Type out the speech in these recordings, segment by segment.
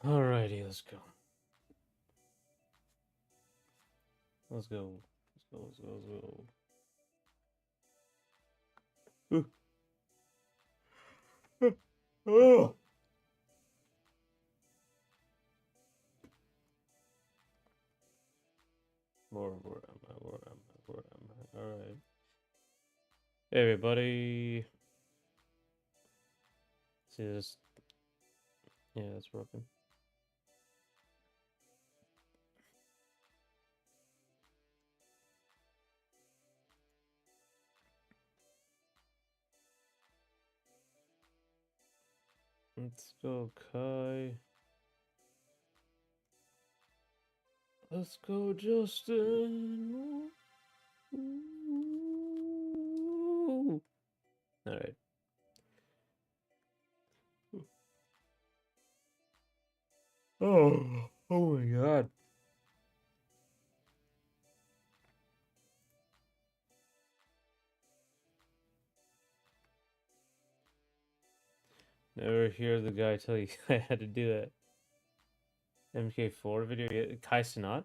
Alrighty, let's go. Let's go. Let's go. Let's go. Let's go. Oh. Where am I? Where am I? Where am I? All right. Hey, everybody. See this? Yeah, it's broken. Let's go, Kai. Let's go, Justin. Ooh. All right. Oh my God. Never hear the guy tell you I had to do that. MK4 video. Yeah, Kai Sinat?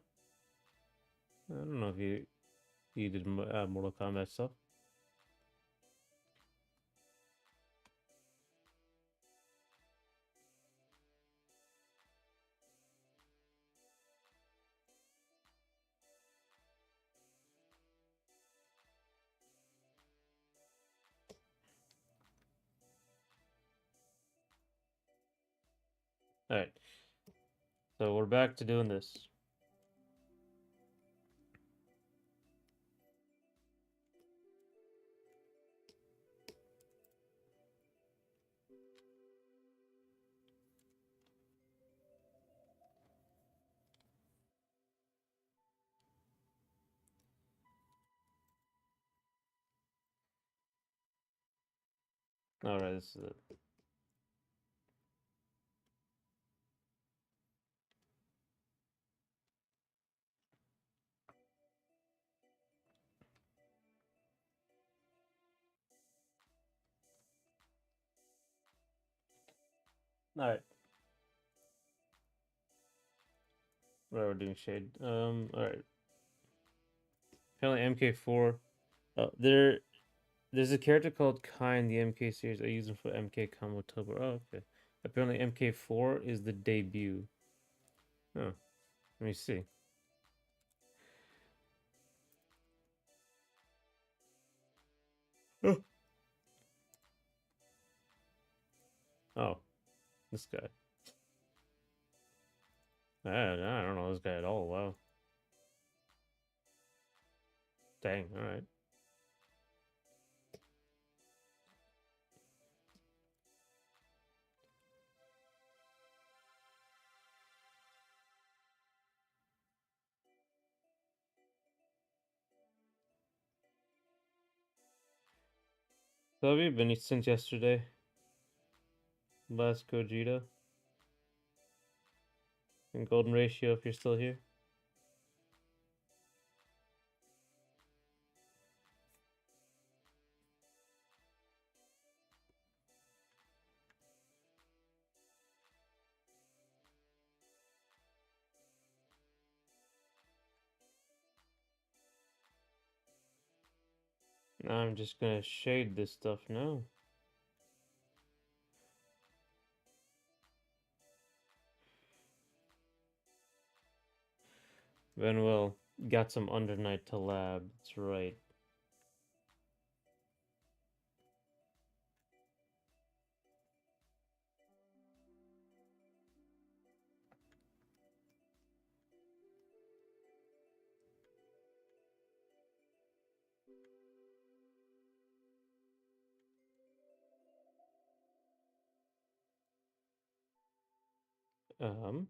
I don't know if you did Mortal Kombat stuff. All right. So we're back to doing this. All right, this is it. All right. Right, we're doing shade. All right. Apparently MK4. There's a character called Kai in the MK series. I use him for MK Combo Tober. Oh, okay. Apparently MK4 is the debut. Oh, let me see. Oh, oh, this guy. I don't know this guy at all. Wow. Dang. All right. So have you been since yesterday? Last Gogeta and Golden Ratio if you're still here. I'm just gonna shade this stuff now. Manuel got some under night to lab. That's right. Um,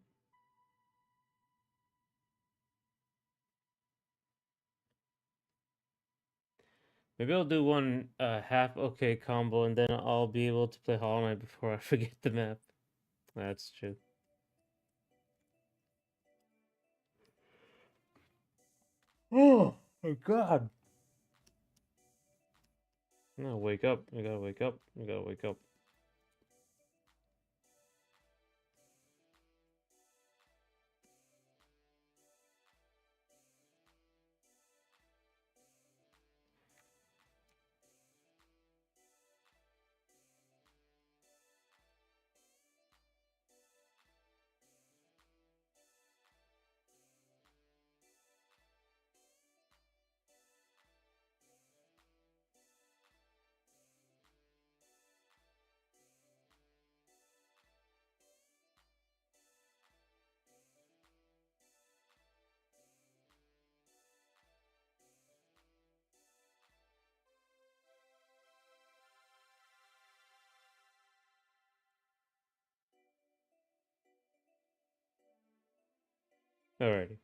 Maybe I'll do one half okay combo and then I'll be able to play Hollow Knight before I forget the map. That's true. Oh my God. No, wake up. You gotta wake up. You gotta wake up. Alrighty.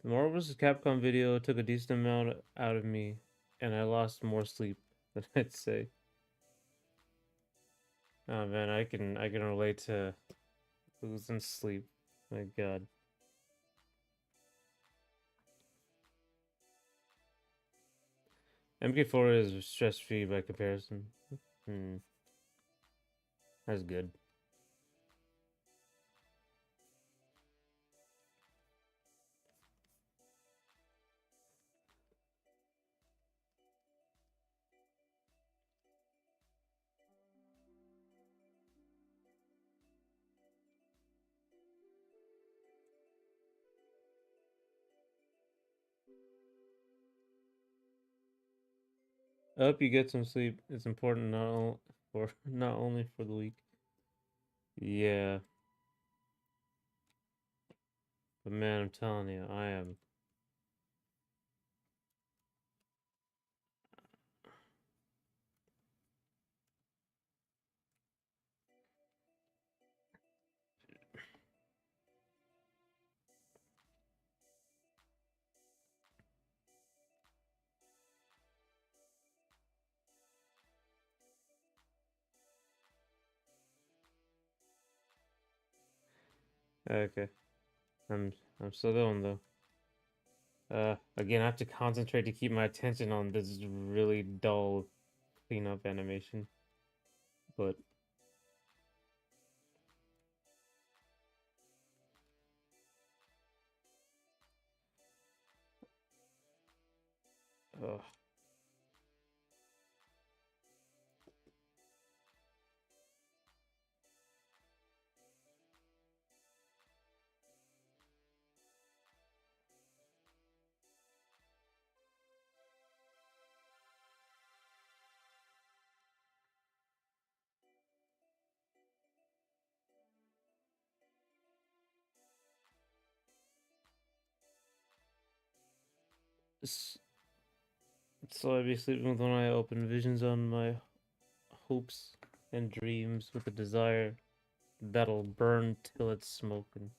The Marvel vs. Capcom video took a decent amount out of me, and I lost more sleep than I'd say. Oh man, I can relate to losing sleep. My God. MK4 is stress free by comparison. Hmm, that's good. I hope you get some sleep. It's important not only for the week. Yeah, but man, I'm telling you, I am. Okay, I'm still going though. Again, I have to concentrate to keep my attention on this really dull cleanup animation. But uh, so I'd be sleeping with one eye open, visions on my hopes and dreams with a desire that'll burn till it's smoking.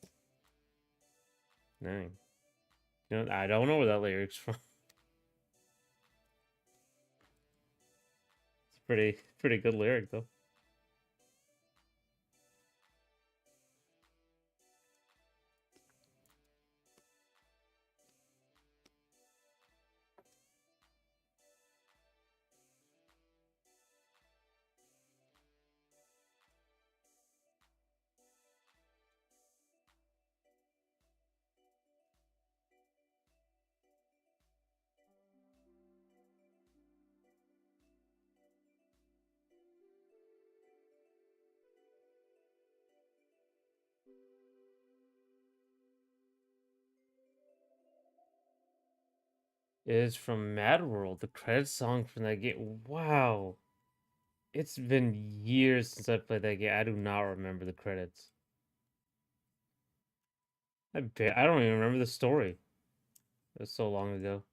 Dang. You know, I don't know where that lyric's from. It's pretty good lyric though. It is from Mad World, the credit song from that game. Wow. It's been years since I played that game. I do not remember the credits. I don't even remember the story. It was so long ago.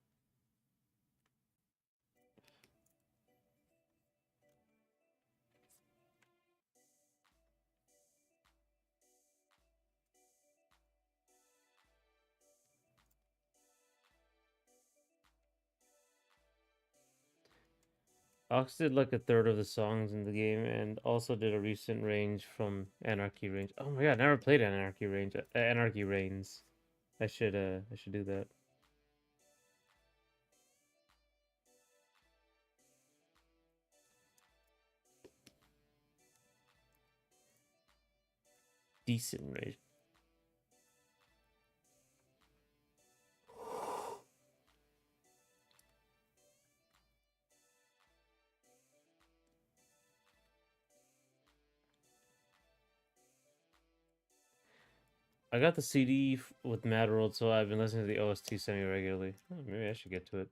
Ox did like a third of the songs in the game and also did a recent range from Anarchy Range. Oh my god, I never played Anarchy Range. Anarchy Reigns. I should do that. Decent range. I got the CD with Mad World, so I've been listening to the OST semi regularly. Oh, maybe I should get to it.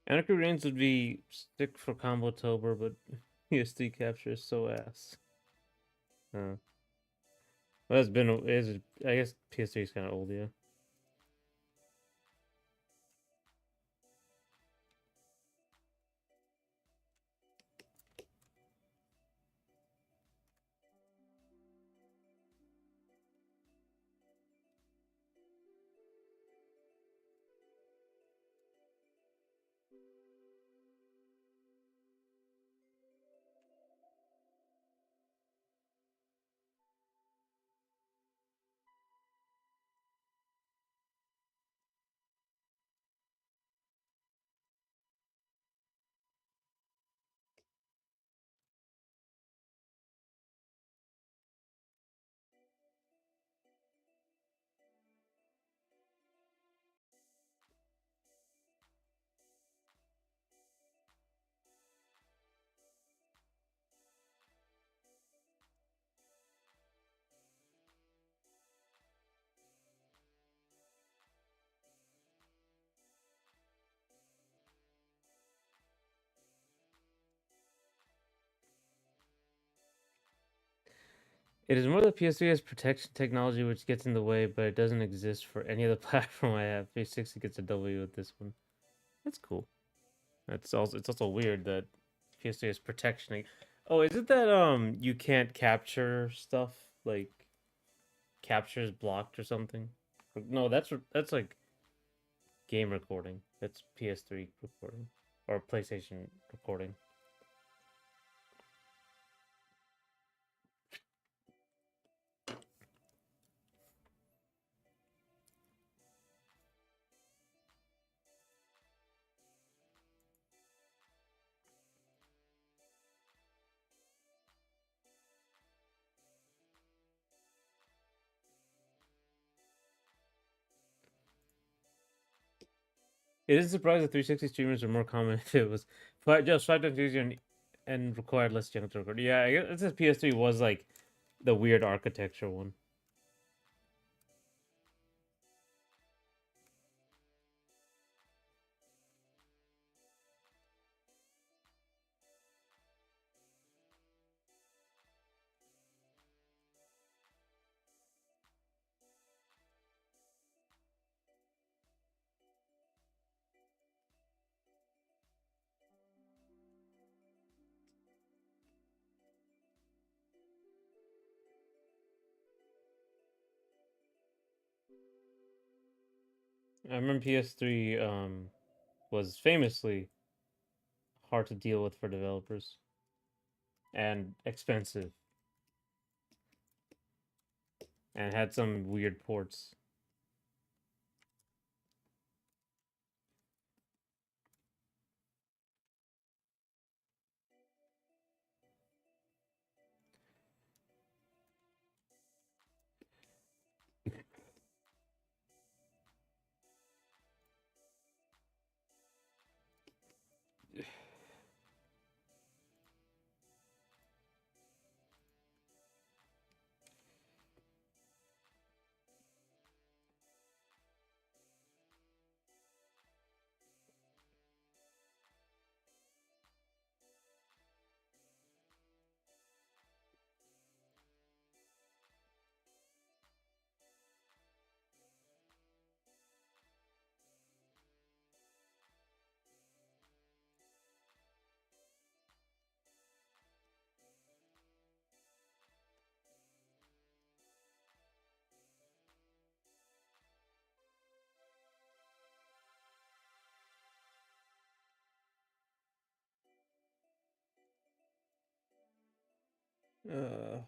Anarchy Reigns would be stick for combo Tober, but PSD capture is so ass. Well, that's been is I guess PS3 is kind of old, yeah. It is more the PS3 has protection technology which gets in the way, but it doesn't exist for any other platform I have. 360 gets a W with this one. That's cool. It's also weird that PS3 has protection. Oh, is it that you can't capture stuff like captures blocked or something? No, that's like game recording. That's PS3 recording or PlayStation recording. It is surprised that 360 streamers are more common if it was just 5 times easier and required less junk to record. Yeah, I guess this PS3 was like the weird architecture one. I remember PS3 was famously hard to deal with for developers and expensive and had some weird ports. Uh,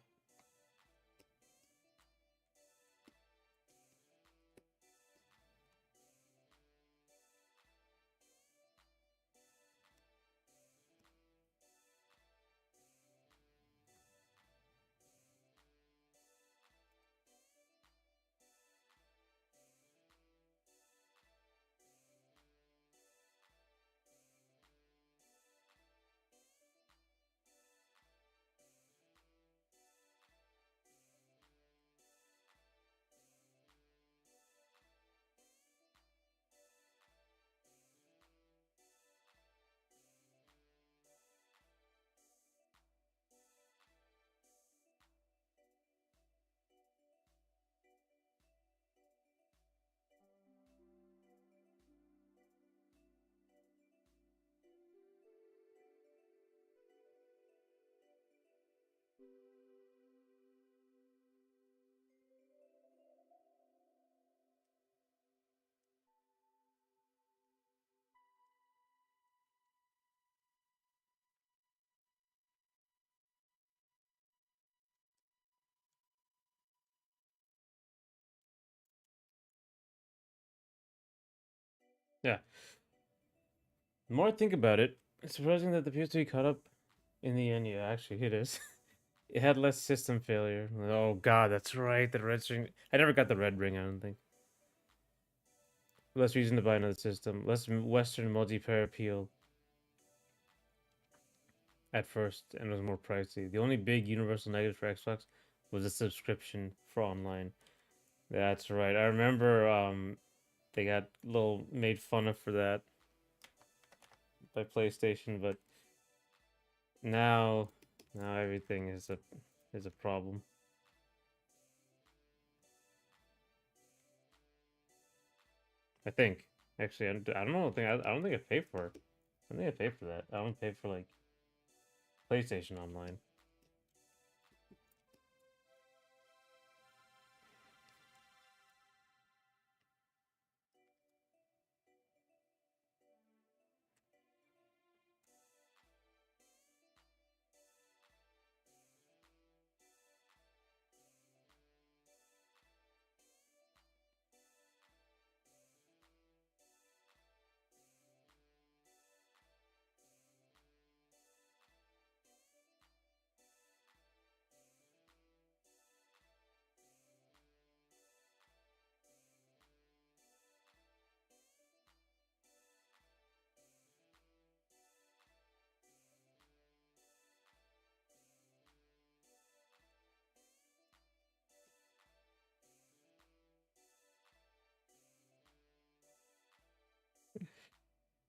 Yeah. The more I think about it, it's surprising that the PS3 caught up in the end. Yeah, actually, it is. It had less system failure. Oh god, that's right. The red string. I never got the red ring. I don't think. Less reason to buy another system. Less Western multiplayer appeal at first, and it was more pricey. The only big universal negative for Xbox was a subscription for online. That's right. I remember they got little made fun of for that by PlayStation, but now now everything is a problem. I think. Actually, I don't know. I don't think I pay for it. I think I pay for that. I don't pay for like PlayStation Online.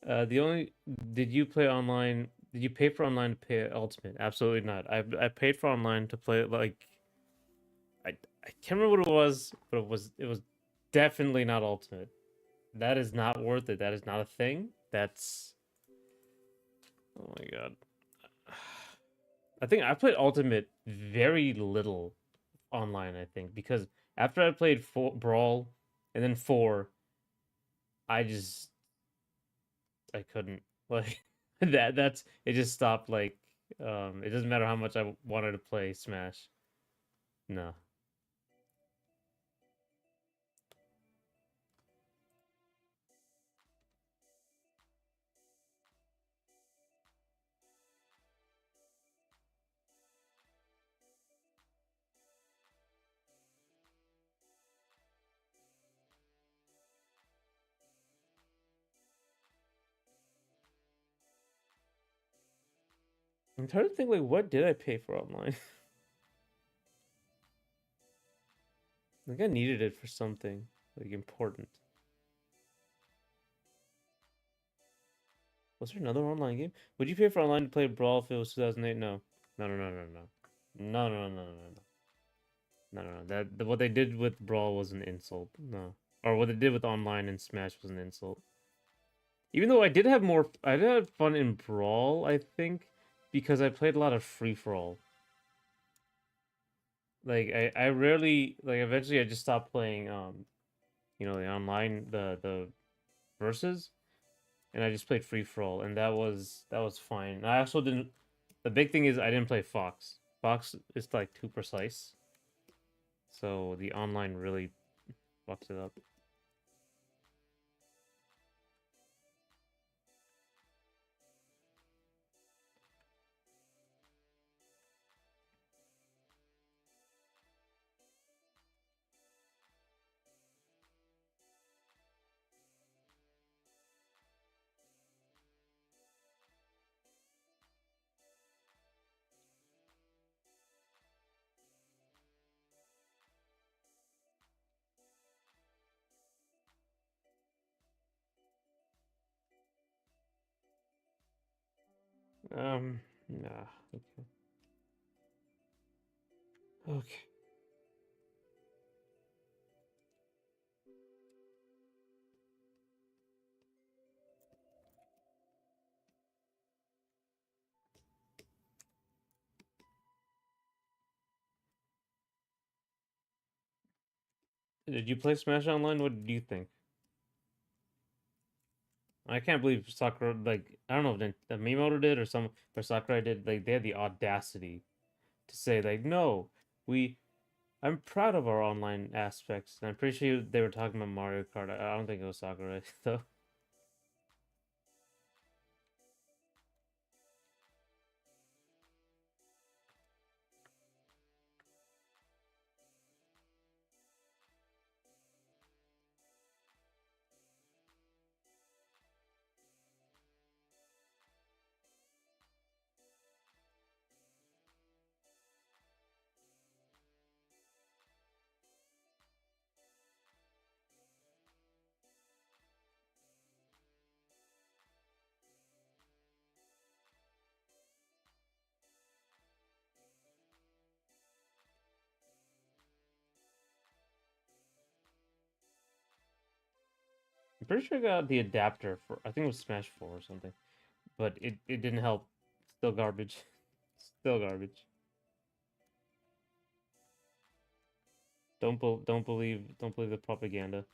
The only did you play online? Did you pay for online to pay Ultimate? Absolutely not. I paid for online to play like I I can't remember what it was, but it was definitely not Ultimate. That is not worth it. That is not a thing. That's oh my god. I think I played Ultimate very little online. I think because after I played Brawl and then four, I just I couldn't like that's it just stopped like it doesn't matter how much I wanted to play Smash. No. I'm trying to think like what did I pay for online? I think I needed it for something like important. Was there another online game? Would you pay for online to play Brawl if it was 2008? No. No, no, no, no, no. No, no, no, no, no, no. No, no, no. What they did with Brawl was an insult. No. Or what they did with online and Smash was an insult. Even though I did have fun in Brawl, I think, because I played a lot of free for all. Like I rarely like eventually I just stopped playing the online the verses and I just played free for all and that was fine. I also didn't the big thing is I didn't play Fox. Fox is like too precise. So the online really fucks it up. Nah. Okay. Okay. Did you play Smash Online? What do you think? I can't believe Sakura like I don't know if the Miyamoto did or Sakurai did like they had the audacity to say like no we I'm proud of our online aspects and I'm pretty sure they were talking about Mario Kart. I don't think it was Sakurai though. pretty sure I got the adapter for, I think it was Smash 4 or something. But it didn't help. Still garbage. Still garbage. Don't believe the propaganda.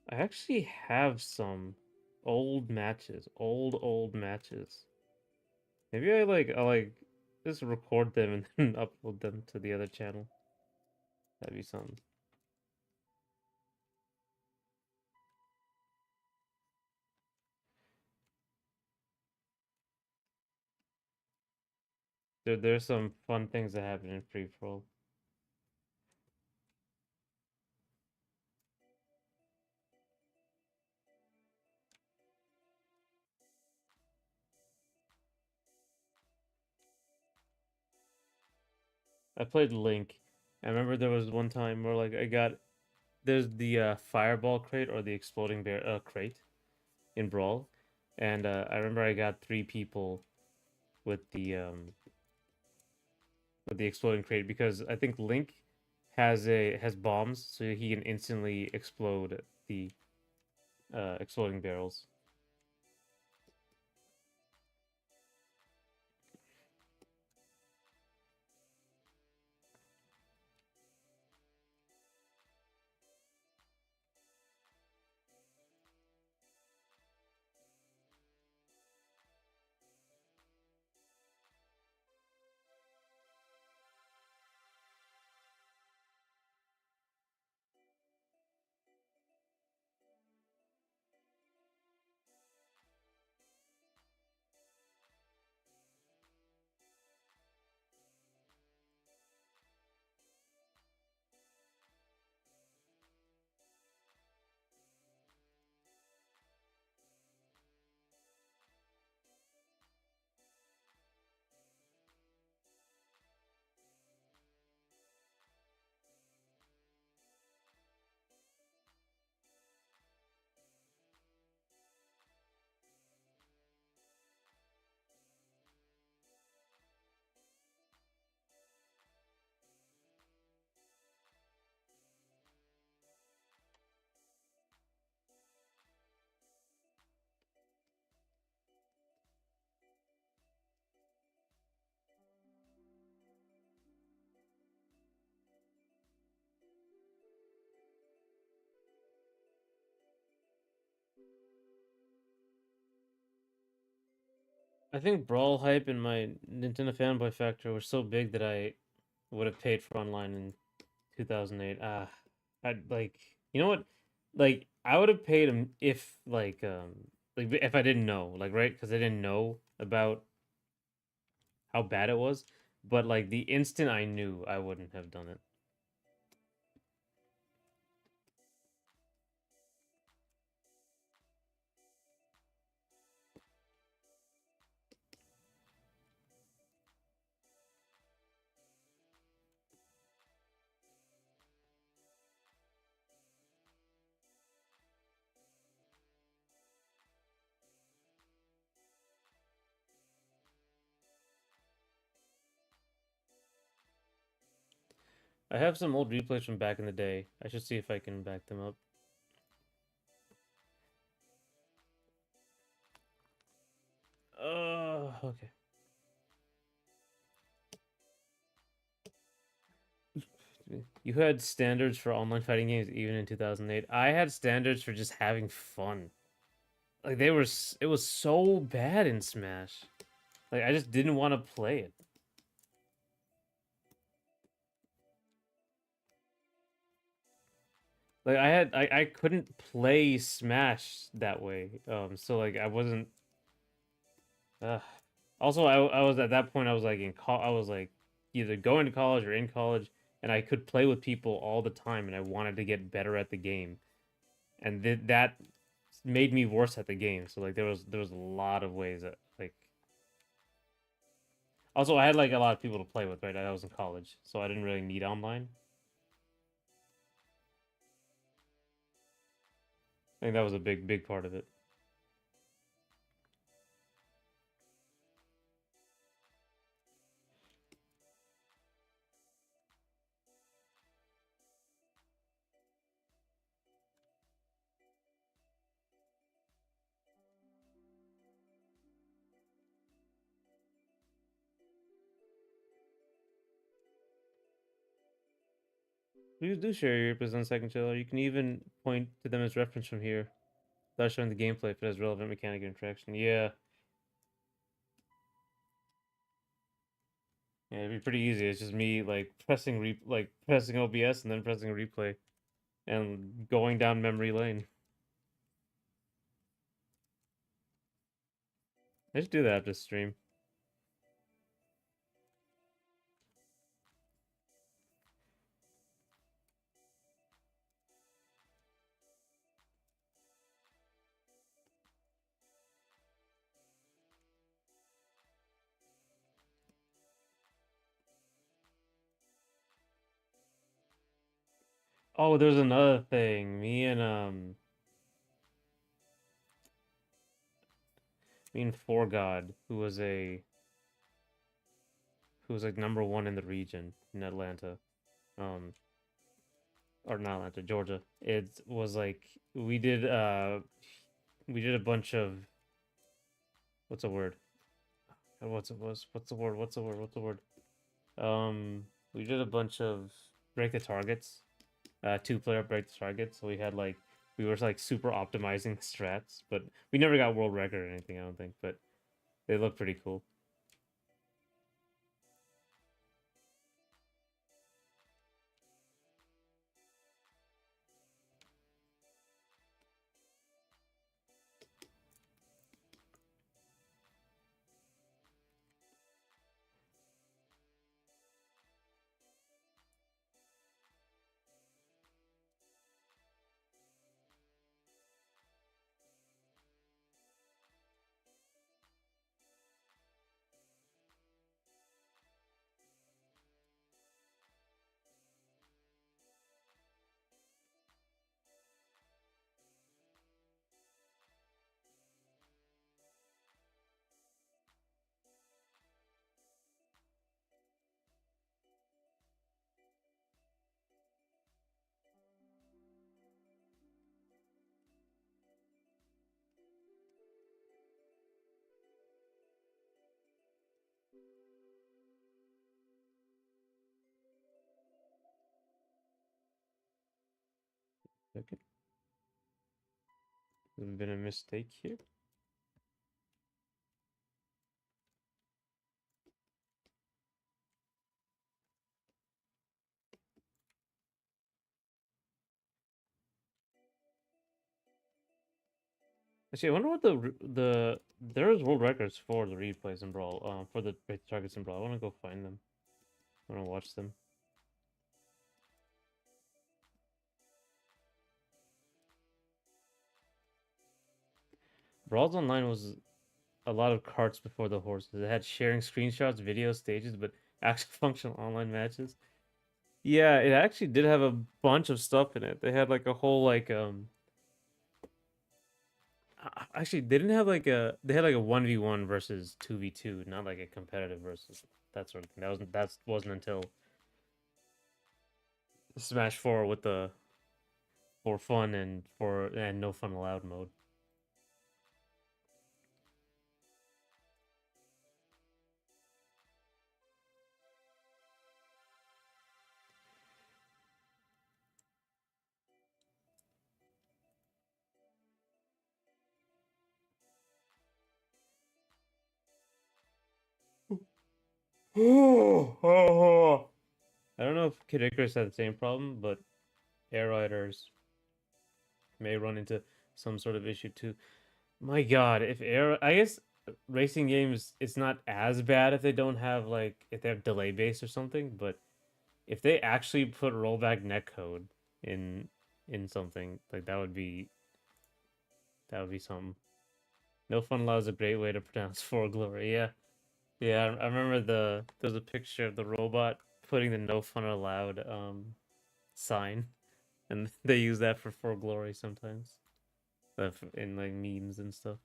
I actually have some old matches, old matches. Maybe I just record them and then upload them to the other channel. That'd be something. There's some fun things that happen in free for all. I played Link. I remember there was one time where like I got there's the fireball crate or the exploding bear crate in Brawl, and I remember I got 3 people with the exploding crate because I think Link has bombs, so he can instantly explode the exploding barrels. I think Brawl hype and my Nintendo fanboy factor were so big that I would have paid for online in 2008. I'd like, you know what? Like, I would have paid him if like if I didn't know, like, right? Because I didn't know about how bad it was. But like the instant I knew, I wouldn't have done it. I have some old replays from back in the day. I should see if I can back them up. Okay. You had standards for online fighting games even in 2008. I had standards for just having fun. Like it was so bad in Smash. Like I just didn't want to play it. Like I couldn't play Smash that way. So like I wasn't. Uh, Also, I was at that point. I was like I was like either going to college or in college, and I could play with people all the time, and I wanted to get better at the game, and that made me worse at the game. So like there was a lot of ways that like. Also, I had like a lot of people to play with, right? I was in college, so I didn't really need online. I think that was a big part of it. Please do share your earbuds on second channel. You can even point to them as reference from here. Without showing the gameplay if it has relevant mechanic interaction. Yeah. Yeah, it'd be pretty easy. It's just me like pressing OBS and then pressing replay and going down memory lane. I should do that after stream. Oh, there's another thing. Me and Forgod, who was like number one in the region in Atlanta. Um or not Atlanta, Georgia. It was like we did a bunch of what's a word? What's the word? What's the word? What's the word? We did a bunch of break the targets, two-player break the targets. So we were like super optimizing the strats, but we never got world record or anything. I don't think, but they look pretty cool. Okay, there's been a mistake here. Actually, I wonder what there's world records for the replays in Brawl, for the break the targets in Brawl. I want to go find them. I want to watch them. Brawls Online was a lot of carts before the horses. It had sharing screenshots, video stages, but actual functional online matches. Yeah, it actually did have a bunch of stuff in it. They had like a whole actually they didn't have like a they had like a 1v1 versus 2v2, not like a competitive versus that sort of thing. That wasn't until Smash 4 with the for fun and no fun allowed mode. I don't know if Kid Icarus had the same problem, but Air Riders may run into some sort of issue too. My God, if air, I guess racing games, it's not as bad if they don't have like if they have delay base or something, but if they actually put rollback netcode in something like that would be something. No Fun Allowed is a great way to pronounce For Glory. Yeah, yeah. I remember there's a picture of the robot putting the No Fun Allowed sign, and they use that for Glory sometimes, in like memes and stuff.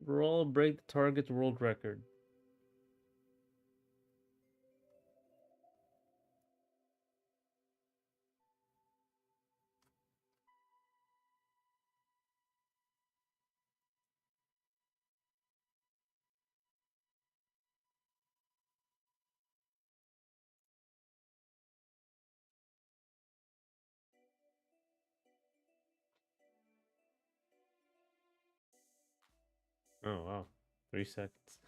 Roll break the target's world record. Oh wow, 3 seconds.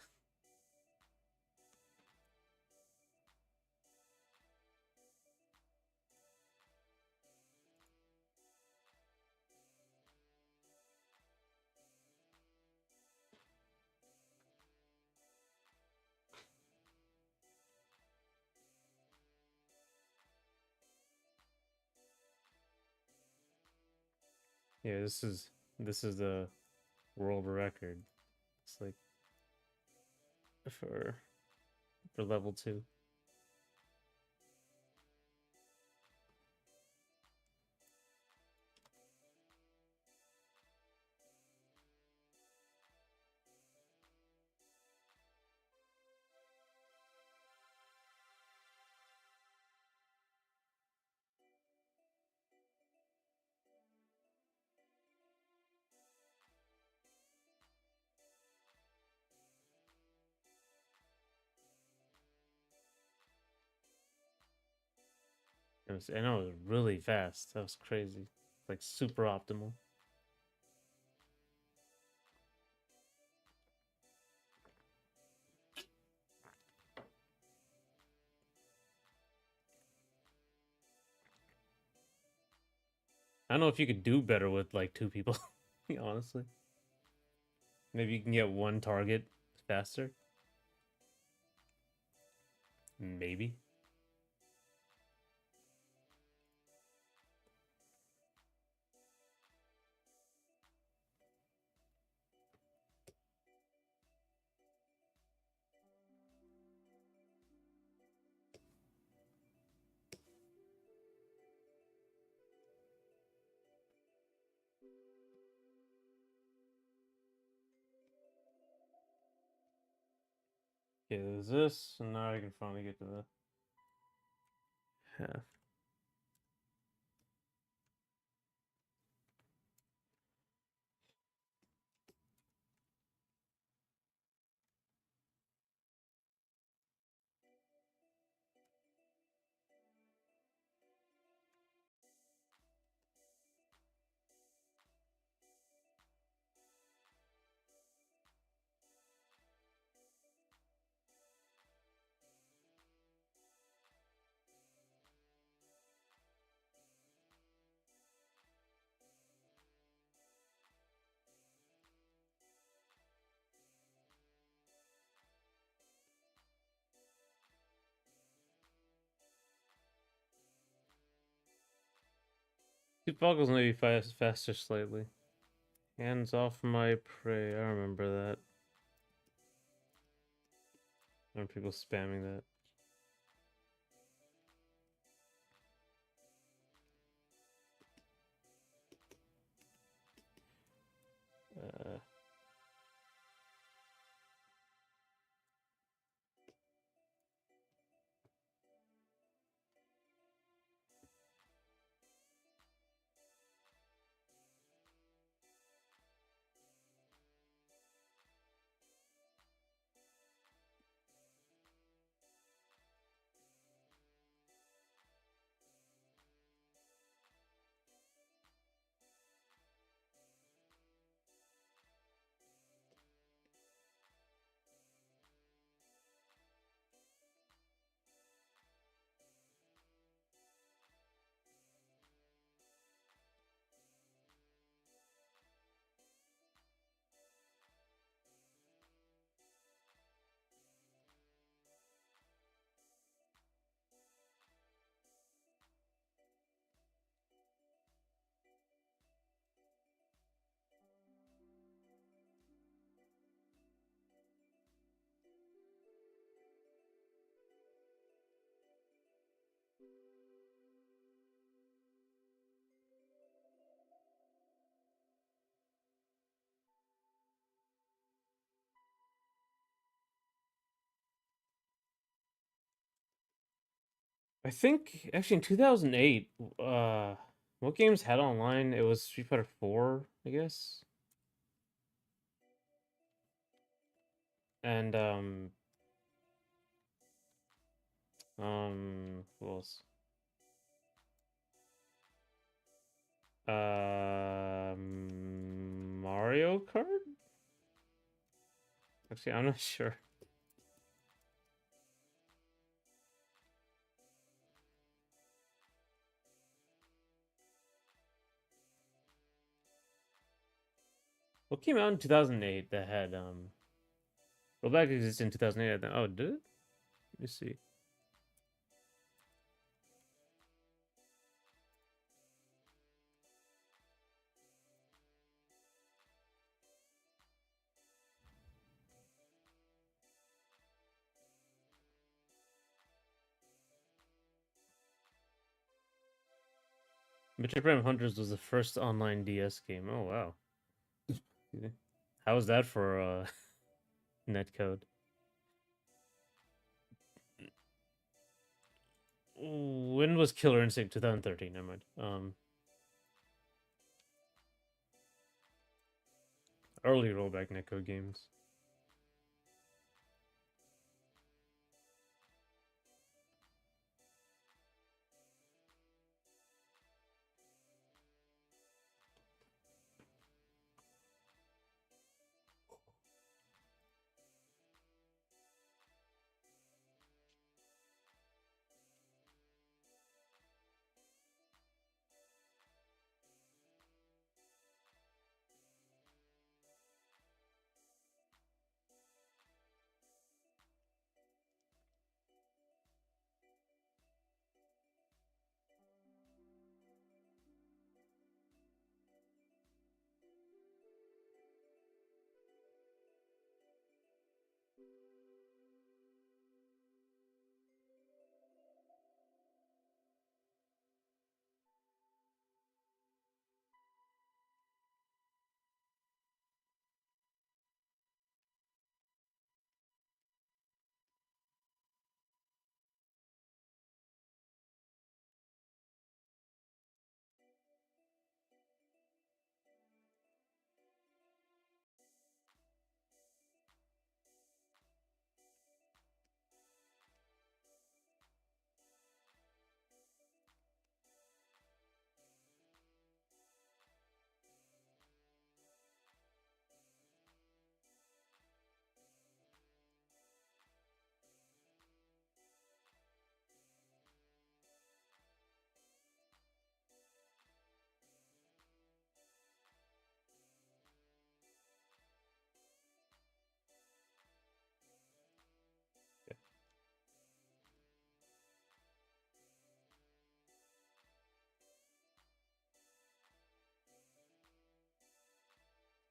Yeah, this is the world record. It's like for level 2. I know it was really fast. That was crazy. Like super optimal. I don't know if you could do better with like 2 people, honestly. Maybe you can get one target faster. Maybe. Okay, there's this, and now I can finally get to the half. 2 Falcons maybe faster slightly. Hands off my prey. I remember that. I remember people spamming that. Uh, I think actually in 2008, what games had online? It was Street Fighter 4, I guess. And what else? Mario Kart? Actually, I'm not sure. What came out in 2008 that had Rollback existed in 2008, I think. Oh, did it? Let me see. Metroid Prime Hunters was the first online DS game. Oh wow. Yeah. How was that for netcode? When was Killer Instinct? 2013. Never mind. Early rollback netcode games.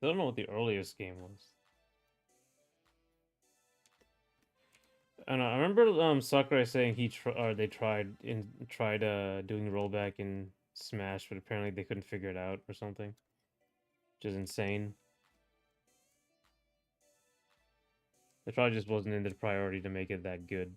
I don't know what the earliest game was. I don't know. I remember Sakurai saying or they tried doing rollback in Smash, but apparently they couldn't figure it out or something, which is insane. It probably just wasn't in their priority to make it that good.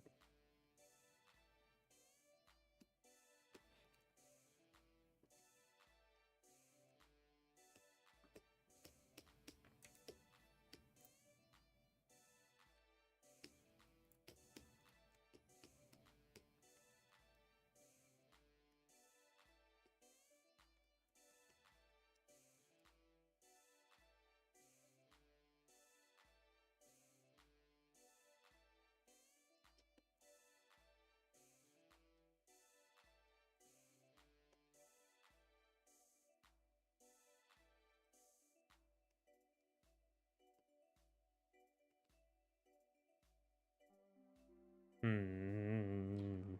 Hmm.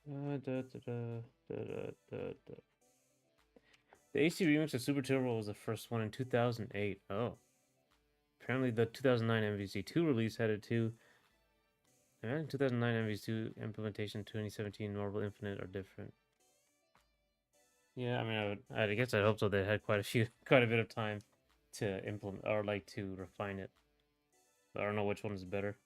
Da, da, da, da, da, da, da. The AC remix of Super Turbo was the first one in 2008. Oh. Apparently the 2009 MVC2 release had it too. Imagine 2009 MVC2 implementation 2017 Marvel Infinite are different. Yeah, I mean, I guess I hope so. They had quite a bit of time to implement or like to refine it. But I don't know which one is better.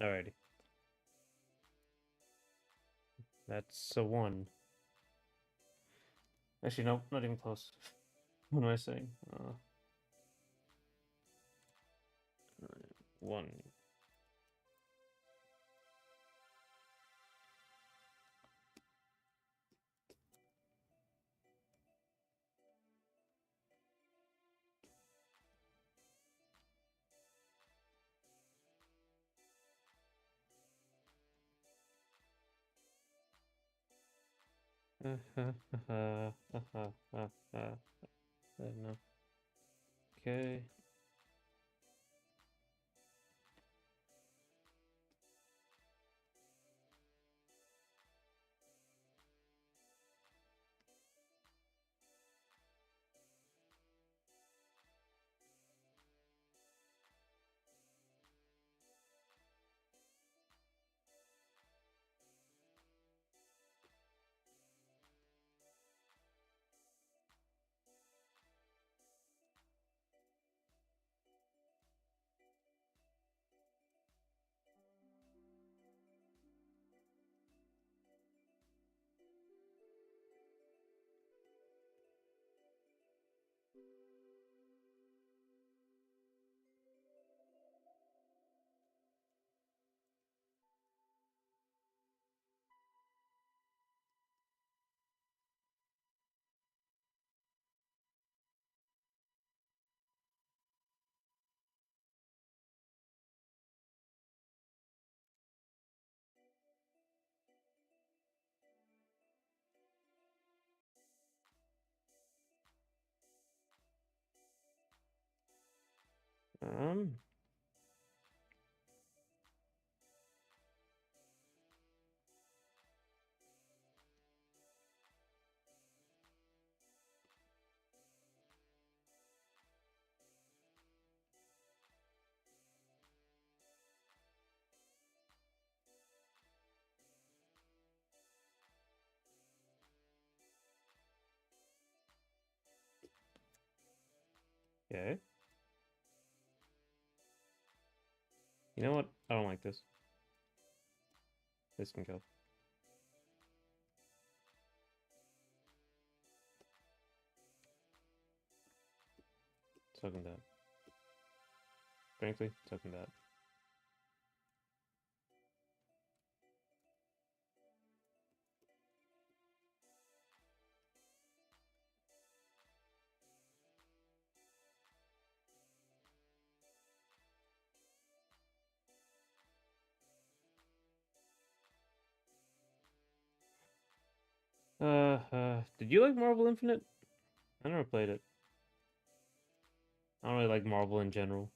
Alrighty. That's a 1. Actually, nope, not even close. What am I saying? 1. No. Okay. Um. Okay. You know what? I don't like this. This can go. Token that. Frankly, token that. Did you like Marvel Infinite? I never played it. I don't really like Marvel in general.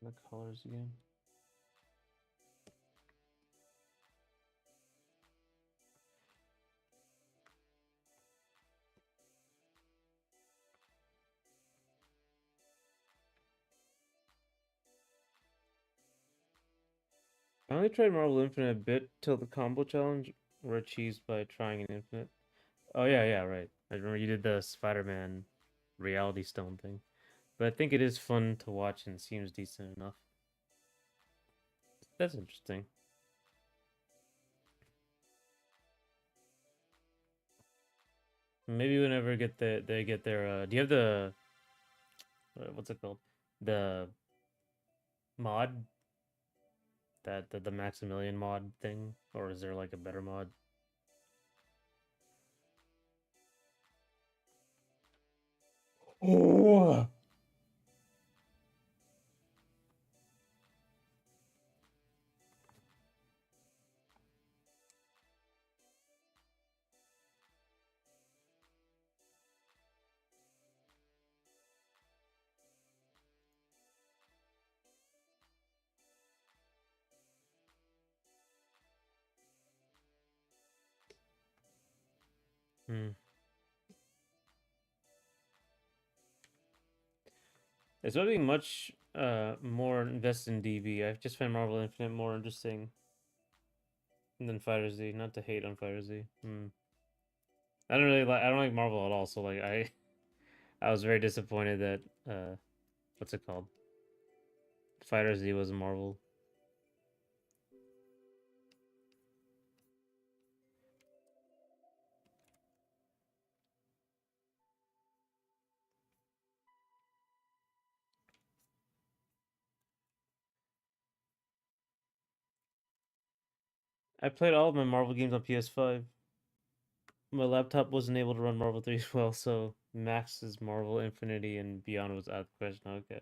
The colors again. I only tried Marvel Infinite a bit till the combo challenge, where cheesed by trying an infinite. Oh yeah, yeah, right. I remember you did the Spider-Man Reality Stone thing. But I think it is fun to watch and seems decent enough. That's interesting. Maybe whenever they get their do you have the what's it called? The mod that the Maximilian mod thing, or is there like a better mod? Oh. Hmm. It's not being much more invested in DB. I've just found Marvel Infinite more interesting than Fighter Z. Not to hate on Fighter Z. Hmm. I don't like Marvel at all. So like I was very disappointed that what's it called? Fighter Z was Marvel. I played all of my Marvel games on PS5. My laptop wasn't able to run Marvel 3 as well, so Max's Marvel Infinity and Beyond was out of the question. Okay.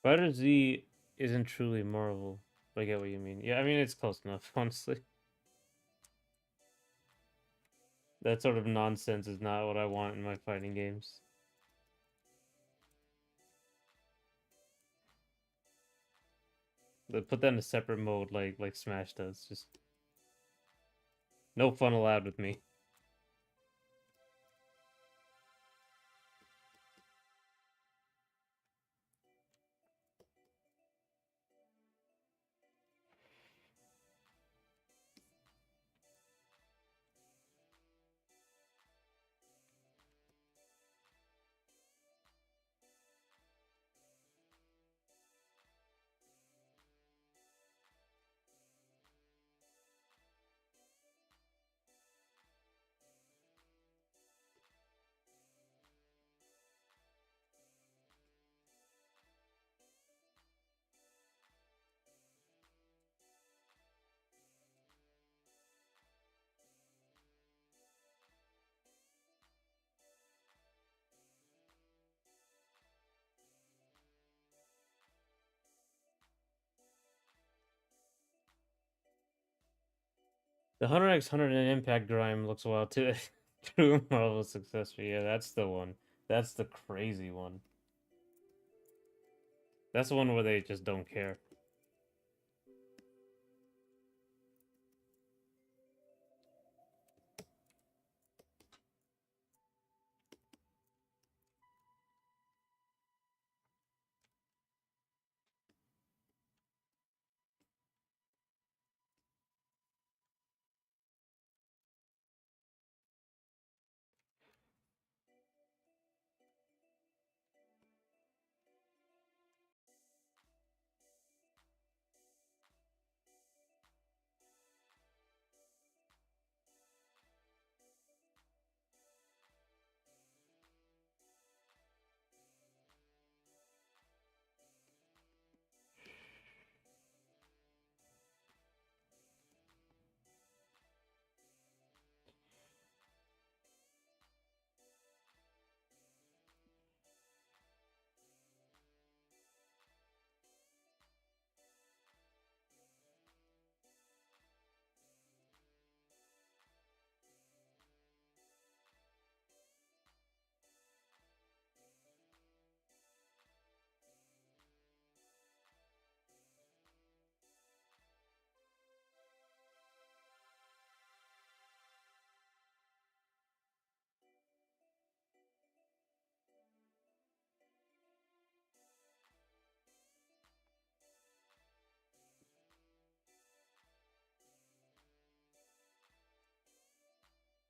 Fighter Z isn't truly Marvel. But I get what you mean. Yeah, I mean it's close enough, honestly. That sort of nonsense is not what I want in my fighting games. They put that in a separate mode, like Smash does. Just no fun allowed with me. The 100x100 and Impact Grime looks wild too. True Marvel successor. Yeah, that's the one. That's the crazy one. That's the one where they just don't care.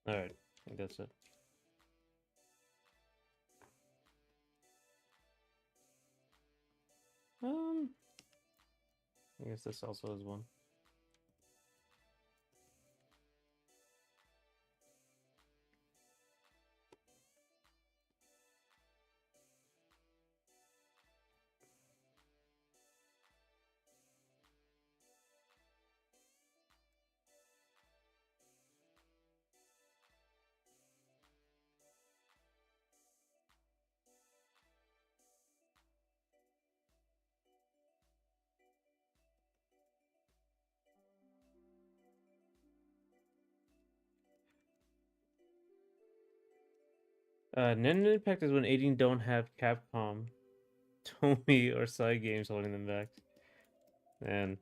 Alright, I think that's it. I guess this also is one. Nintendo Impact is when 18 don't have Capcom, Tomy, or side games holding them back. And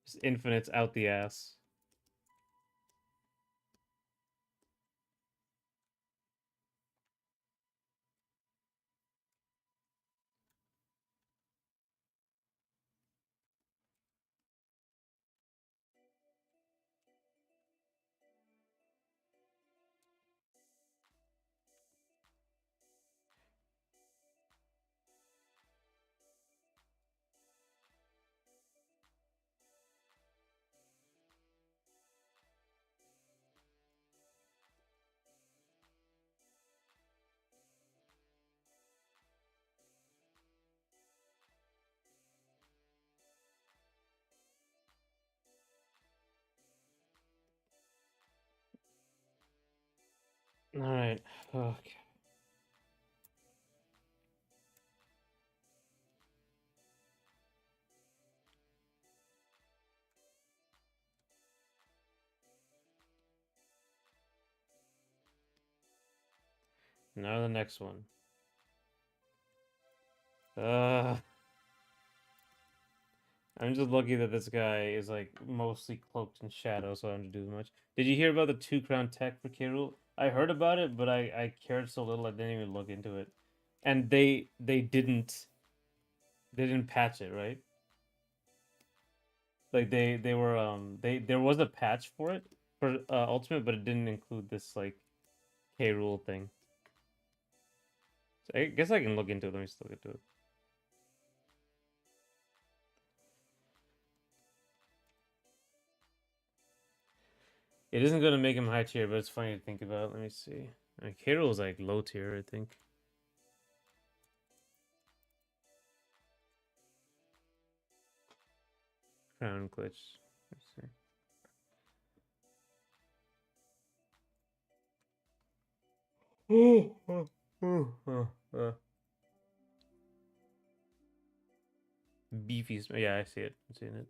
just Infinite's out the ass. Alright, okay. Now the next one. Uh, I'm just lucky that this guy is like mostly cloaked in shadow, so I don't have to do as much. Did you hear about the 2 crown tech for K. Rool? I heard about it, but I cared so little I didn't even look into it. And they didn't patch it, right? Like they were there was a patch for it for Ultimate, but it didn't include this like K. Rool thing. So I guess I can look into it. Let me just look into it. It isn't gonna make him high tier, but it's funny to think about. Let me see. K. Rool is like low tier, I think. Crown glitch. Let's see. Beefy. Yeah, I see it. I'm seeing it.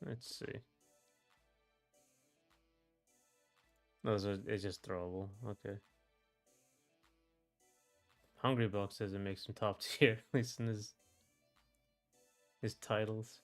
Let's see. Those are it's just throwable. Okay. Hungry Box says it makes him top tier, at least in his titles.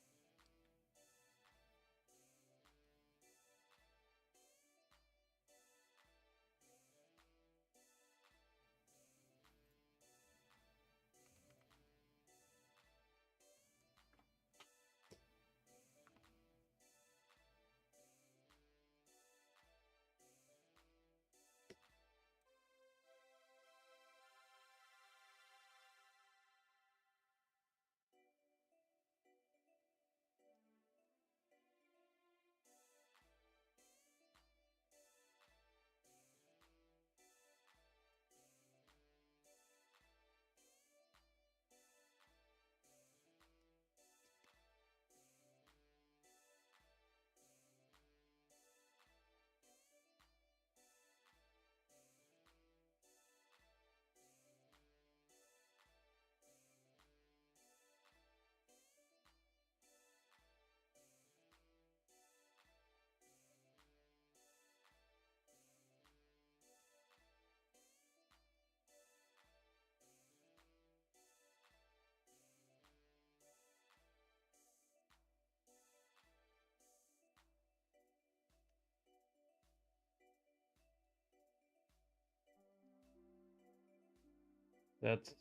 That's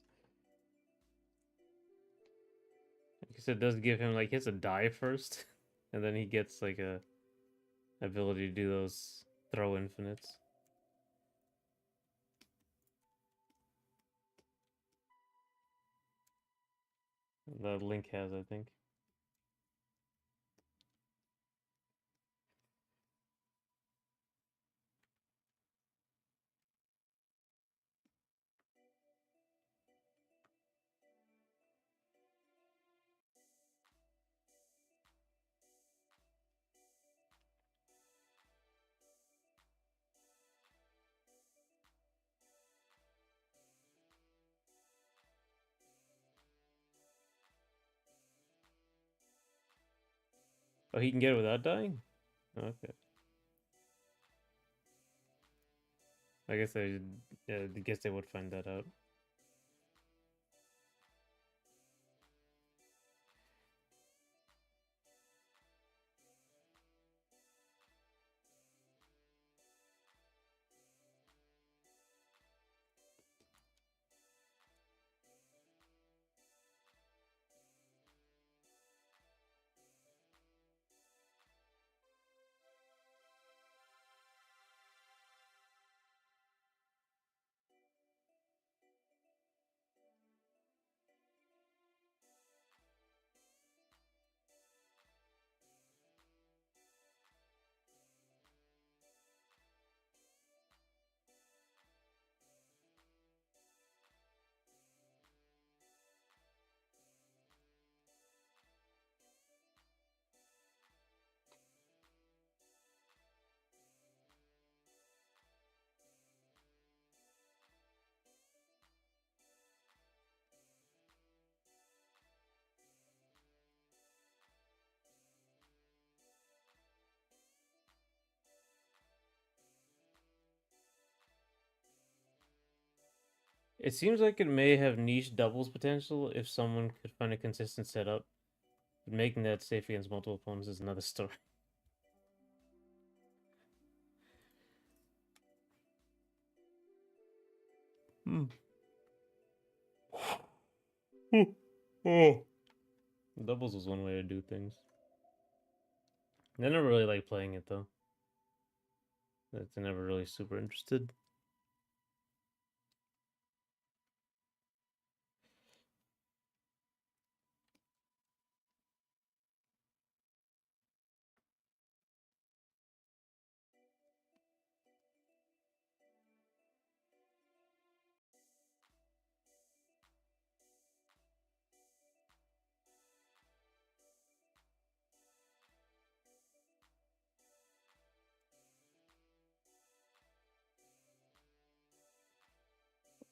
like I said, does give him like he has to die first, and then he gets like a ability to do those throw infinites. The Link has, I think. Oh, he can get it without dying? Okay. I guess yeah, I guess they would find that out. It seems like it may have niche doubles potential if someone could find a consistent setup. But making that safe against multiple opponents is another story. Hmm. Oh. Doubles was one way to do things. I never really liked playing it though. I never really super interested.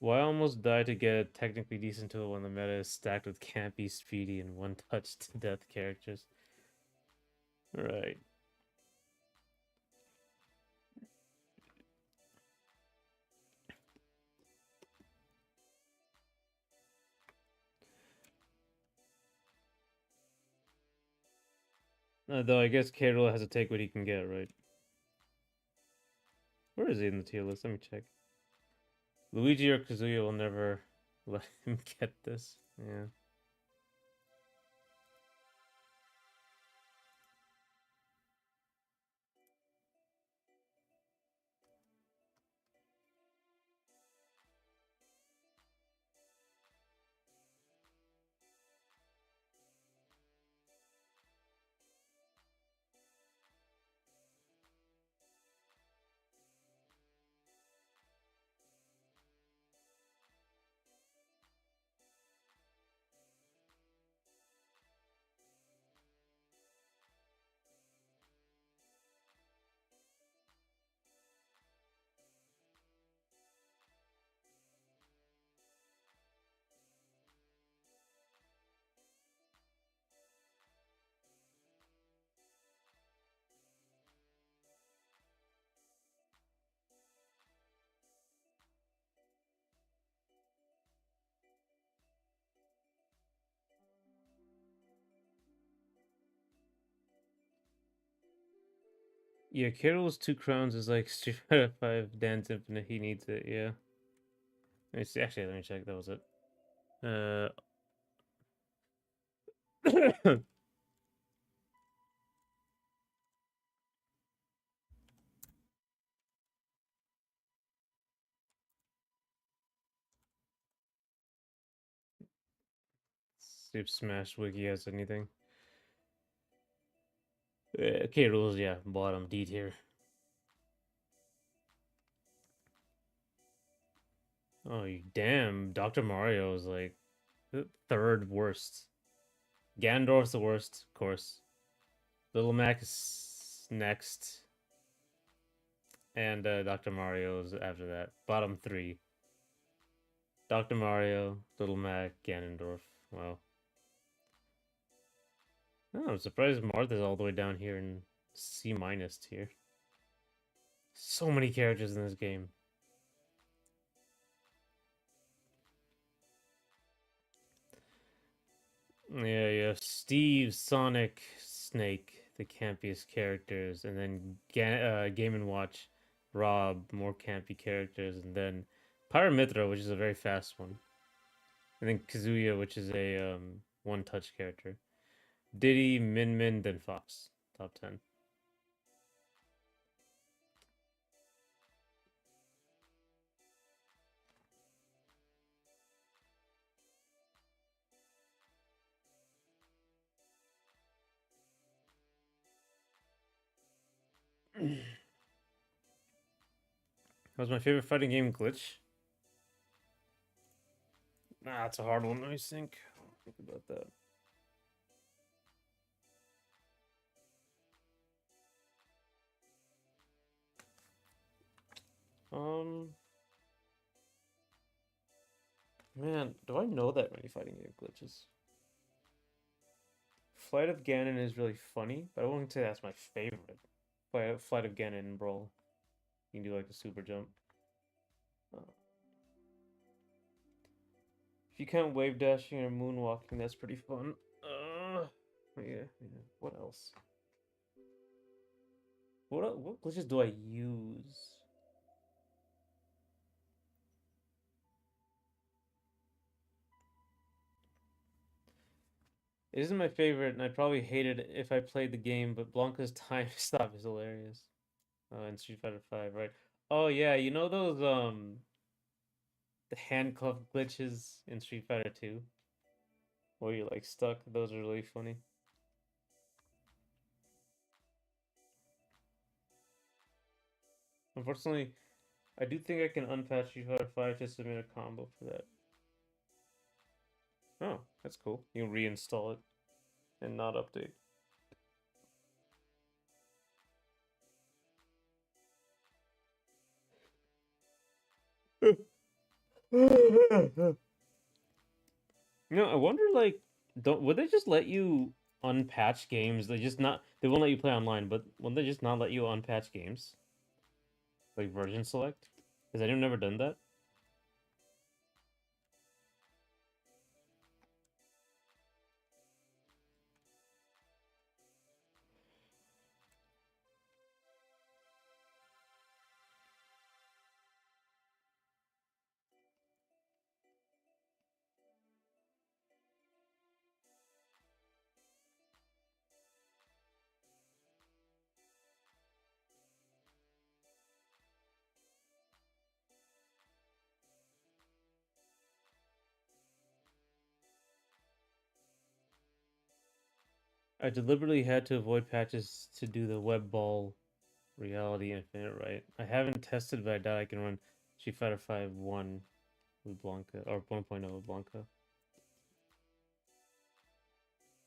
Well, I almost died to get a technically decent tool when the meta is stacked with campy, speedy, and one-touch to death characters. Right. Though I guess K-Rool has to take what he can get, right? Where is he in the tier list? Let me check. Luigi or Kazuya will never let him get this. Yeah. Yeah, K-Rool's 2 crowns is like Street Fighter 5 Dance Infinite. He needs it, yeah. Let me see. Actually, let me check. That was it. See if Smash Wiki has anything. K-Rool's, yeah, bottom D tier. Oh, you damn. Dr. Mario is like the third worst. Ganondorf's the worst, of course. Little Mac is next. And Dr. Mario's after that. Bottom three. Dr. Mario, Little Mac, Ganondorf. Wow. Oh, I'm surprised Martha's all the way down here in C minus tier. So many characters in this game. Yeah, you have Steve, Sonic, Snake, the campiest characters, and then Game and Watch, Rob, more campy characters, and then Pyramithra, which is a very fast one, and then Kazuya, which is a one-touch character. Diddy, Min Min, then Fox. Top 10. That was my favorite fighting game, Glitch. Ah, that's a hard one. I think. Think about that. Um, man, do I know that many fighting game glitches? Flight of Ganon is really funny, but I wouldn't say that's my favorite. Flight of Ganon and Brawl. You can do like the super jump. If you count wave dashing or moonwalking, that's pretty fun. Yeah. What else? What glitches do I use? It isn't my favorite, and I'd probably hate it if I played the game, but Blanca's time stop is hilarious. Oh, in Street Fighter 5, right? Oh yeah, you know those the handcuff glitches in Street Fighter 2 where you're like stuck? Those are really funny. Unfortunately, I do think I can unpatch Street Fighter 5 to submit a combo for that. Oh, that's cool. You can reinstall it and not update. I wonder like don't would they just let you unpatch games? They won't let you play online, but wouldn't they just not let you unpatch games? Like version select? Has anyone never done that? I deliberately had to avoid patches to do the web ball reality infinite right. I haven't tested, but I doubt I can run Street Fighter 5 1 with Blanca or 1.0 with Blanca.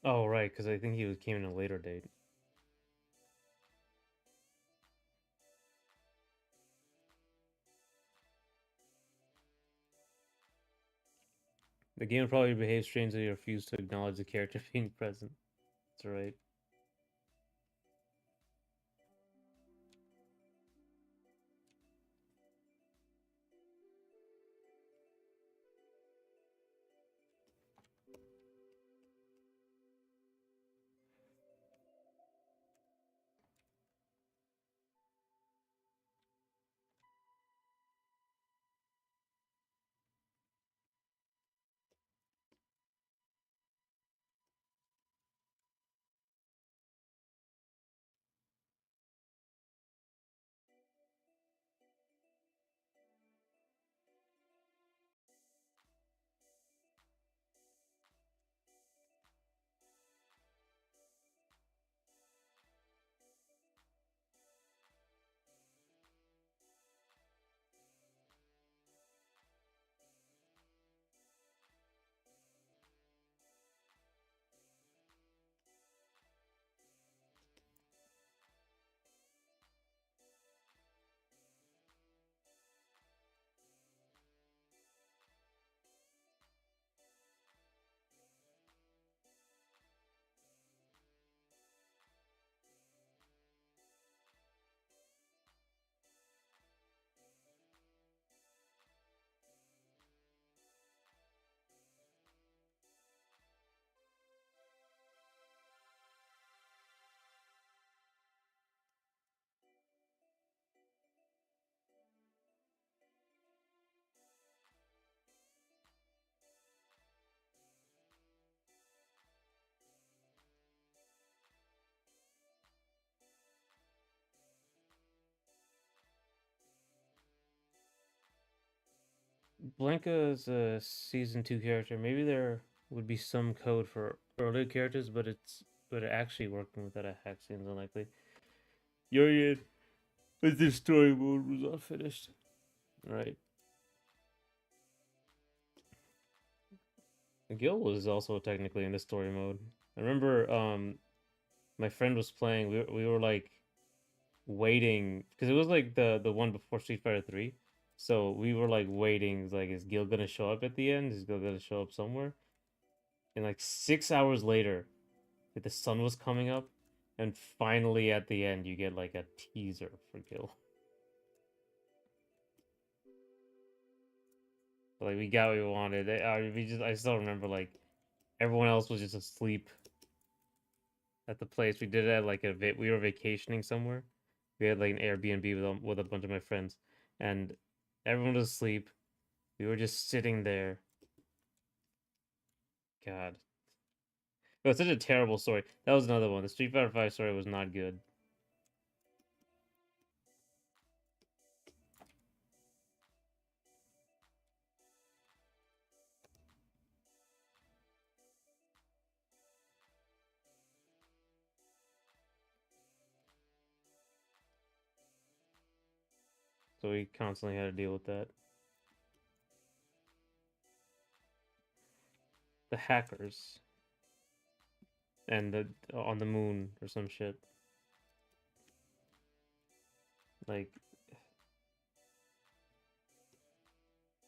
Oh right, because I think came in a later date. The game will probably behave strangely or refuse to acknowledge the character being present. That's right. Blanca is a season 2 character. Maybe there would be some code for earlier characters, but actually working with that a hack seems unlikely. Yorian with this story mode was unfinished. Right. Gil was also technically in the story mode. I remember my friend was playing. We were like waiting because it was like the one before Street Fighter 3. So we were like waiting, like, is Gil gonna show up at the end? Is Gil gonna show up somewhere? And like 6 hours later, like, the sun was coming up, and finally at the end you get like a teaser for Gil. Like we got what we wanted. I still remember like everyone else was just asleep at the place. We did it at like we were vacationing somewhere. We had like an Airbnb with a bunch of my friends, and everyone was asleep. We were just sitting there. God, it was such a terrible story. That was another one. The Street Fighter 5 story was not good. So we constantly had to deal with that. The hackers and the on the moon or some shit. Like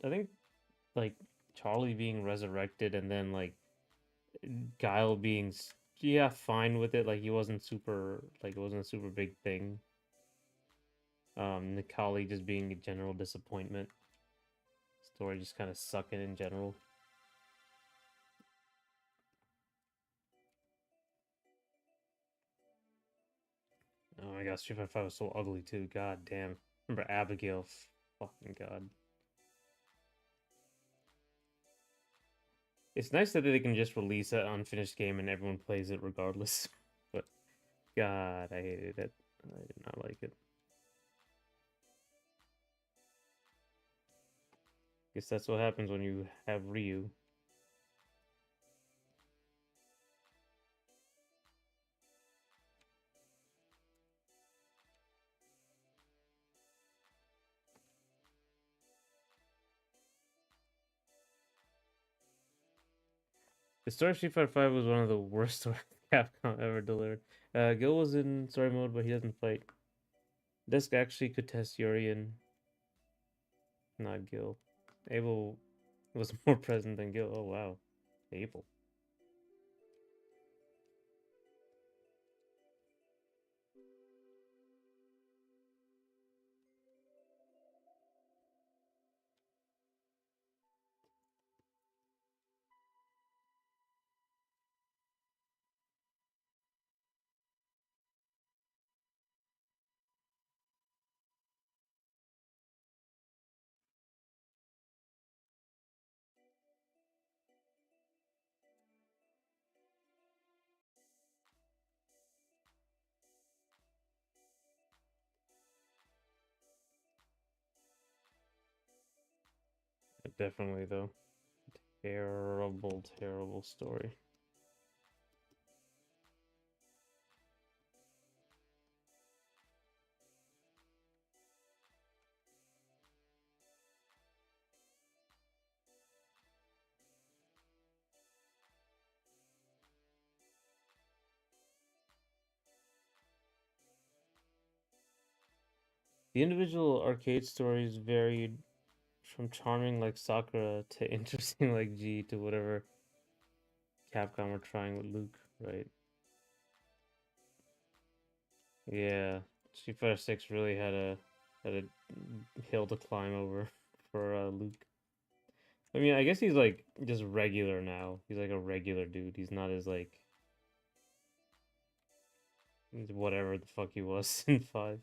I think like Charlie being resurrected and then like Guile being yeah fine with it. Like he wasn't super like it wasn't a super big thing. Nikali just being a general disappointment. Story just kind of sucking in general. Oh my god, Street Fighter 5 was so ugly too. God damn. Remember Abigail? Fucking god. It's nice that they can just release an unfinished game and everyone plays it regardless. But god, I hated it. I did not like it. Guess that's what happens when you have Ryu. The story of Street Fighter 5 was one of the worst stories Capcom ever delivered. Gil was in story mode, but he doesn't fight. This actually could test Urian, not Gil. Abel was more present than Gil. Oh wow. Abel. Definitely though. Terrible, terrible story. The individual arcade stories varied from charming like Sakura to interesting like G to whatever Capcom were trying with Luke, right? Yeah. Street Fighter 6 really had a hill to climb over for Luke. I mean, I guess he's like just regular now. He's like a regular dude. He's not as like whatever the fuck he was in 5.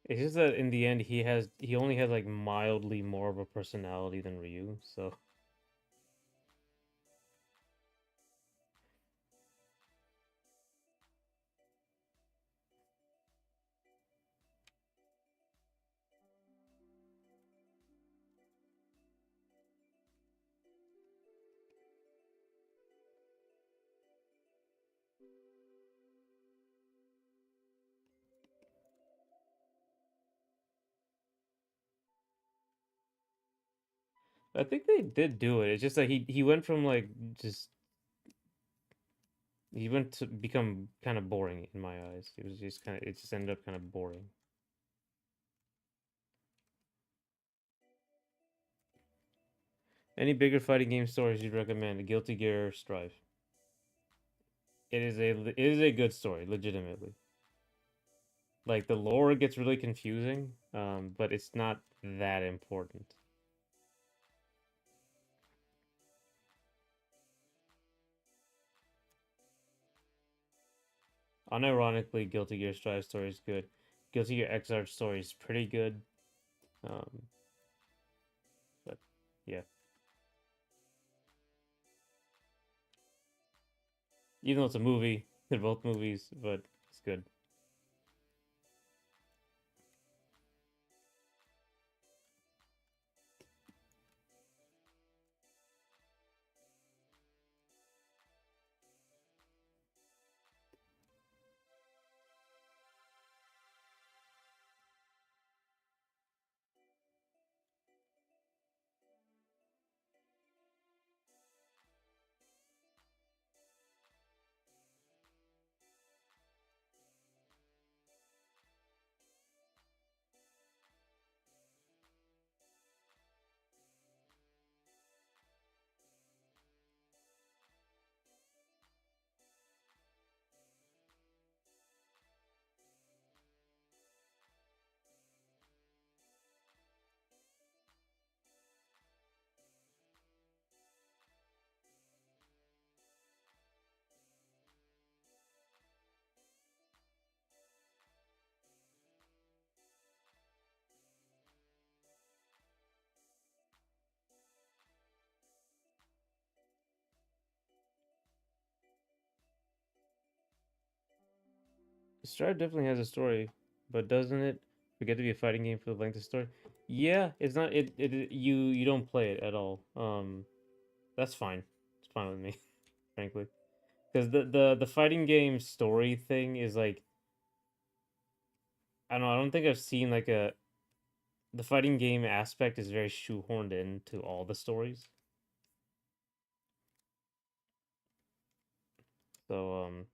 It's just that in the end he only has like mildly more of a personality than Ryu, so I think they did do it. It's just like he went from like just he went to become kind of boring in my eyes. It was just kind of it just ended up kind of boring. Any bigger fighting game stories you'd recommend? Guilty Gear, Strife. It is a good story, legitimately. Like the lore gets really confusing, but it's not that important. Unironically, Guilty Gear Strive story is good. Guilty Gear Xrd story is pretty good. Um, but yeah, even though it's a movie, they're both movies, but it's good. Strive definitely has a story, but doesn't it forget to be a fighting game for the length of story? Yeah, it's not. You don't play it at all. That's fine. It's fine with me, frankly, because the fighting game story thing is like I don't know. I don't think I've seen like a the fighting game aspect is very shoehorned into all the stories. So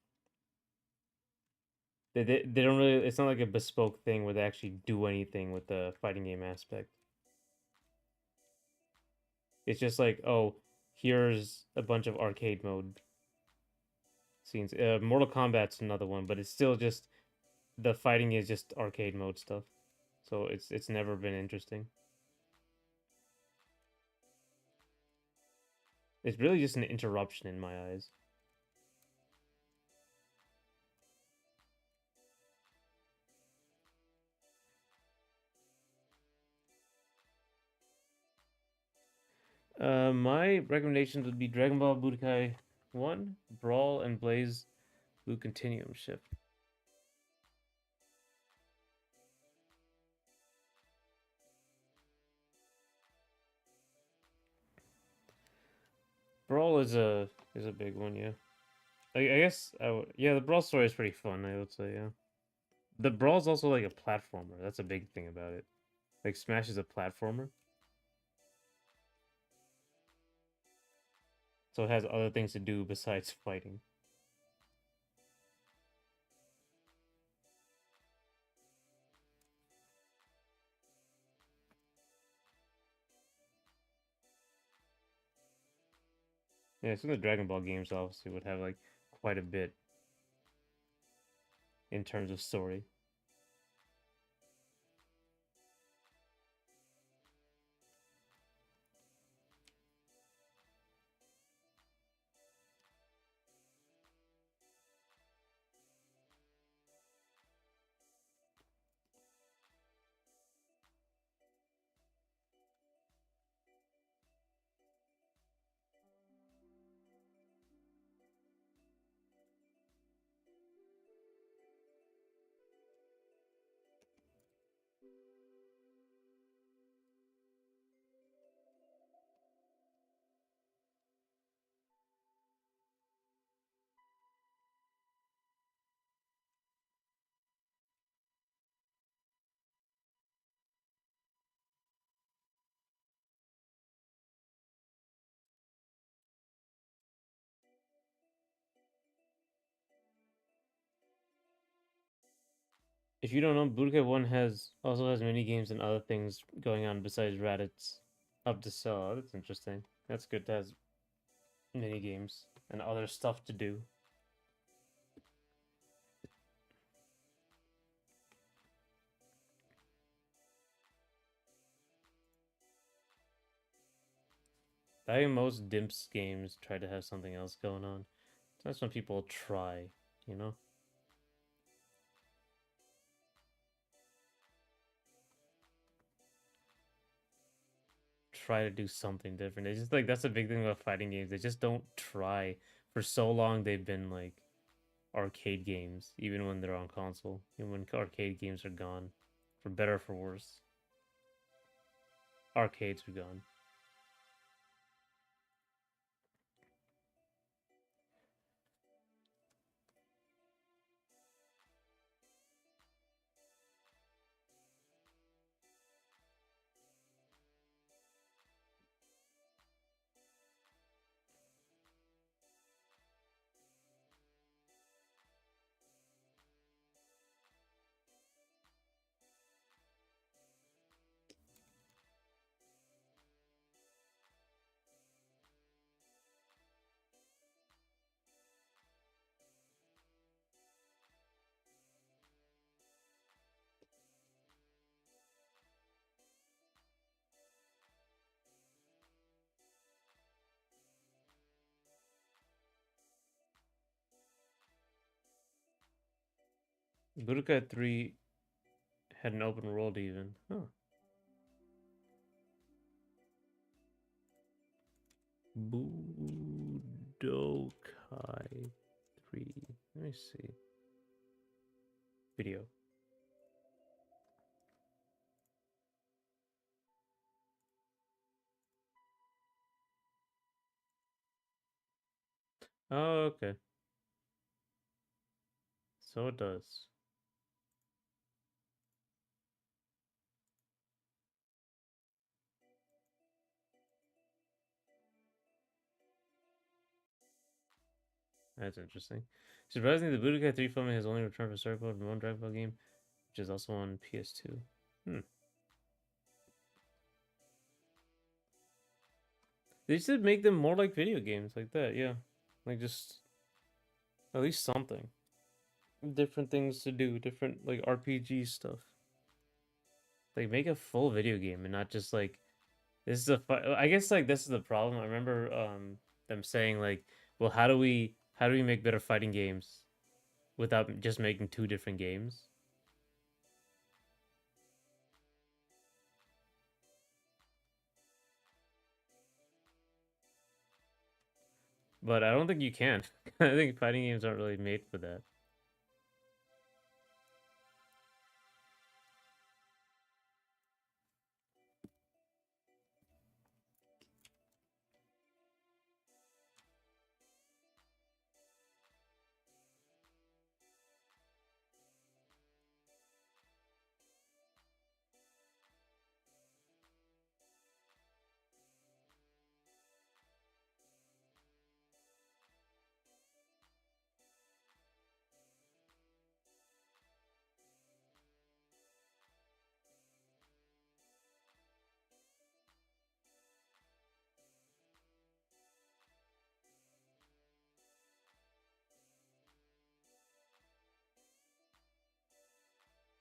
they don't really. It's not like a bespoke thing where they actually do anything with the fighting game aspect. It's just like, oh, here's a bunch of arcade mode scenes. Mortal Kombat's another one, but it's still just the fighting is just arcade mode stuff. So it's never been interesting. It's really just an interruption in my eyes. My recommendations would be Dragon Ball Budokai 1, Brawl, and Blaze Blue Continuum Shift. Brawl is a big one, yeah. I guess yeah, the Brawl story is pretty fun, I would say, yeah. The Brawl's also like a platformer. That's a big thing about it. Like Smash is a platformer, so it has other things to do besides fighting. Yeah, some of the Dragon Ball games obviously would have like quite a bit in terms of story. If you don't know, Budokai 1 also has mini games and other things going on besides Raditz up to sell. Oh, that's interesting. That's good to have mini games and other stuff to do. I think most Dimps games try to have something else going on. That's when people try, you know? Try to do something different. It's just like that's a big thing about fighting games. They just don't try. For so long they've been like arcade games, even when they're on console. Even when arcade games are gone. For better or for worse. Arcades are gone. Budokai 3 had an open world even. Huh. Budokai 3. Let me see. Video. Oh, okay. So it does. That's interesting. Surprisingly, the Budokai 3 filming has only returned for story mode from one Dragon Ball game, which is also on PS2. Hmm. They should make them more like video games like that, yeah. Like just at least something. Different things to do, different like RPG stuff. Like make a full video game and not just like this is I guess like this is the problem. I remember them saying like, well, how do we make better fighting games without just making two different games? But I don't think you can. I think fighting games aren't really made for that.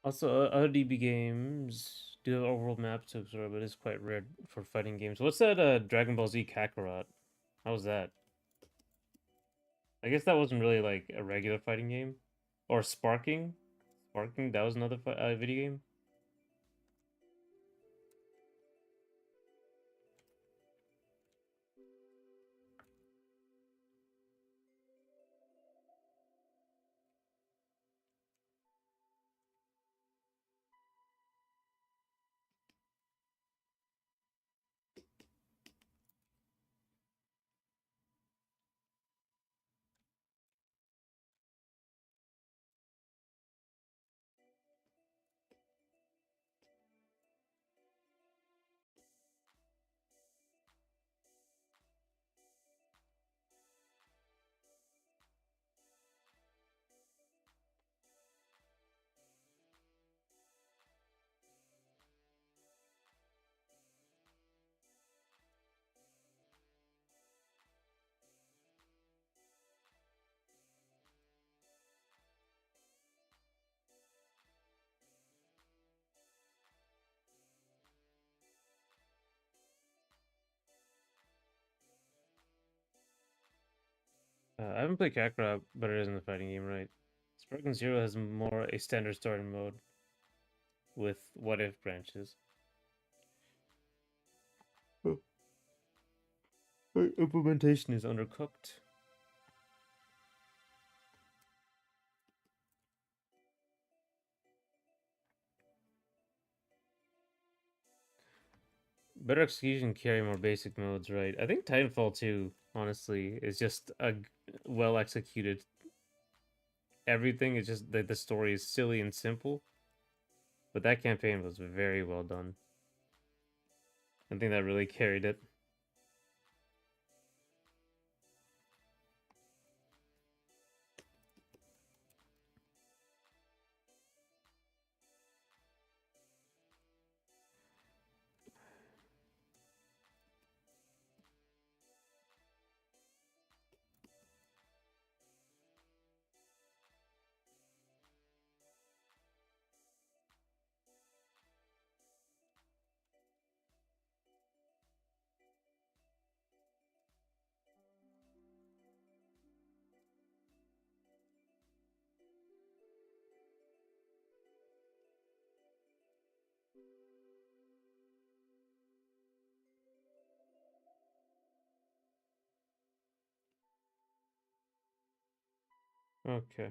Also, other DB games do have overworld maps to explore, but it's quite rare for fighting games. What's that Dragon Ball Z Kakarot? How was that? I guess that wasn't really like a regular fighting game. Or Sparking? Sparking, that was another video game? I haven't played Kakarot, but it isn't a fighting game, right? Sparking Zero has more a standard story mode with what if branches. Oh. Implementation is undercooked. Better execution carry more basic modes, right? I think Titanfall 2, honestly, is just a well executed. Everything is just that the story is silly and simple, but that campaign was very well done. I think that really carried it. Okay.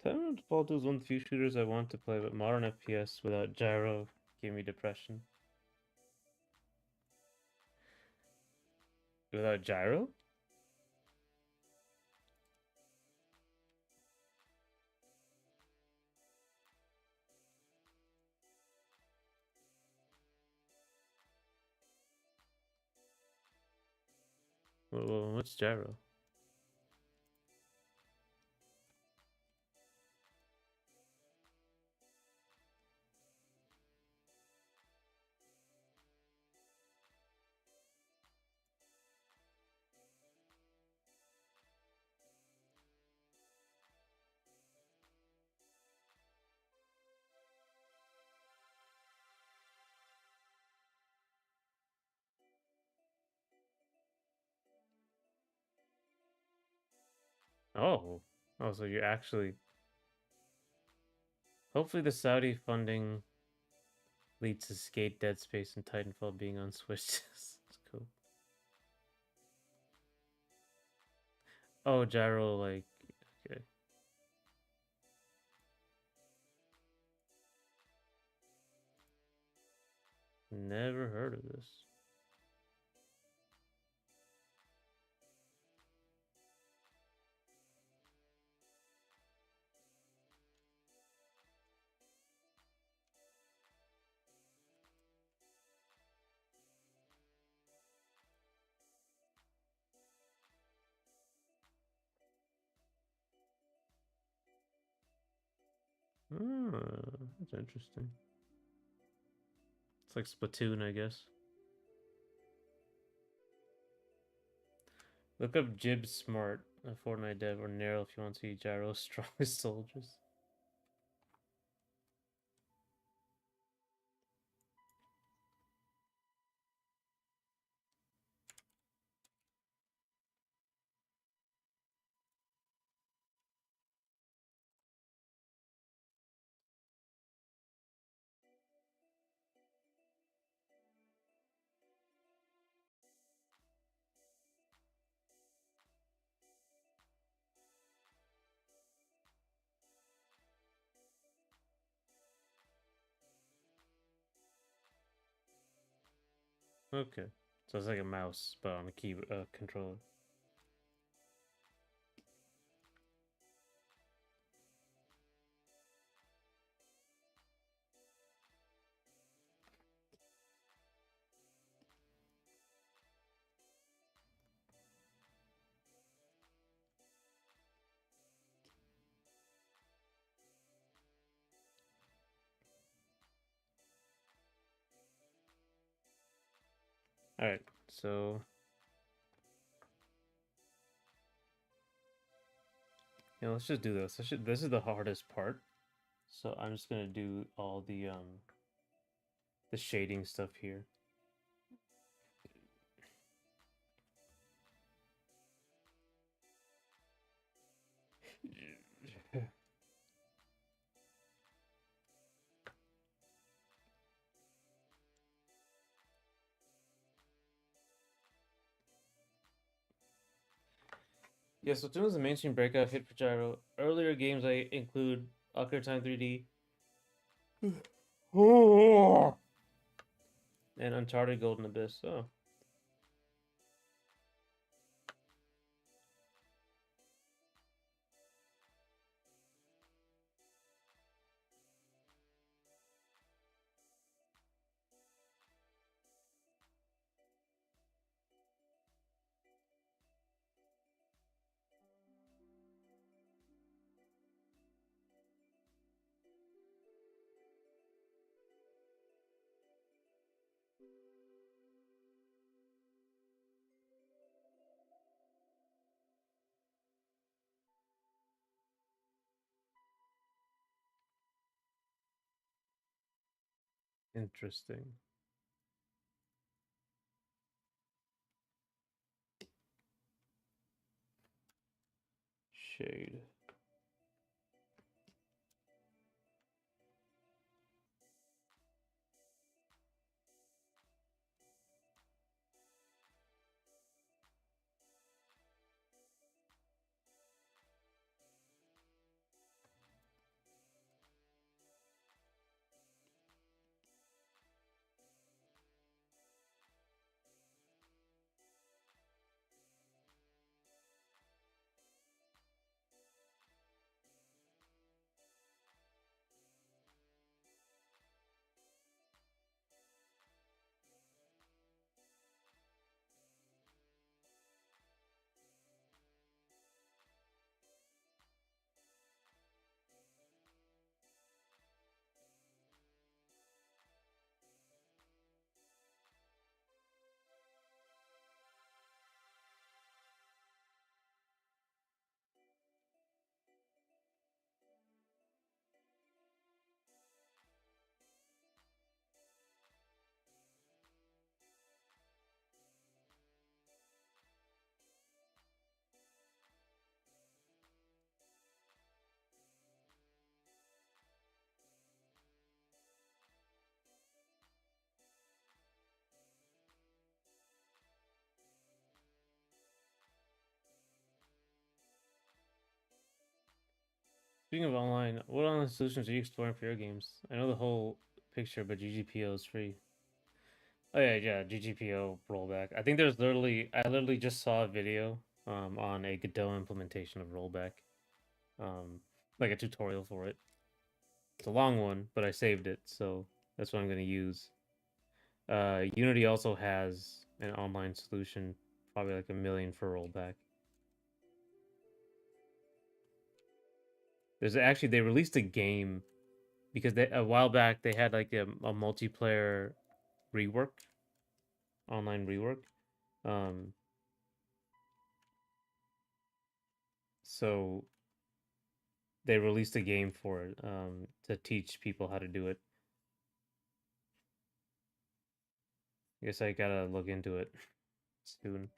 Titanfall 2 is one of the few shooters I want to play, but modern FPS without gyro gave me depression. Without gyro? Well, what's gyro? Oh. Oh, so you're actually. Hopefully, the Saudi funding leads to Skate, Dead Space, and Titanfall being on Switch. It's cool. Oh, gyro, like. Okay. Never heard of this. That's interesting. It's like Splatoon, I guess. Look up Jib Smart, a Fortnite dev, or Nero if you want to see Gyro's strongest soldiers. Okay. So it's like a mouse, but on a key controller. Alright, so Let's just do this. This is the hardest part. So I'm just gonna do all the shading stuff here. Yeah, so Doom is a mainstream breakout hit for Gyro. Earlier games I include Ocarina of Time 3D and Uncharted Golden Abyss. Oh, interesting. Shade. Speaking of online, what online solutions are you exploring for your games? I know the whole picture, but GGPO is free. Oh yeah, GGPO rollback. I think I literally just saw a video on a Godot implementation of rollback. Um like a tutorial for it. It's a long one, but I saved it, so that's what I'm gonna use. Unity also has an online solution, probably like 1 million for rollback. There's actually they released a game because a while back they had like a multiplayer rework, online rework. Um, so they released a game for it to teach people how to do it. I guess I gotta look into it soon.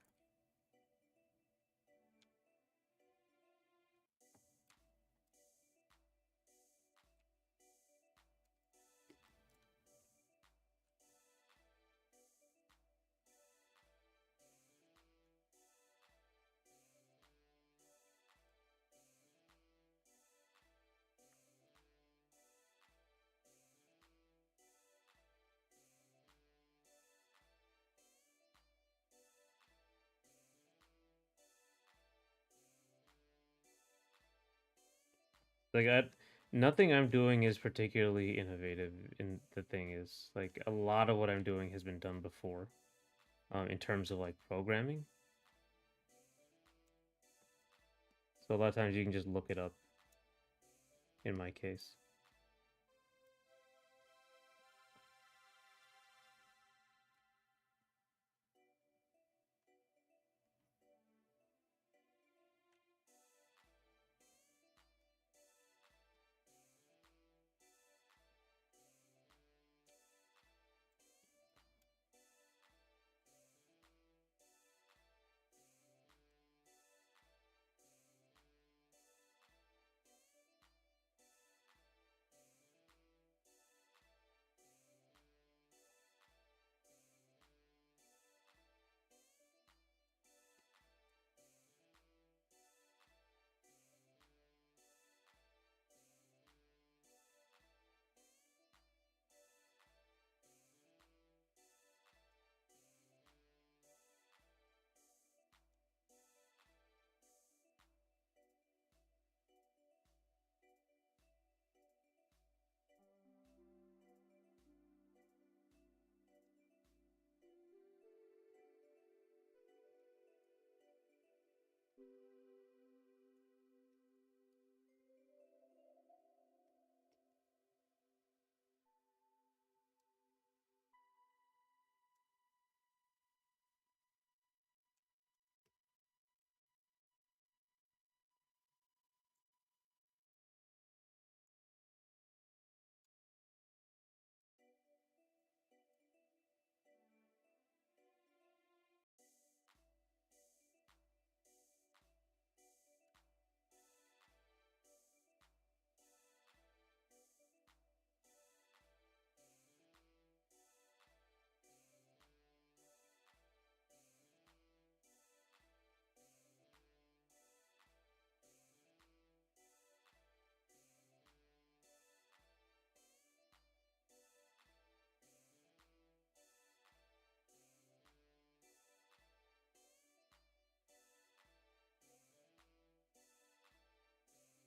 Like nothing I'm doing is particularly innovative. In the thing is, like a lot of what I'm doing has been done before, in terms of like programming. So a lot of times you can just look it up. In my case.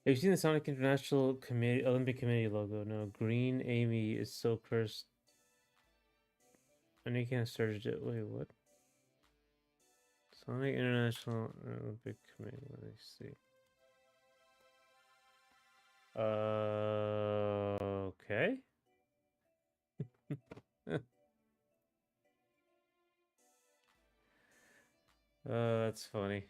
Have you seen the Sonic International Committee Olympic Committee logo? No, green Amy is so cursed. And you can't search it. Wait, what? Sonic International Olympic Committee. Let me see. Okay. That's funny.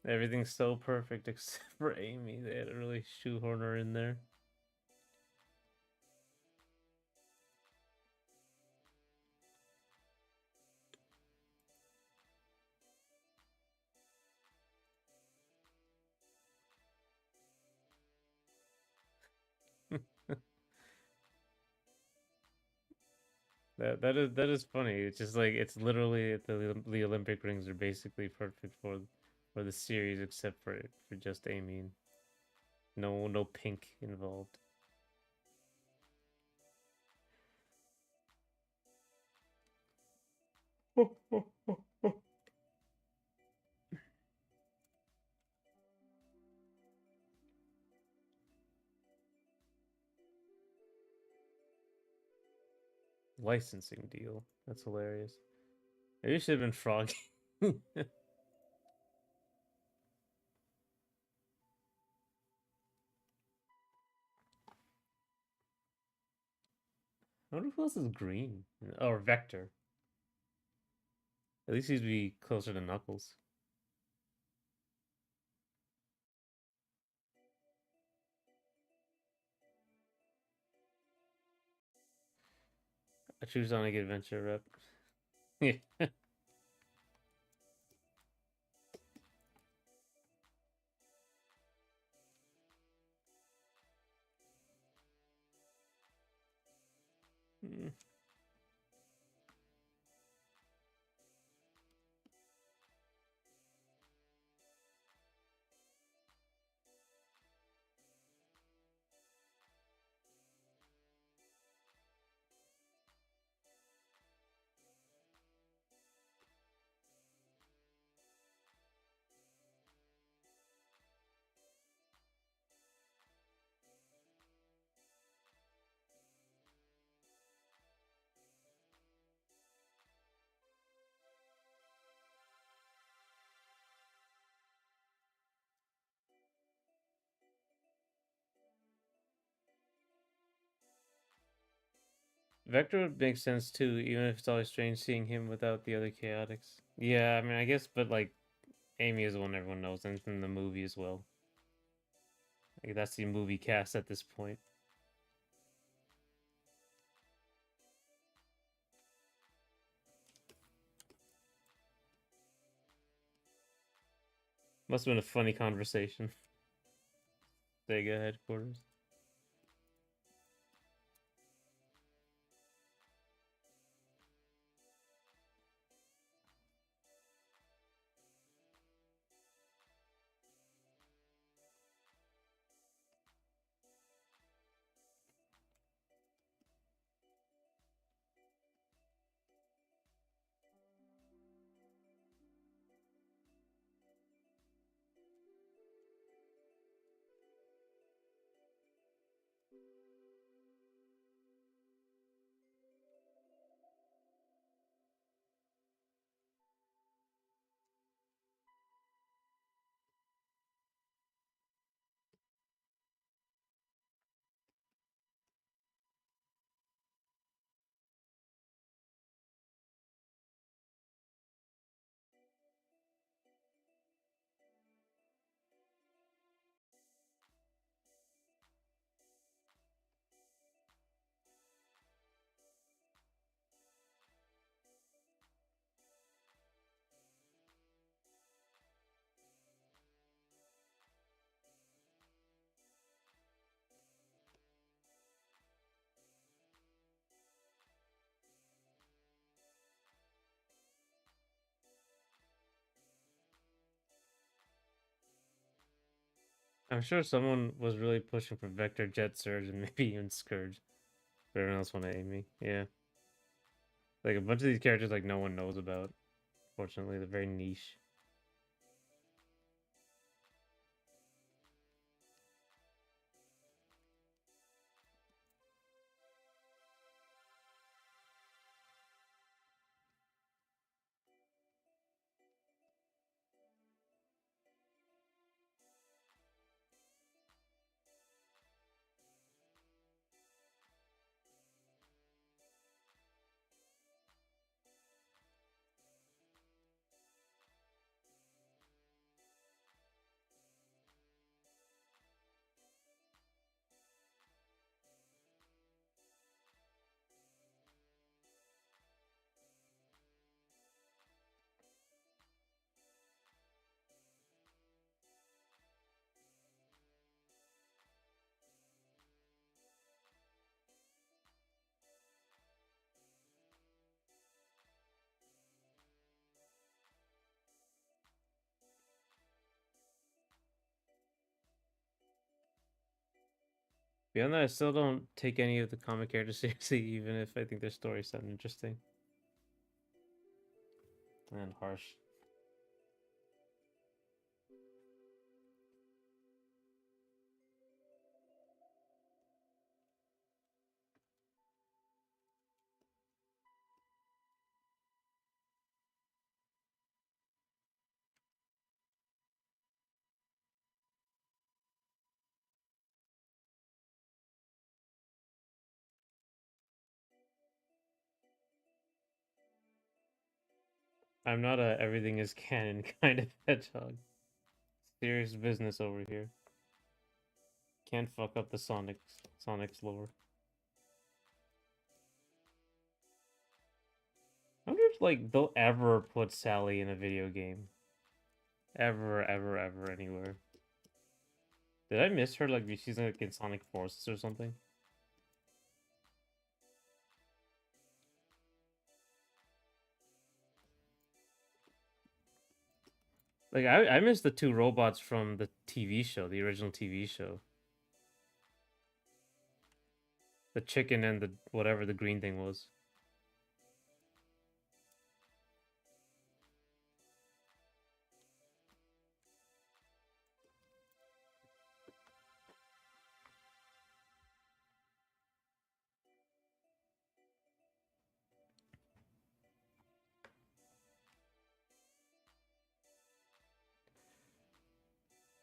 Everything's so perfect except for Amy. They had to really shoehorn her in there. That is funny. It's just like it's literally the Olympic rings are basically perfect for the series except for just Amy. No pink involved. Licensing deal. That's hilarious. Maybe it should have been Froggy. I wonder who else is green. Or Vector. At least he'd be closer to Knuckles. I choose Sonic Adventure rep. Yeah. Vector would make sense too, even if it's always strange seeing him without the other chaotics. Yeah, I mean, I guess, but like, Amy is the one everyone knows, and from the movie as well. Like, that's the movie cast at this point. Must have been a funny conversation. Sega headquarters. I'm sure someone was really pushing for Vector, Jet Surge, and maybe even Scourge. But everyone else wanted Amy. Yeah. Like, a bunch of these characters, like, no one knows about. Fortunately, they're very niche. Beyond that, I still don't take any of the comic characters seriously, even if I think their stories sound interesting. And harsh. I'm not a everything is canon kind of hedgehog. Serious business over here. Can't fuck up the Sonic's lore. I wonder if like they'll ever put Sally in a video game. Ever, ever, ever anywhere. Did I miss her like she's like in Sonic Forces or something? Like I missed the two robots from the TV show, the original TV show. The chicken and the whatever the green thing was.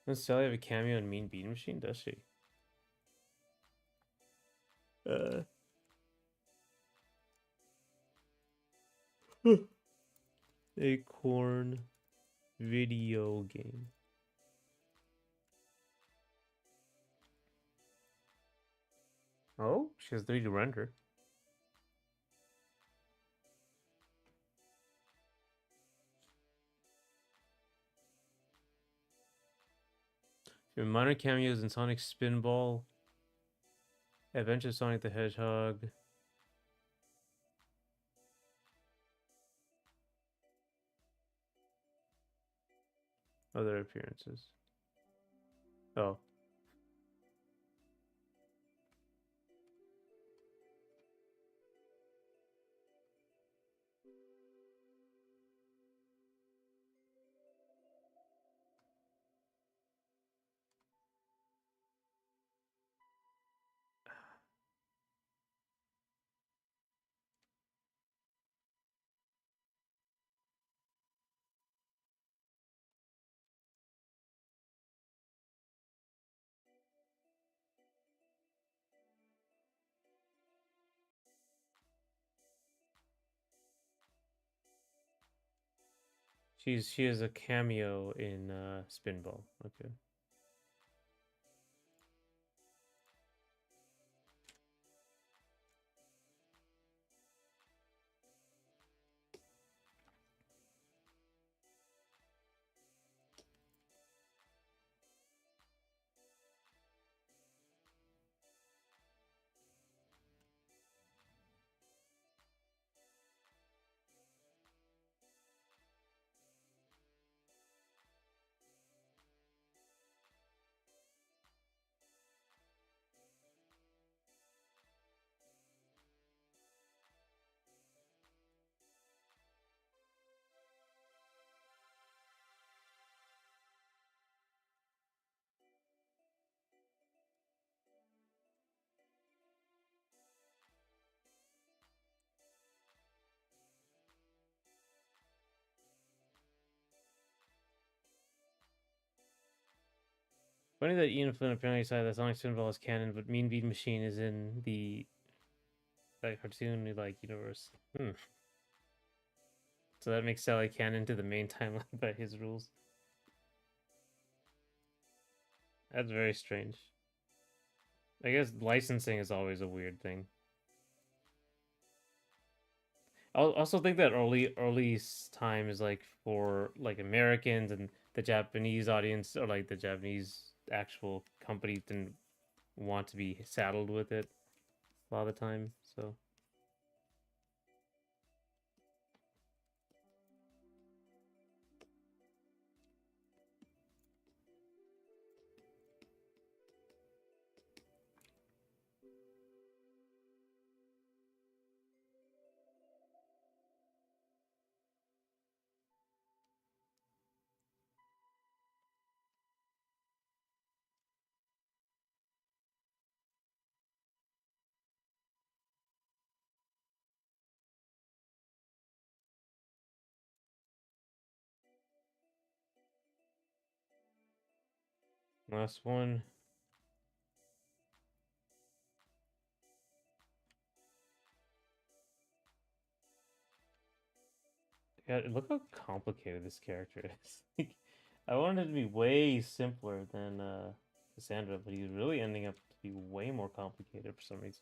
Does Sally have a cameo in Mean Bean Machine? Does she? Uh. Acorn video game. Oh, she has 3D render. Minor cameos in Sonic Spinball, Adventure Sonic the Hedgehog. Other appearances. Oh. She has a cameo in Spinball. Okay. Funny that Ian Flynn apparently decided that Sonic Spinball is canon, but Mean Bean Machine is in the that cartoon like universe. So that makes Sally canon to the main timeline by his rules. That's very strange. I guess licensing is always a weird thing. I also think that early time is like for like Americans, and the Japanese audience or like the Japanese actual company didn't want to be saddled with it a lot of the time. So Last one. Yeah, look how complicated this character is. Like, I wanted it to be way simpler than Cassandra, but he's really ending up to be way more complicated for some reason.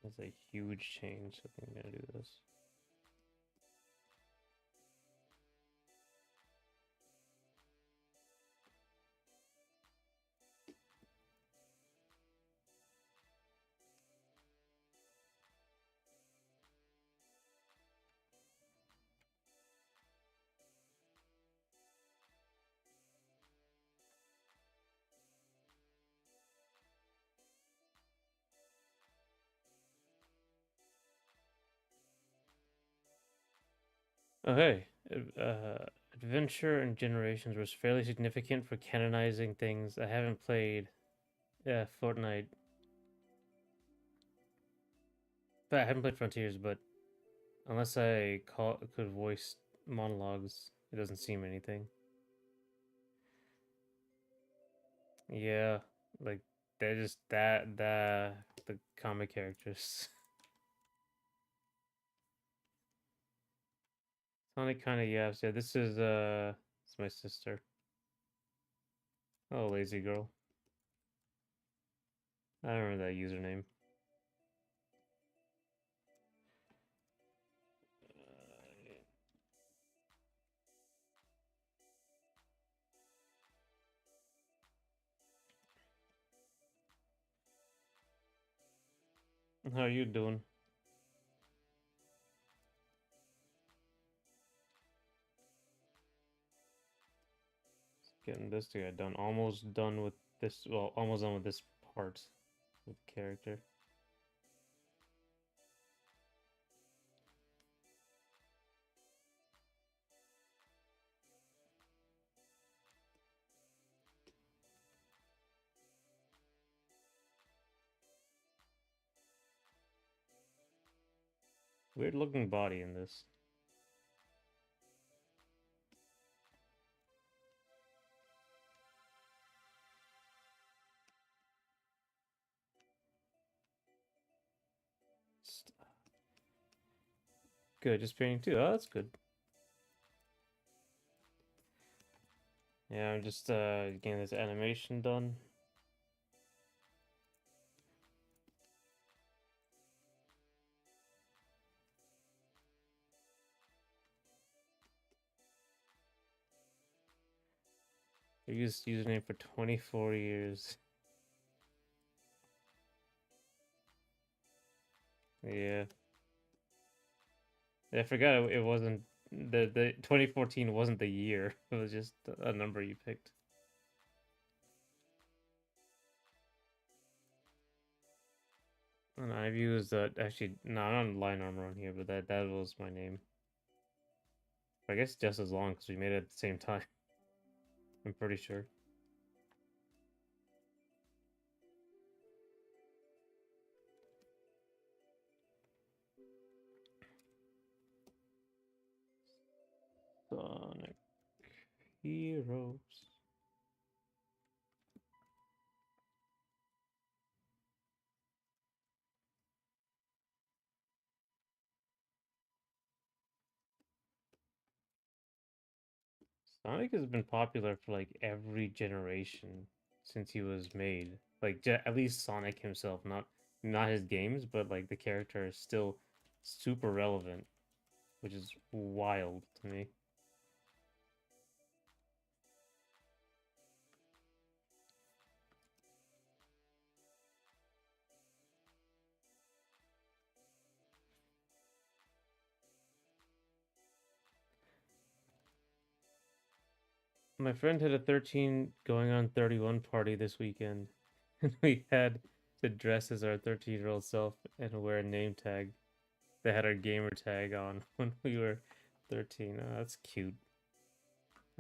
That's a huge change. I think I'm gonna do this. Oh, hey. Adventure and Generations was fairly significant for canonizing things. I haven't played Fortnite. But I haven't played Frontiers, but unless I could voice monologues, it doesn't seem anything. Yeah, like they're just the comic characters. Sonic kind of yes. Yeah, this is it's my sister. Oh, lazy girl. I don't remember that username. How are you doing? Getting this guy done. Almost done with this. Well, almost done with this part with character. Weird looking body in this. Good, just painting too. Oh, that's good. Yeah, I'm just getting this animation done. I used username for 24 years. Yeah. I forgot it wasn't the 2014 wasn't the year. It was just a number you picked. And I've used actually no, I'm not line armor on here, but that was my name. I guess just as long because we made it at the same time. I'm pretty sure. Sonic Heroes. Sonic has been popular for like every generation since he was made. Like at least Sonic himself, not his games, but like the character is still super relevant, which is wild to me. My friend had a 13 going on 31 party this weekend, and we had to dress as our 13-year-old self and wear a name tag that had our gamer tag on when we were 13. Oh, that's cute.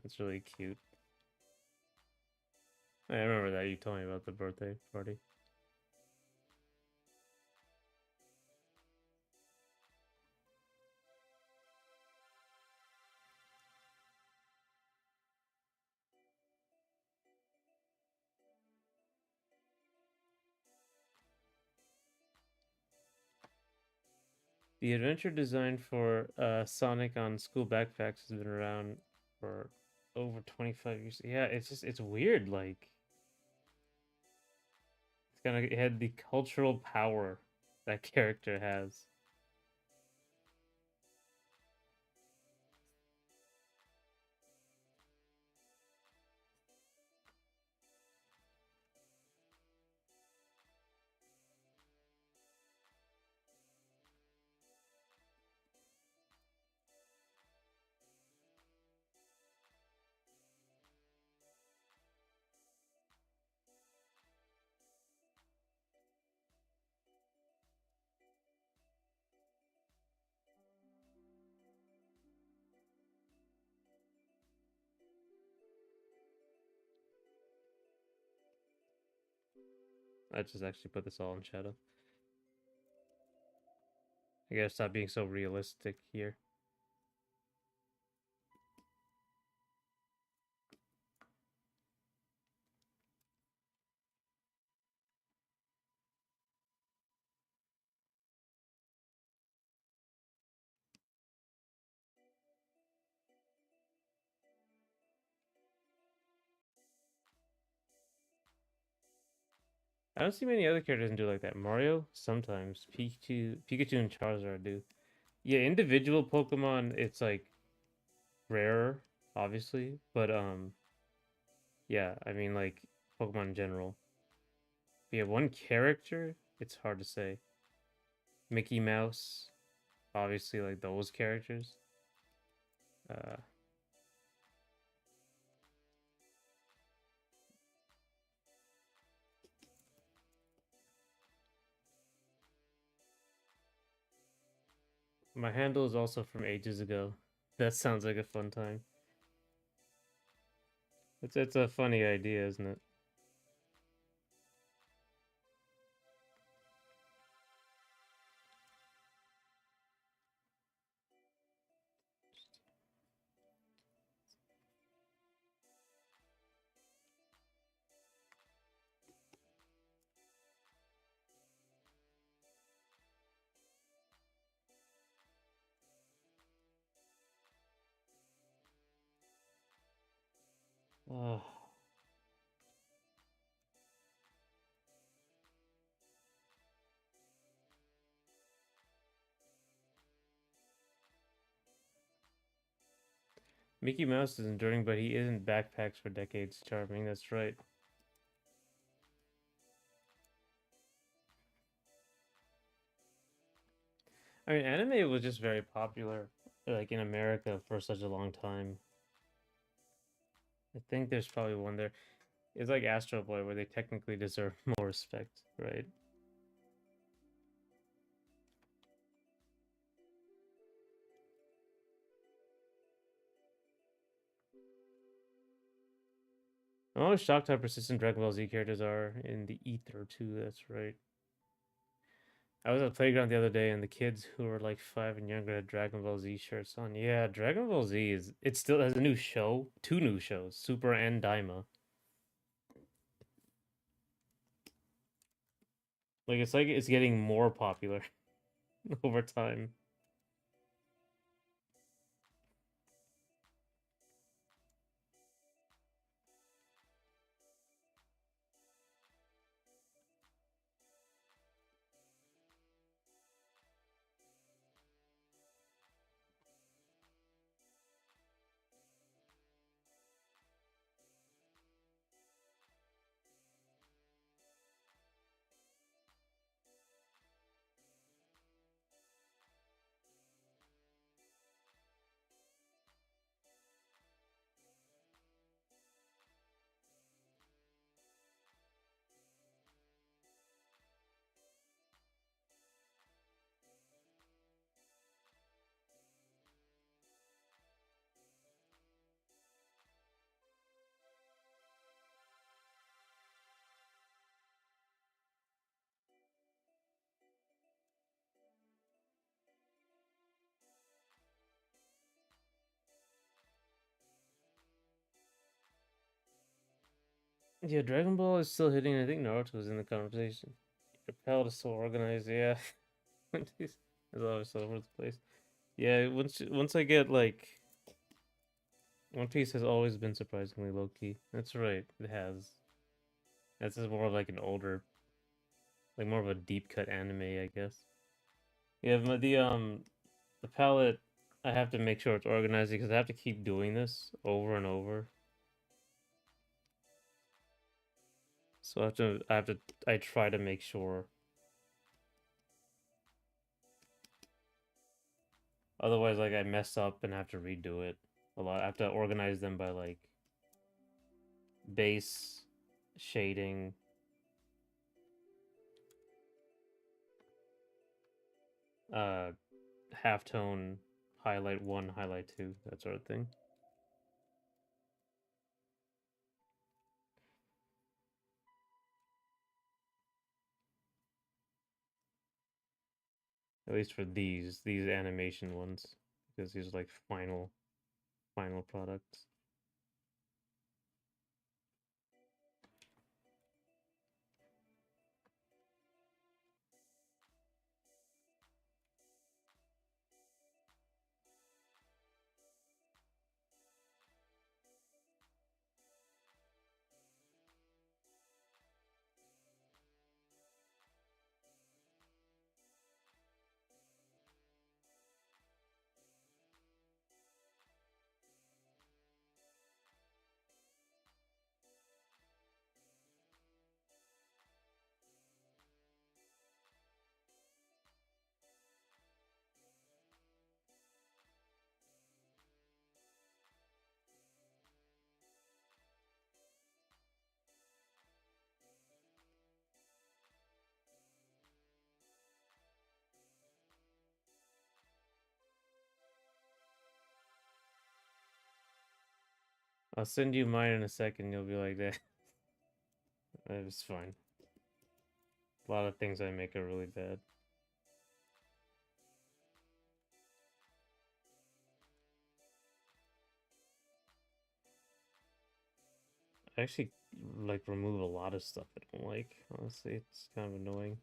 That's really cute. I remember that you told me about the birthday party. The adventure design for Sonic on school backpacks has been around for over 25 years. Yeah, it's weird. Like it's kind of it had the cultural power that character has. I just actually put this all in shadow. I gotta stop being so realistic here. I don't see many other characters do like that. Mario sometimes. Pikachu, and Charizard do. Yeah, individual Pokemon, it's like rarer, obviously, but yeah, I mean like Pokemon in general. But yeah, one character, it's hard to say. Mickey Mouse, obviously like those characters. Uh, my handle is also from ages ago. That sounds like a fun time. It's a funny idea, isn't it? Oh, Mickey Mouse is enduring, but he isn't backpacks for decades. Charming, that's right. I mean, anime was just very popular, like in America for such a long time. I think there's probably one there. It's like Astro Boy, where they technically deserve more respect, right? I'm always shocked how persistent Dragon Ball Z characters are in the ether too. That's right. I was at the playground the other day, and the kids who were like 5 and younger had Dragon Ball Z shirts on. Yeah, Dragon Ball Z is it still has a new show, two new shows, Super and Daima. Like it's getting more popular over time. Yeah, Dragon Ball is still hitting. I think Naruto's in the conversation. Your palette is so organized. Yeah, it's always all over the place. Yeah, once I get like One Piece has always been surprisingly low key. That's right, it has. This is more like an older, like more of a deep cut anime, I guess. Yeah, but the palette, I have to make sure it's organized because I have to keep doing this over and over. So I try to make sure. Otherwise, like I mess up and have to redo it a lot. I have to organize them by like base, shading, uh, halftone, highlight one, highlight two, that sort of thing. At least for these animation ones, because these are like final products. I'll send you mine in a second. You'll be like that. It's fine. A lot of things I make are really bad. I actually like remove a lot of stuff I don't like. Honestly, it's kind of annoying.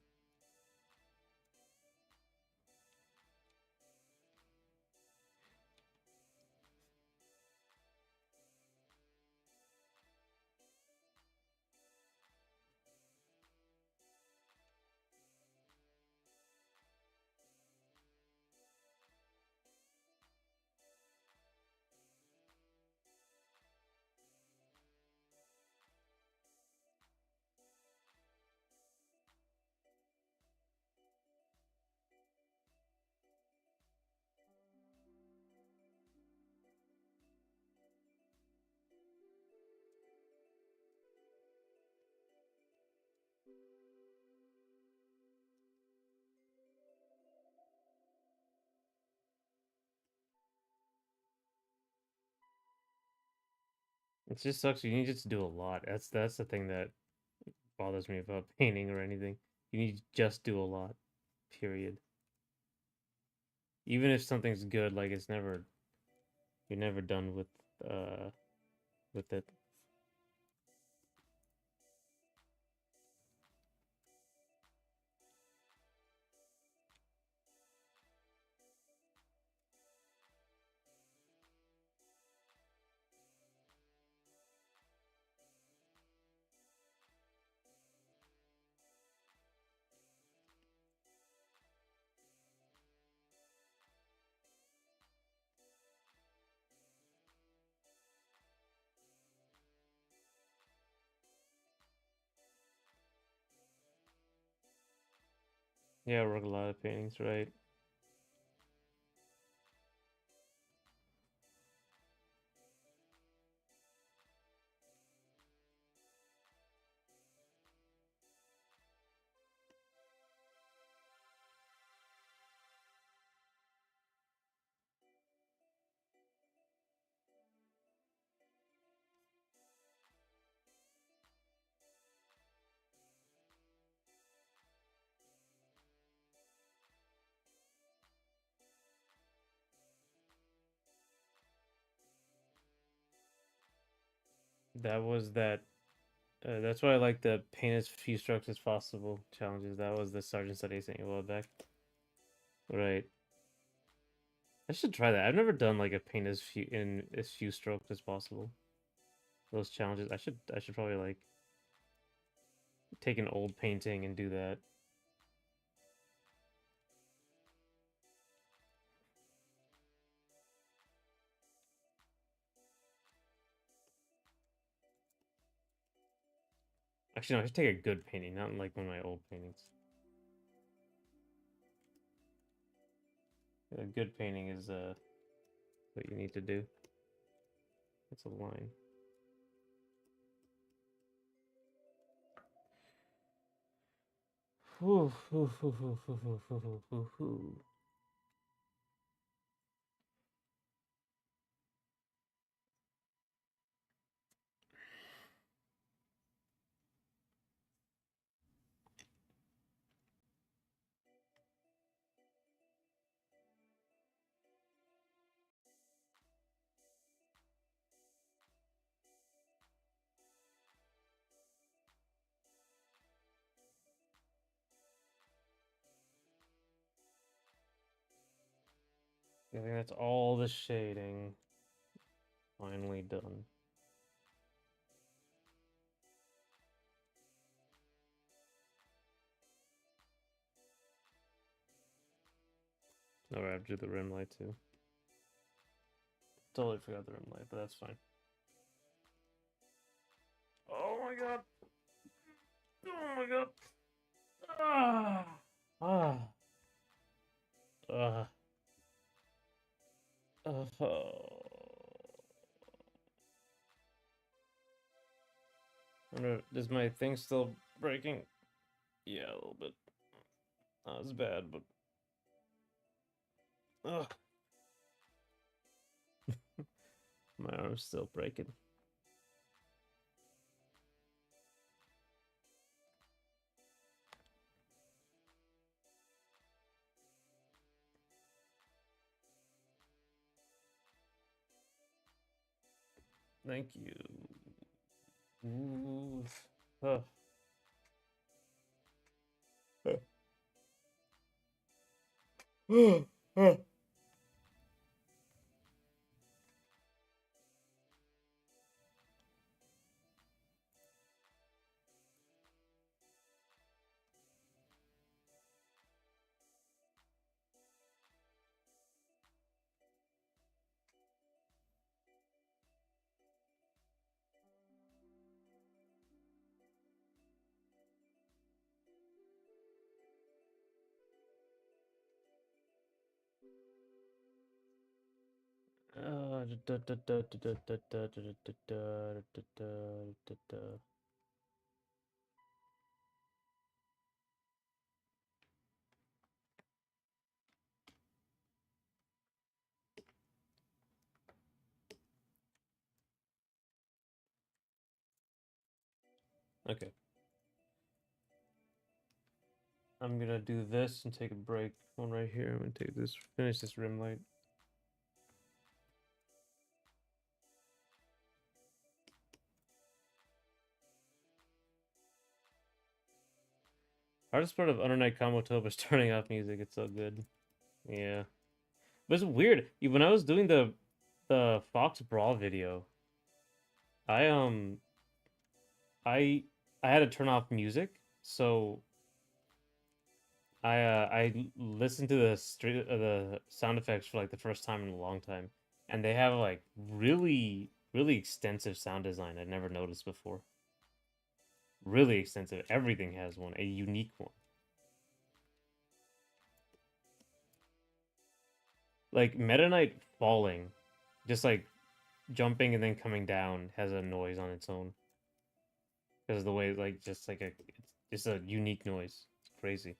It just sucks. You need to do a lot. That's the thing that bothers me about painting or anything. You need to just do a lot. Period. Even if something's good, like you're never done uh with it. Yeah, I work a lot of paintings, right? That was that That's why I like the paint as few strokes as possible challenges. That was the Sergeant study saying a while back. Right. I should try that. I've never done like a paint as few strokes as possible. Those challenges. I should probably like take an old painting and do that. Actually, no, I should take a good painting, not like one of my old paintings. A good painting is what you need to do. It's a line. Whew, whew, whew, whew, whew, whew, whew, whew, whew. I think that's all the shading. Finally done. Oh, I have to do the rim light too. Totally forgot the rim light, but that's fine. Oh my god! Oh my god! Ah! Ah! Ah! Is my thing still breaking? Yeah, a little bit. Not as bad, but ugh, my arm's still breaking. Thank you. Ooh. Ugh. Okay. I'm gonna do this and take a break. One right here. I'm gonna take this, finish this rim light. Hardest part of Under Night Combo Toba is turning off music. It's so good. Yeah. But it's weird. When I was doing the Fox Brawl video, I I I had to turn off music, so I listened to the sound effects for like the first time in a long time, and they have like really extensive sound design I'd never noticed before. Really extensive. Everything has one, a unique one. Like Meta Knight falling, just like jumping and then coming down has a noise on its own because of the way like it's just a unique noise. It's crazy.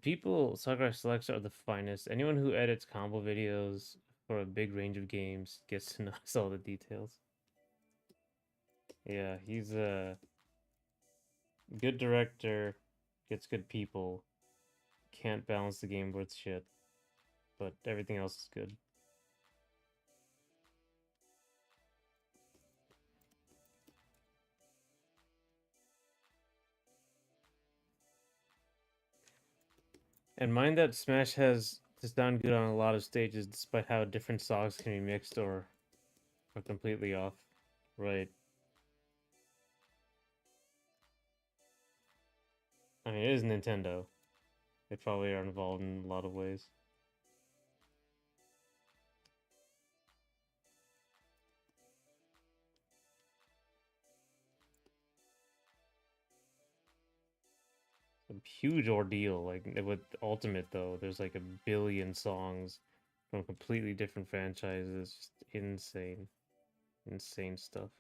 people Sakurai selects are the finest. Anyone who edits combo videos for a big range of games gets to know all the details. Yeah, he's a good director, gets good people, can't balance the game worth shit, but everything else is good. And mind that Smash has to sound good on a lot of stages, despite how different songs can be mixed or completely off. Right. I mean, it is Nintendo. They probably are involved in a lot of ways. A huge ordeal. Like with Ultimate, though, there's like a billion songs from completely different franchises. Just insane, insane stuff.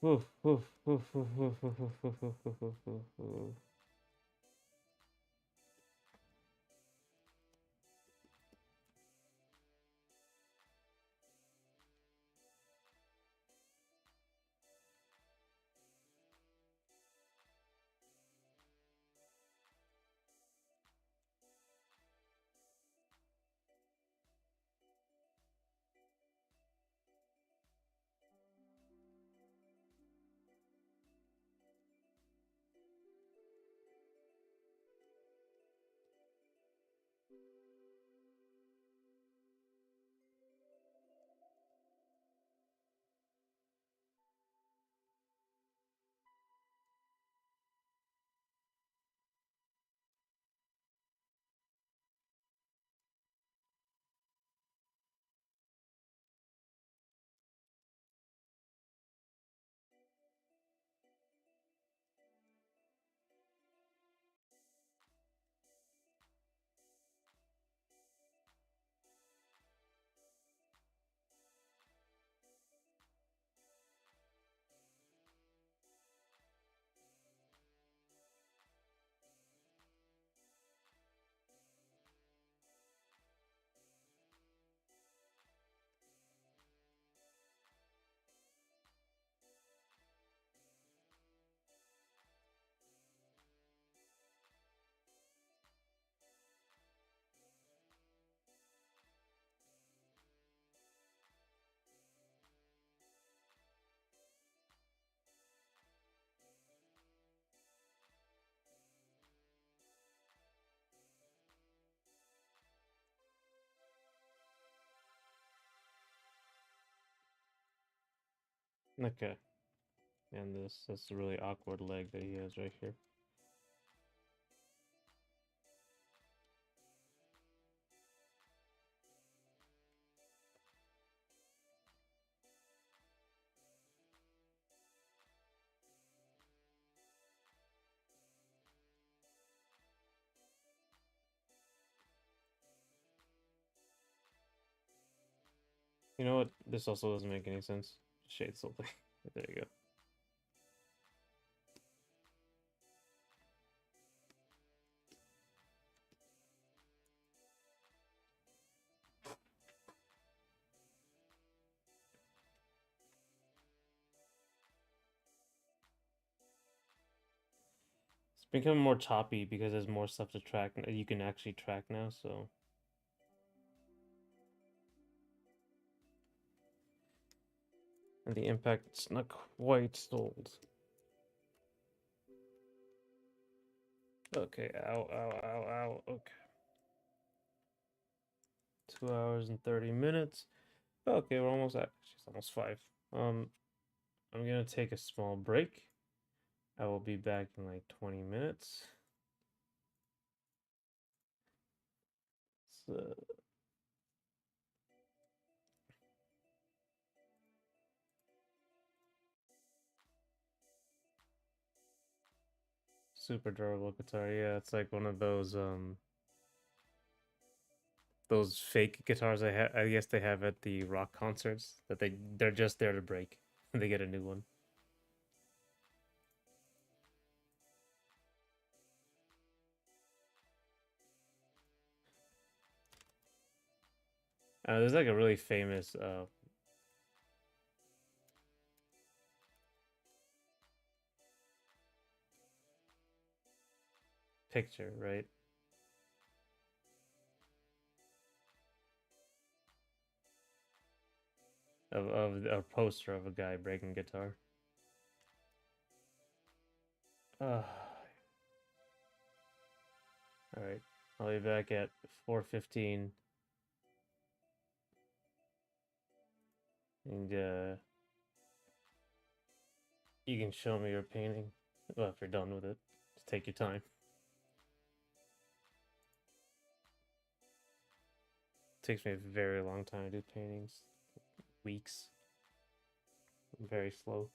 Woof, woof, woof, woof, woof, woof, woof, woof, woof, woof, woof, woof, woof. Okay. And that's a really awkward leg that he has right here. You know what? This also doesn't make any sense. Shade something. There you go. It's become more choppy because there's more stuff to track. You can actually track now, so. And the impact's not quite sold. Okay, ow, ow, ow, ow. Okay. 2 hours and 30 minutes. Okay, we're almost at. She's almost 5. I'm gonna take a small break. I will be back in like 20 minutes. So. Super durable guitar. Yeah, it's like one of those fake guitars I guess they have at the rock concerts that they're just there to break. They get a new one. There's like a really famous picture, right? Of a poster of a guy breaking guitar. Uh, all right. I'll be back at 4:15 and you can show me your painting. Well, if you're done with it. Just take your time. It takes me a very long time to do paintings. Weeks. I'm very slow.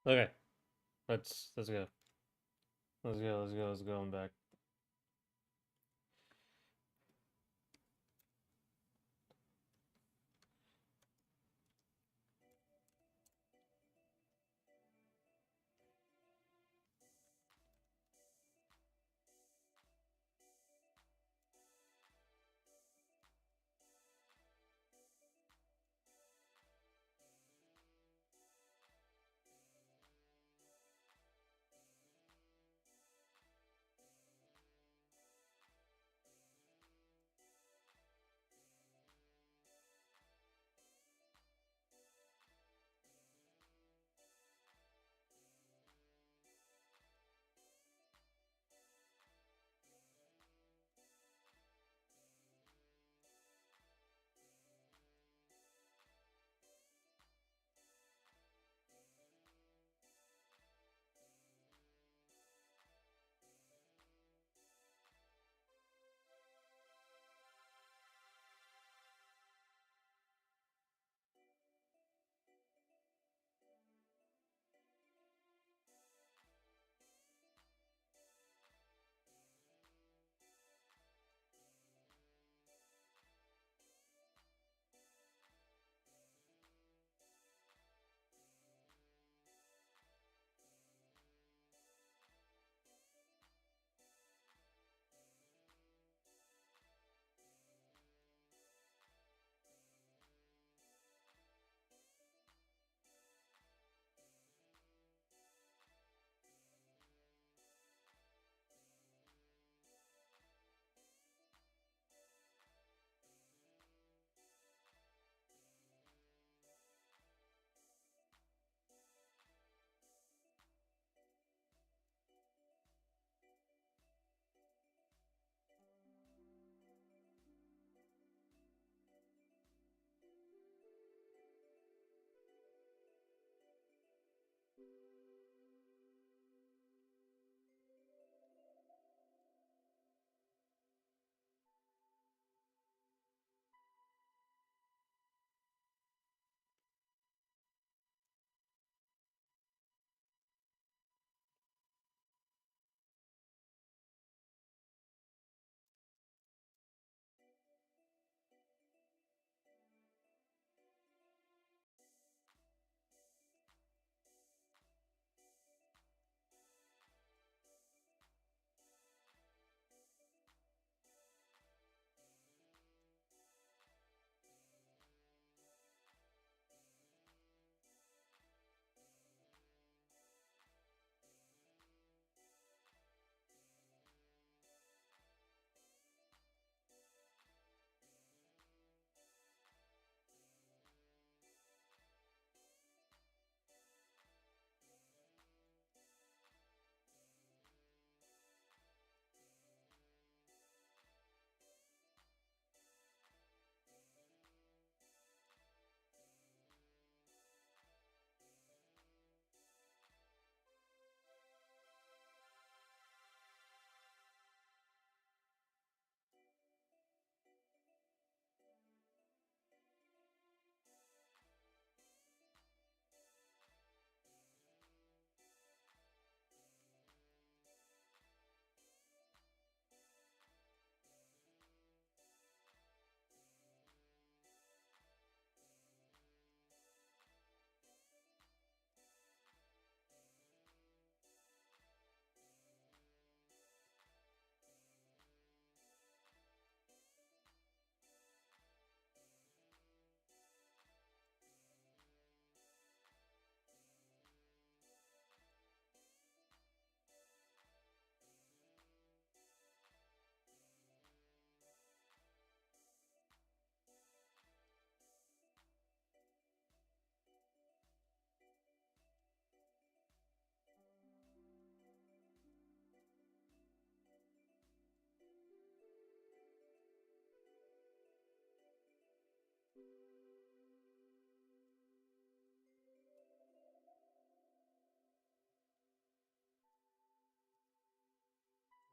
Okay, let's go. Let's go. I'm back.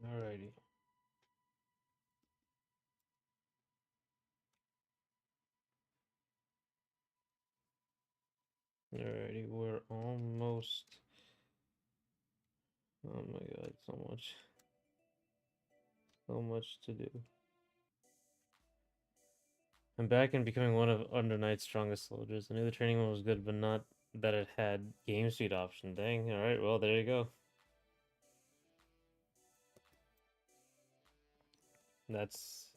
Alrighty. Alrighty, we're almost Oh my god, so much to do. I'm back and becoming one of Under Knight's strongest soldiers. I knew the training one was good, but not that it had game speed option. Dang, alright, well, there you go. That's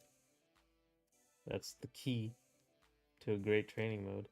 the key to a great training mode.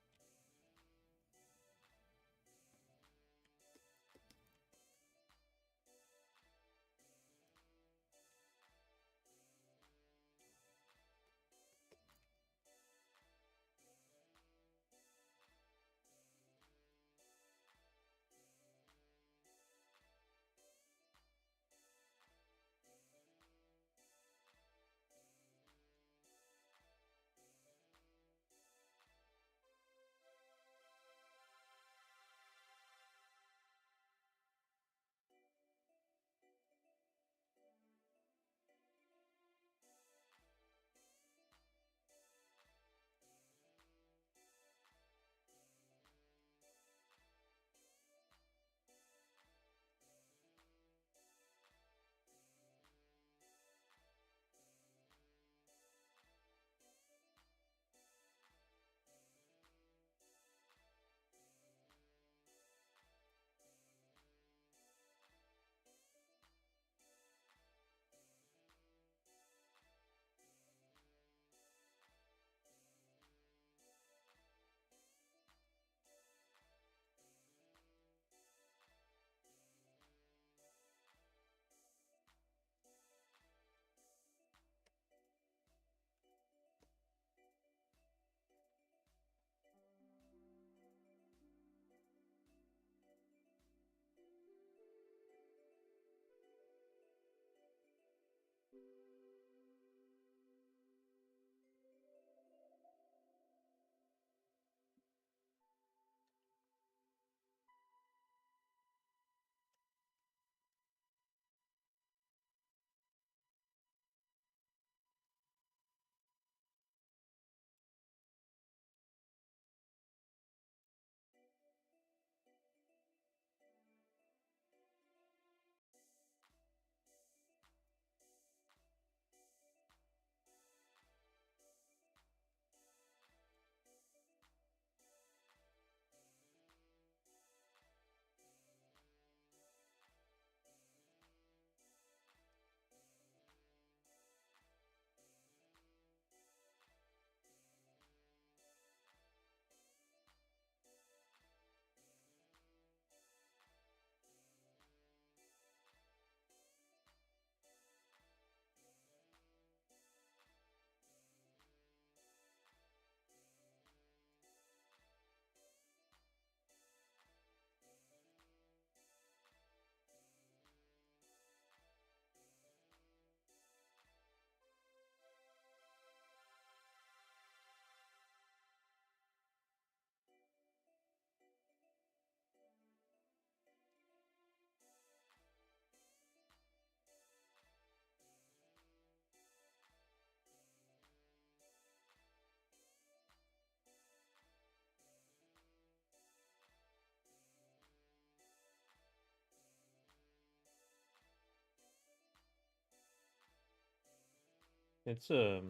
It's sorry,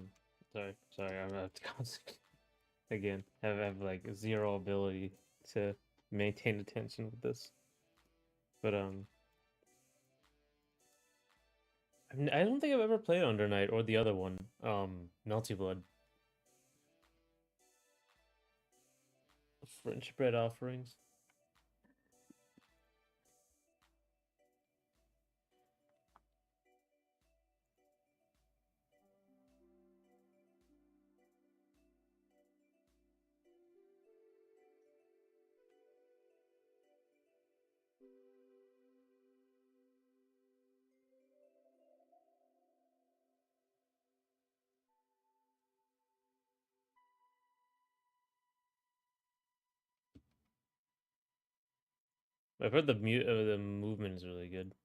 I'm gonna have to concentrate again. Have like zero ability to maintain attention with this. But I don't think I've ever played Under Night or the other one, Melty Blood. French bread offerings. I've heard the movement is really good.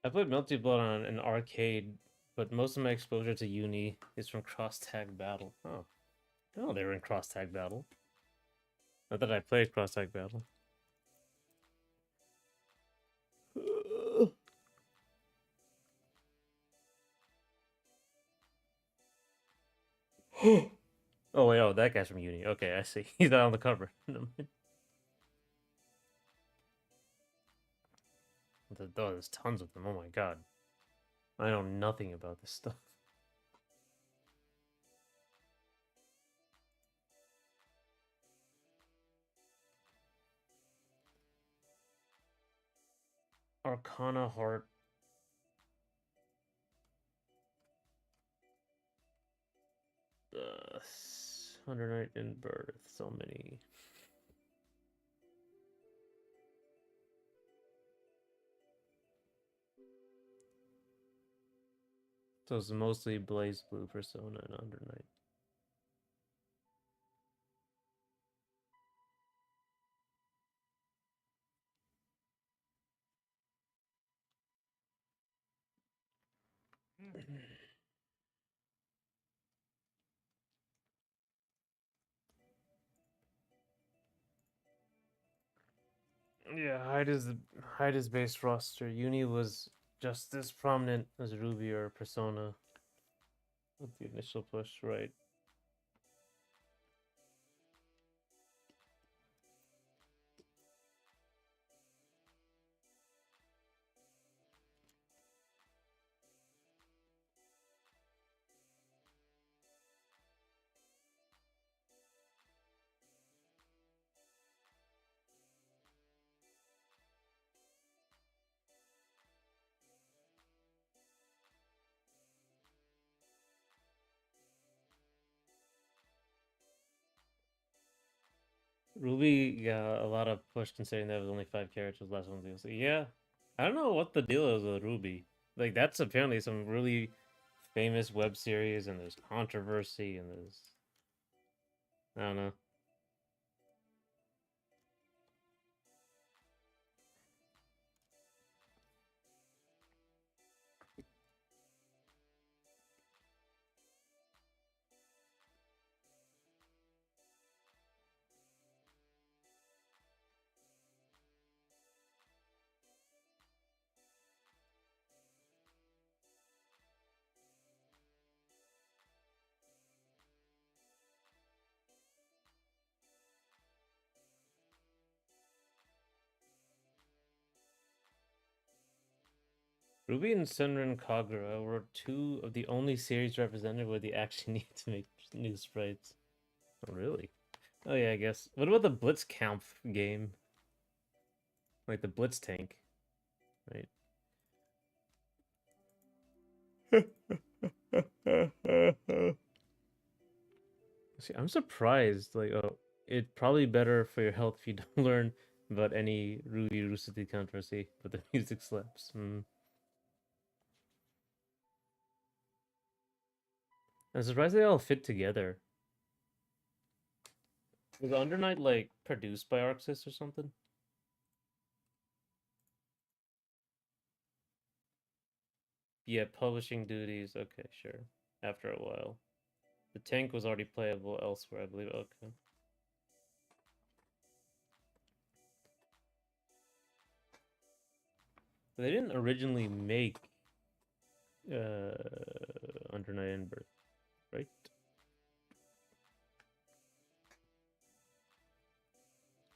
I played Melty Blood on an arcade, but most of my exposure to Uni is from Cross Tag Battle. Oh, oh, they were in Cross Tag Battle. Not that I played Cross Tag Battle. Oh wait, oh that guy's from Uni. Okay, I see. He's not on the cover. Oh, there's tons of them. Oh my god, I know nothing about this stuff. Arcana Heart. 100 Night in Birth. So many. So it's mostly Blaze Blue, Persona, and Under Night. Yeah, Hyde is base roster. Uni was just as prominent as Ruby or Persona with the initial push, right? Ruby got a lot of push considering that was only 5 characters last one DLC. Yeah, I don't know what the deal is with Ruby. Like that's apparently some really famous web series, and there's controversy, and there's I don't know. Ruby and Senran Kagura were two of the only series represented where they actually need to make new sprites. Oh, really? Oh yeah, I guess. What about the Blitzkampf game? Like the Blitz tank, right? See, I'm surprised. Like, oh, it's probably better for your health if you don't learn about any Ruby Rooster Teeth controversy, but the music slaps. I'm surprised they all fit together. Was Under Night like produced by Arxis or something? Yeah, publishing duties. Okay, sure. After a while, the tank was already playable elsewhere, I believe. Okay. But they didn't originally make Under Night in Birth, right?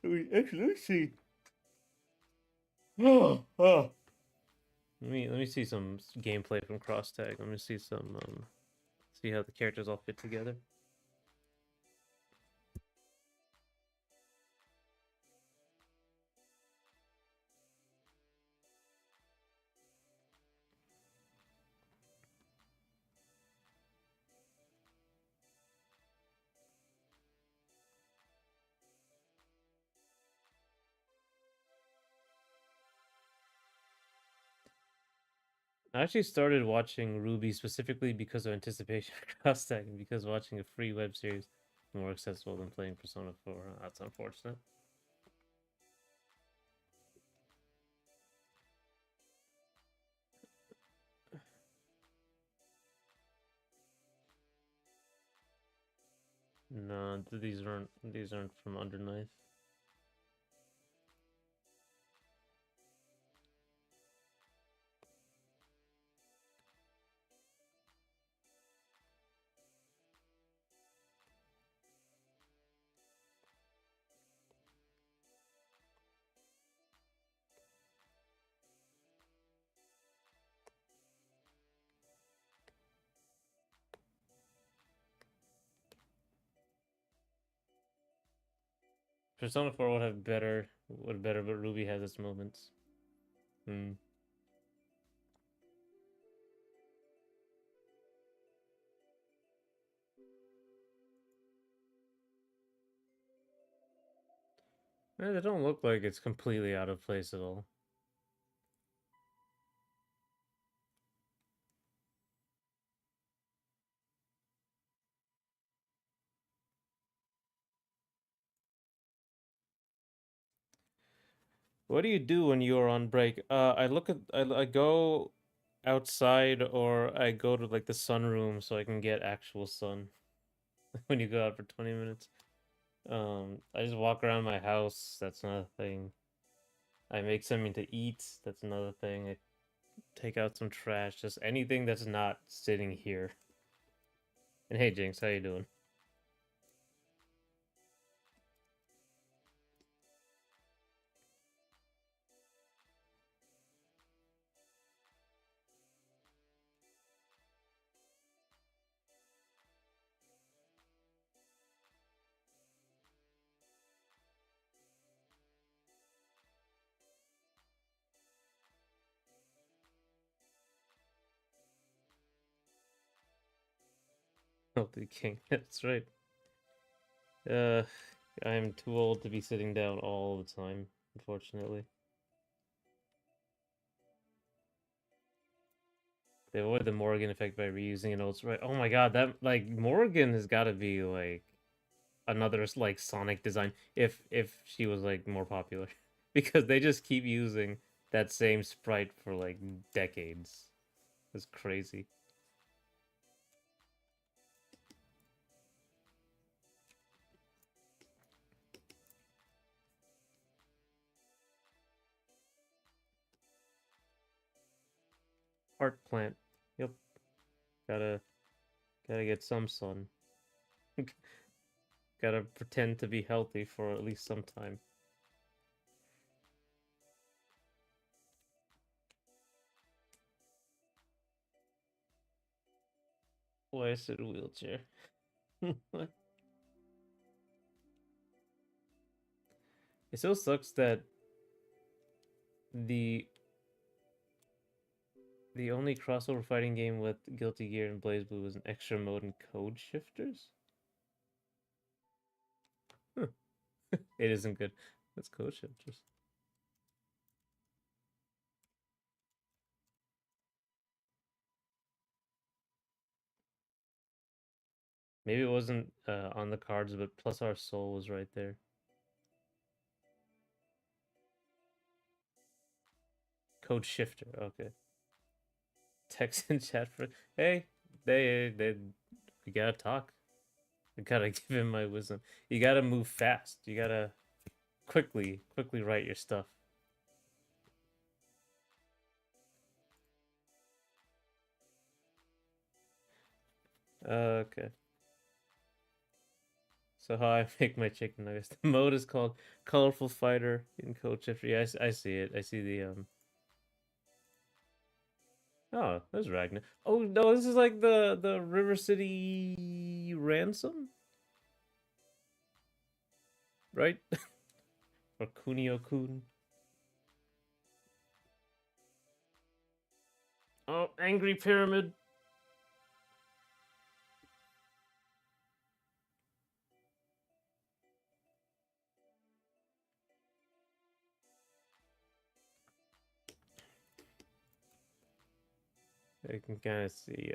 Let me see. Oh, oh. Let me see some gameplay from Cross Tag. Let me see some see how the characters all fit together. I actually started watching Ruby specifically because of anticipation of Cross Tag and because watching a free web series is more accessible than playing Persona 4. That's unfortunate. No, these aren't from Underknife. Persona 4 would have better, but Ruby has its moments. Hmm. They don't look like it's completely out of place at all. What do you do when you're on break? I go outside or I go to like the sunroom so I can get actual sun when you go out for 20 minutes. I just walk around my house, that's another thing. I make something to eat, that's another thing. I take out some trash, just anything that's not sitting here. And hey Jinx, how you doing? Healthy king, that's right. Uh, I'm too old to be sitting down all the time, unfortunately. They avoid the Morgan effect by reusing an old sprite. Oh my god, that like Morgan has got to be like another like Sonic design if she was like more popular, because they just keep using that same sprite for like decades. It's crazy. Art plant. Yep. Gotta gotta get some sun. Gotta pretend to be healthy for at least some time. Why is it a wheelchair? It still sucks that the the only crossover fighting game with Guilty Gear and BlazBlue was an extra mode and code shifters. Huh. It isn't good. That's code shifters. Maybe it wasn't on the cards, but Plus Our Soul was right there. Code shifter. Okay. Text in chat for hey, they we gotta talk. I gotta give him my wisdom. You gotta move fast. You gotta quickly write your stuff. Okay. So how I make my chicken nuggets. The mode is called Colorful Fighter in Code Shifter. Yeah, I see it. I see the. Oh, there's Ragnar. Oh no, this is like the River City ransom, right? Or Kunio Kun. Oh, Angry Pyramid. I can kind of see.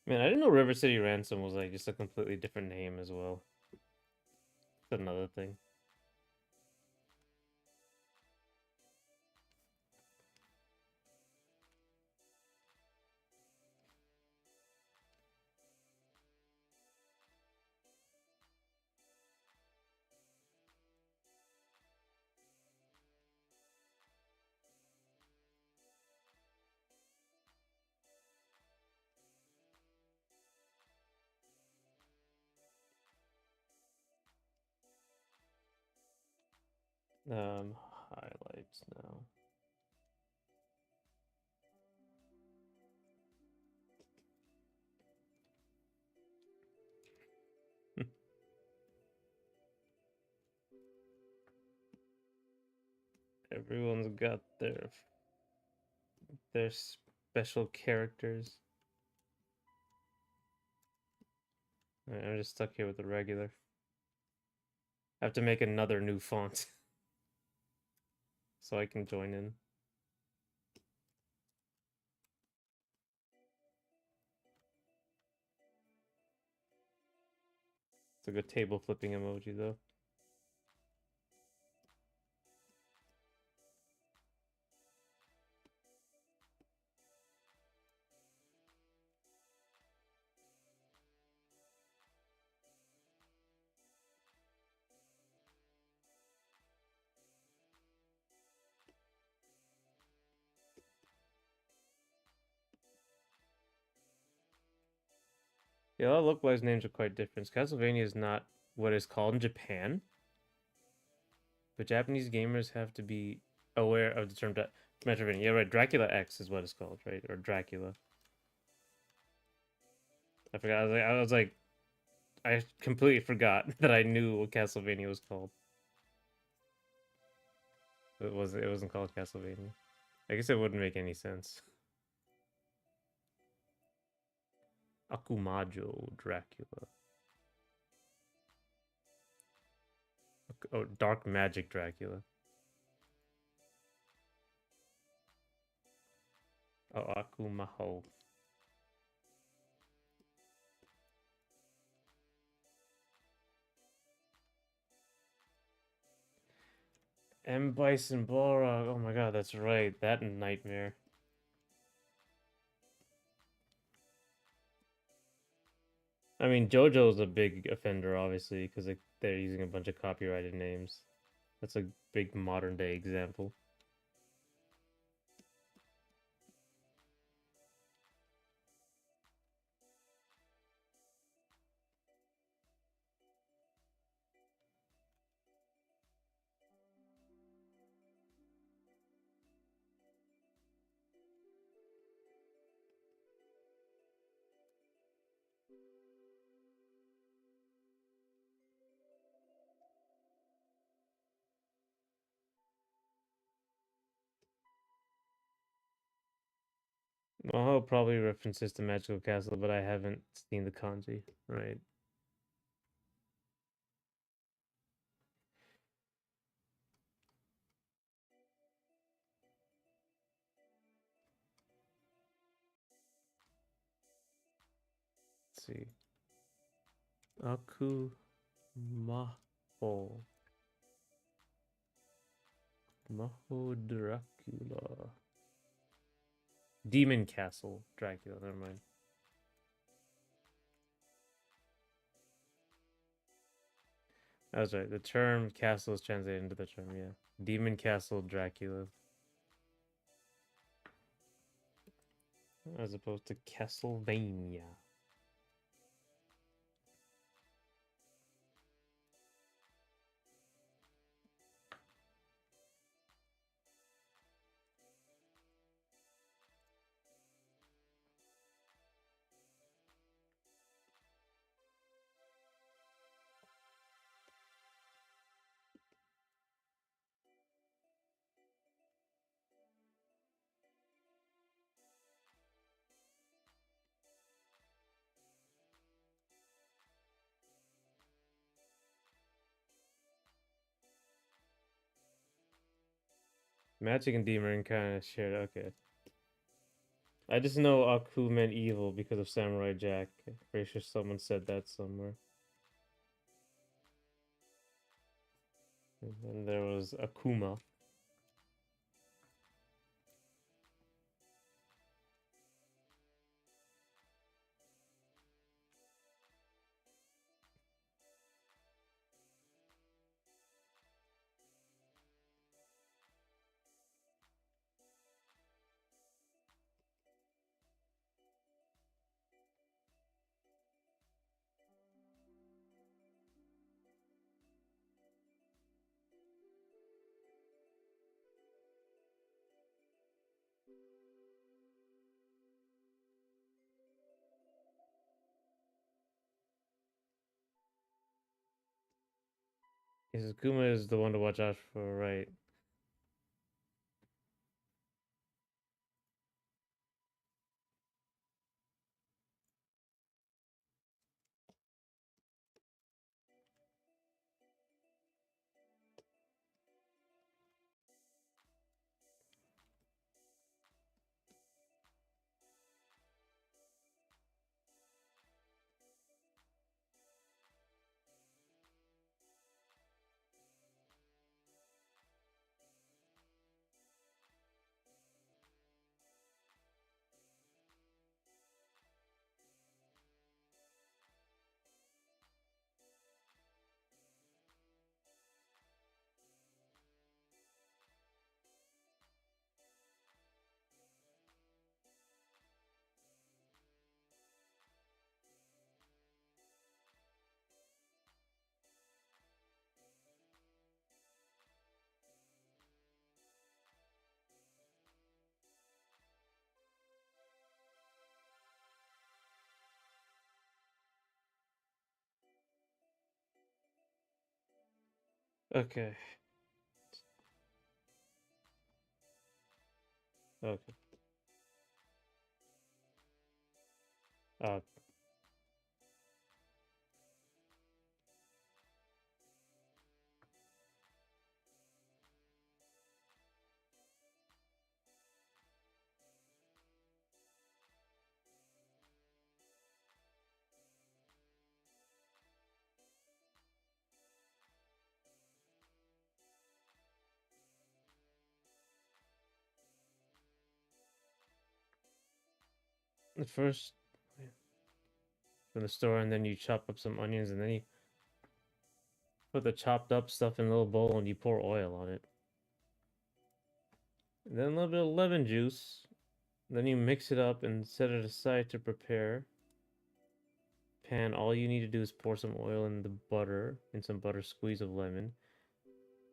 Man, I didn't know River City Ransom was like just a completely different name as well. That's another thing. Highlights now. Everyone's got their special characters. Right, I'm just stuck here with the regular. I have to make another new font so I can join in. It's a good table flipping emoji though. Yeah, a lot of localized names are quite different. Castlevania is not what it's called in Japan, but Japanese gamers have to be aware of the term Metroidvania. Yeah, right. Dracula X is what it's called, right? Or Dracula. I forgot. I completely forgot that I knew what Castlevania was called. It wasn't called Castlevania. I guess it wouldn't make any sense. Akumajo Dracula. Oh, Dark Magic Dracula. Oh, Akumaho. M. Bison Balrog. Oh my god, that's right. That nightmare. I mean, JoJo's a big offender, obviously, because they're using a bunch of copyrighted names. That's a big modern day example. Well, probably references to Magical Castle, but I haven't seen the kanji. Right. Let's see. Maho. Maho Dracula. Demon Castle Dracula. Never mind. That's right. The term castle is translated into the term, yeah. Demon Castle Dracula. As opposed to Castlevania. Magic and demon kind of shared. Okay. I just know Aku meant evil because of Samurai Jack. I'm pretty sure someone said that somewhere. And then there was Akuma. Izukuma is the one to watch out for, right? Okay. Okay. Uh, the first from the store, and then you chop up some onions, and then you put the chopped up stuff in a little bowl, and you pour oil on it. And then a little bit of lemon juice. Then you mix it up and set it aside to prepare. Pan, all you need to do is pour some oil in the butter, and some butter, squeeze of lemon,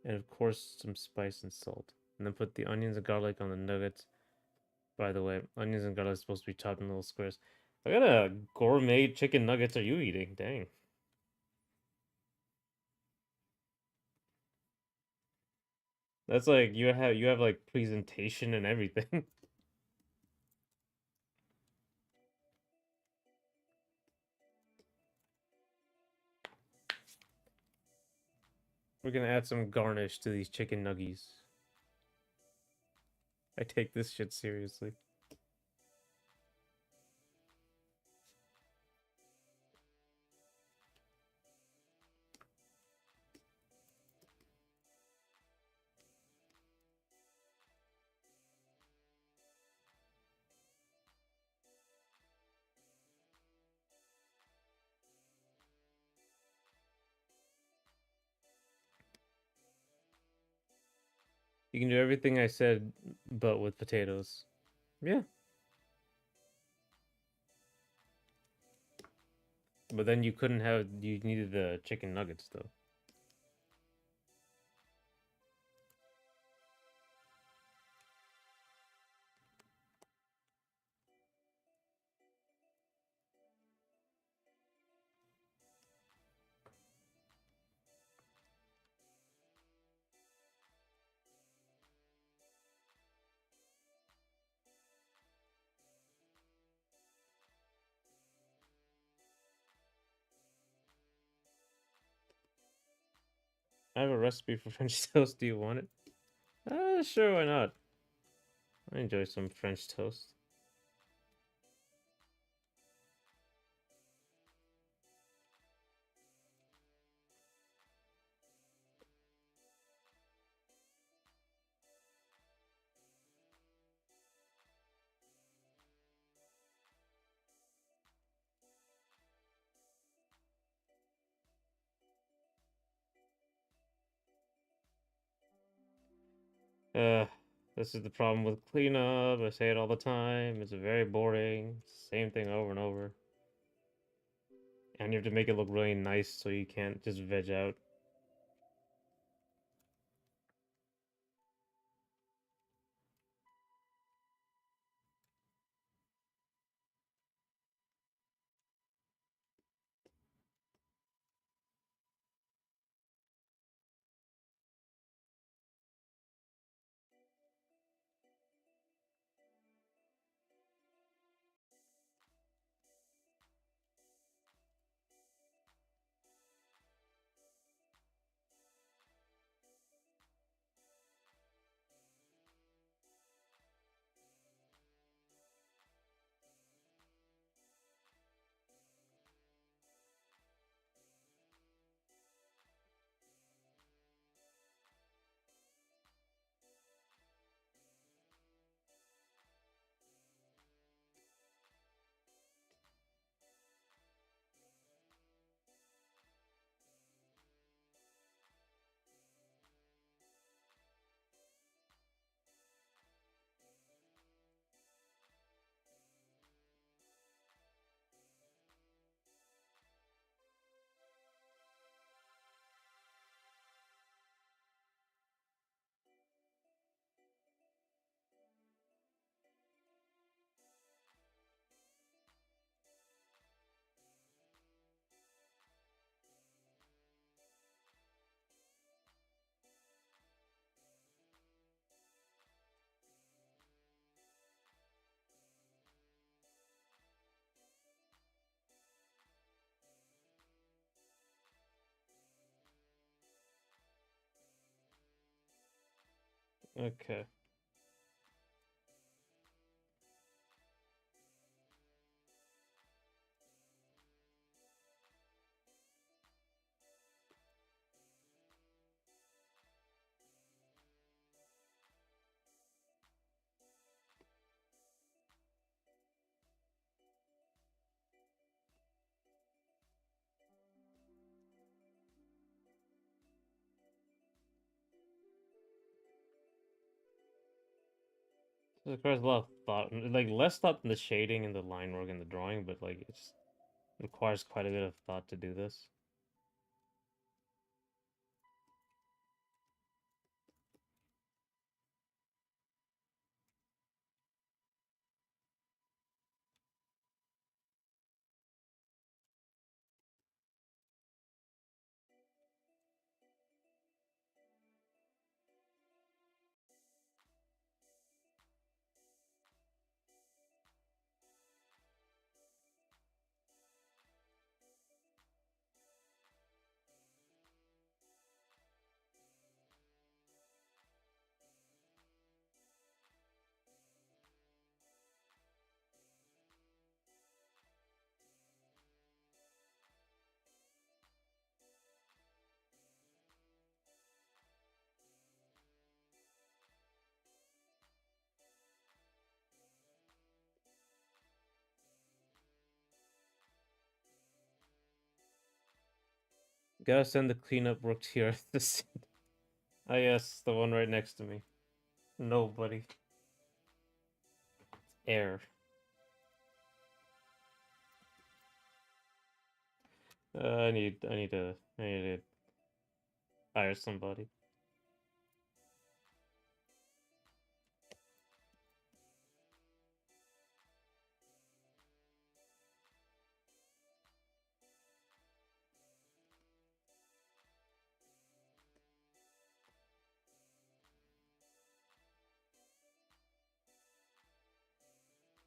and of course some spice and salt. And then put the onions and garlic on the nuggets. By the way, onions and garlic are supposed to be chopped in little squares. What kind of gourmet chicken nuggets are you eating? Dang. That's like you have like presentation and everything. We're gonna add some garnish to these chicken nuggies. I take this shit seriously. You can do everything I said, but with potatoes. Yeah, but then you couldn't have. You needed the chicken nuggets though. I have a recipe for French toast. Do you want it? Sure, why not? I enjoy some French toast. Uh, this is the problem with cleanup. I say it all the time. It's very boring. Same thing over and over. And you have to make it look really nice so you can't just veg out. Okay. It requires a lot of thought, like less thought than the shading and the line work and the drawing, but like it just requires quite a bit of thought to do this. Gotta send the cleanup work to your this. Ah yes, the one right next to me. Nobody. Air. I need to hire somebody.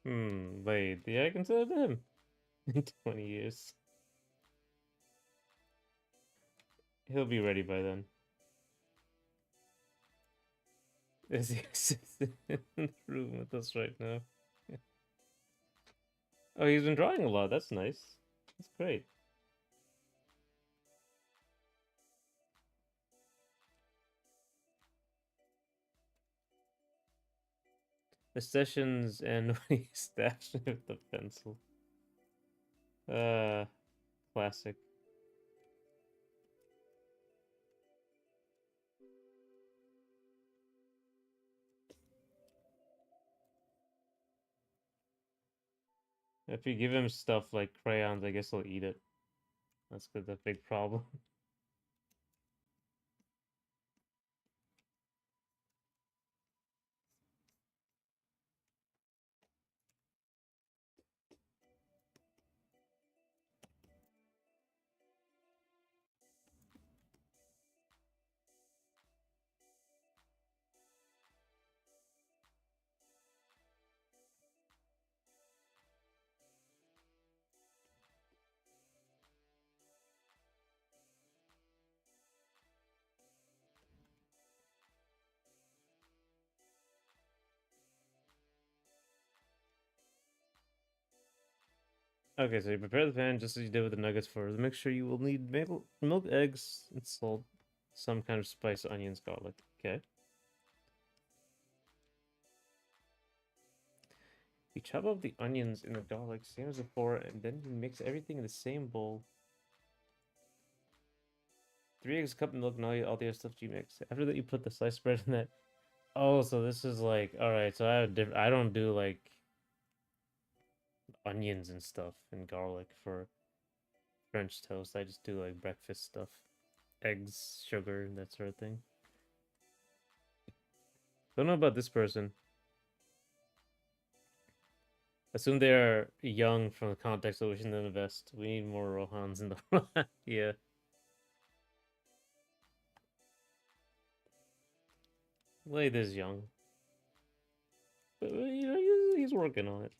Wait, yeah, I considered him in 20 years. He'll be ready by then. Is he sitting in the room with us right now? Oh, he's been drawing a lot. That's nice. That's great. The sessions and when he stabs me with the pencil. Uh, Classic. If you give him stuff like crayons, I guess he'll eat it. That's good. The big problem. Okay, so you prepare the pan just as you did with the nuggets for the mixture. You will need milk, eggs, and salt, some kind of spice, onions, garlic. Okay. You chop up the onions and the garlic, same as before, and then you mix everything in the same bowl. 3 eggs, cup of milk, now all the other stuff you mix. After that, you put the sliced bread in that. Oh, so this is like, all right. So I have different. I don't do like onions and stuff and garlic for French toast. I just do like breakfast stuff, eggs, sugar, that sort of thing. Don't know about this person. Assume they are young from the context of wishing them the best. We need more Rohans in the yeah. Blade is young, but you know he's working on it.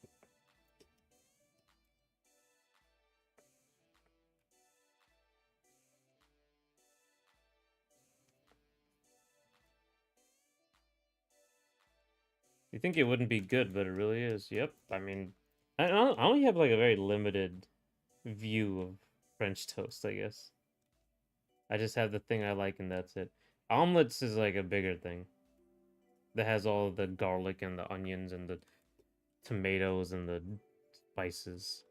You think it wouldn't be good, but it really is. Yep. I mean, I only have like a very limited view of French toast, I guess. I just have the thing I like and that's it. Omelets is like a bigger thing that has all of the garlic and the onions and the tomatoes and the spices.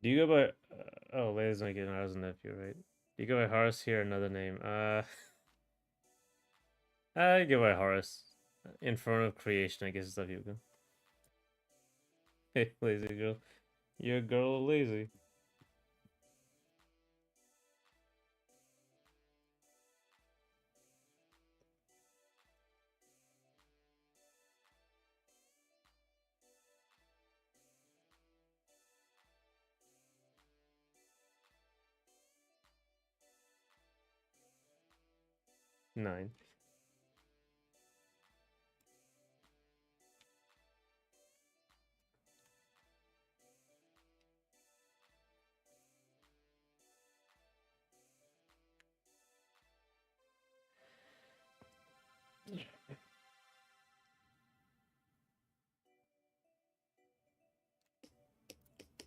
Do you go by? Oh, ladies and gentlemen, I was a nephew, right? Do you go by Horace here? Another name? I go by Horace. Inferno of Creation, I guess is how you go. Hey, lazy girl. You're a girl lazy. Nine.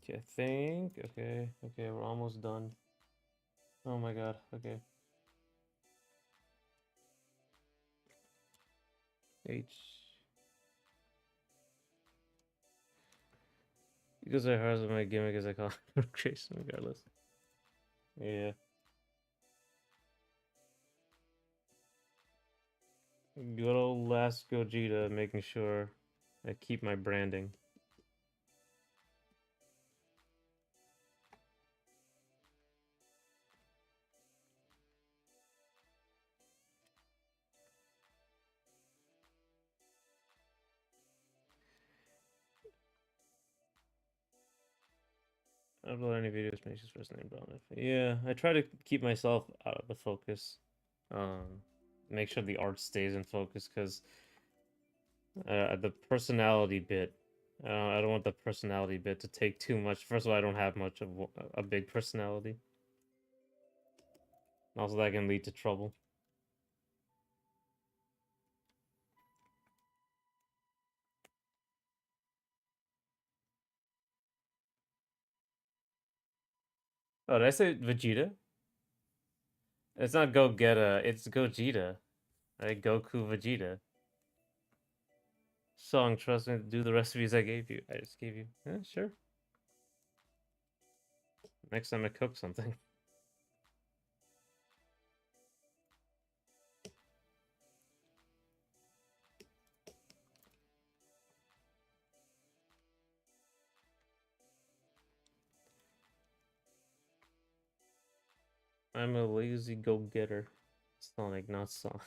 Okay, I think. Okay, okay, we're almost done. Oh my god. Okay. H. Because I heard my gimmick is I call it creation regardless. Yeah. Good old last Gogeta making sure I keep my branding. I don't know any videos makes his first name brown. Yeah, I try to keep myself out of the focus. Um, make sure the art stays in focus because the personality bit. I don't want the personality bit to take too much. First of all, I don't have much of a big personality. Also, that can lead to trouble. Oh, did I say Vegeta? It's not Gogeta, it's Gogeta. Right? Goku Vegeta. Song, trust me, do the recipes I gave you. I just gave you. Yeah, sure. Next time I cook something. I'm a lazy go-getter. Sonic, not Sonic.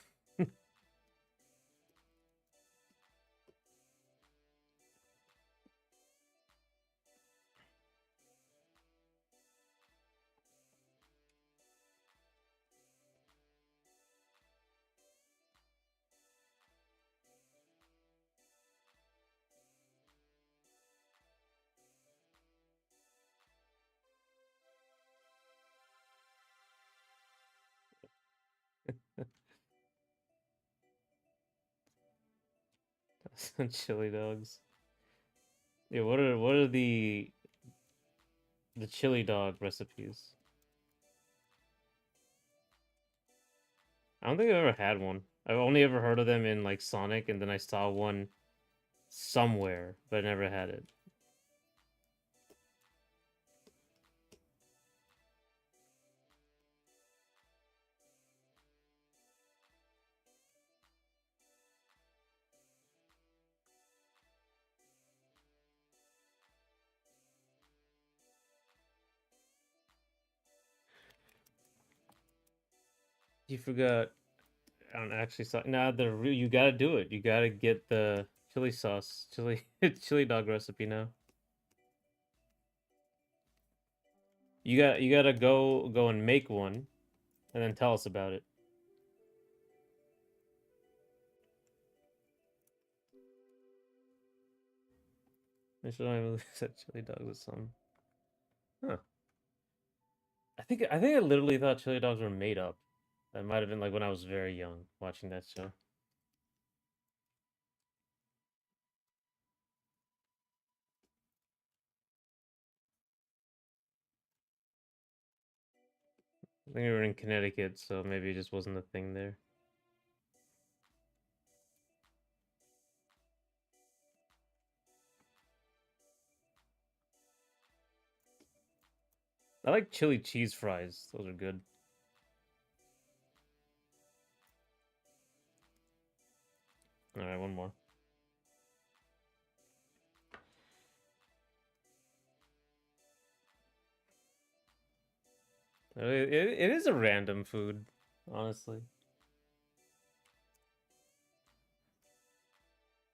Chili dogs. Yeah, what are the chili dog recipes? I don't think I've ever had one. I've only ever heard of them in like Sonic, and then I saw one somewhere, but I never had it. You forgot. I don't actually saw. Nah, the real. You gotta do it. You gotta get the chili sauce, chili chili dog recipe now. You gotta go and make one, and then tell us about it. Make sure I really said chili dogs or something. Huh. I think I literally thought chili dogs were made up. That might have been like when I was very young watching that show. I think we were in Connecticut, so maybe it just wasn't a thing there. I like chili cheese fries. Those are good. All right, one more. It is a random food, honestly.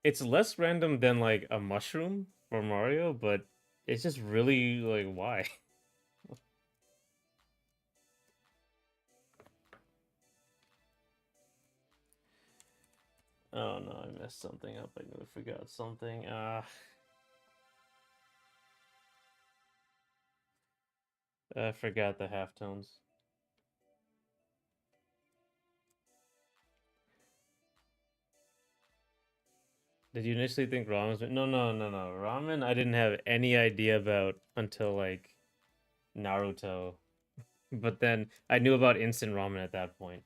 It's less random than like a mushroom or Mario, but it's just really like why? Oh no, I messed something up. I knew I forgot something. I forgot the halftones. Did you initially think ramen was no, no, no, no. Ramen I didn't have any idea about until like Naruto. But then I knew about instant ramen at that point.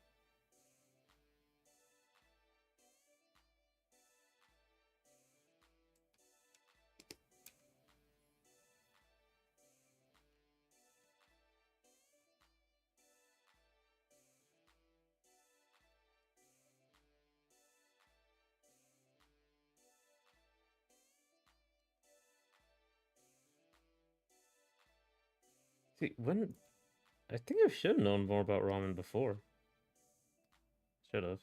See, when I think I should have known more about ramen before. Should have.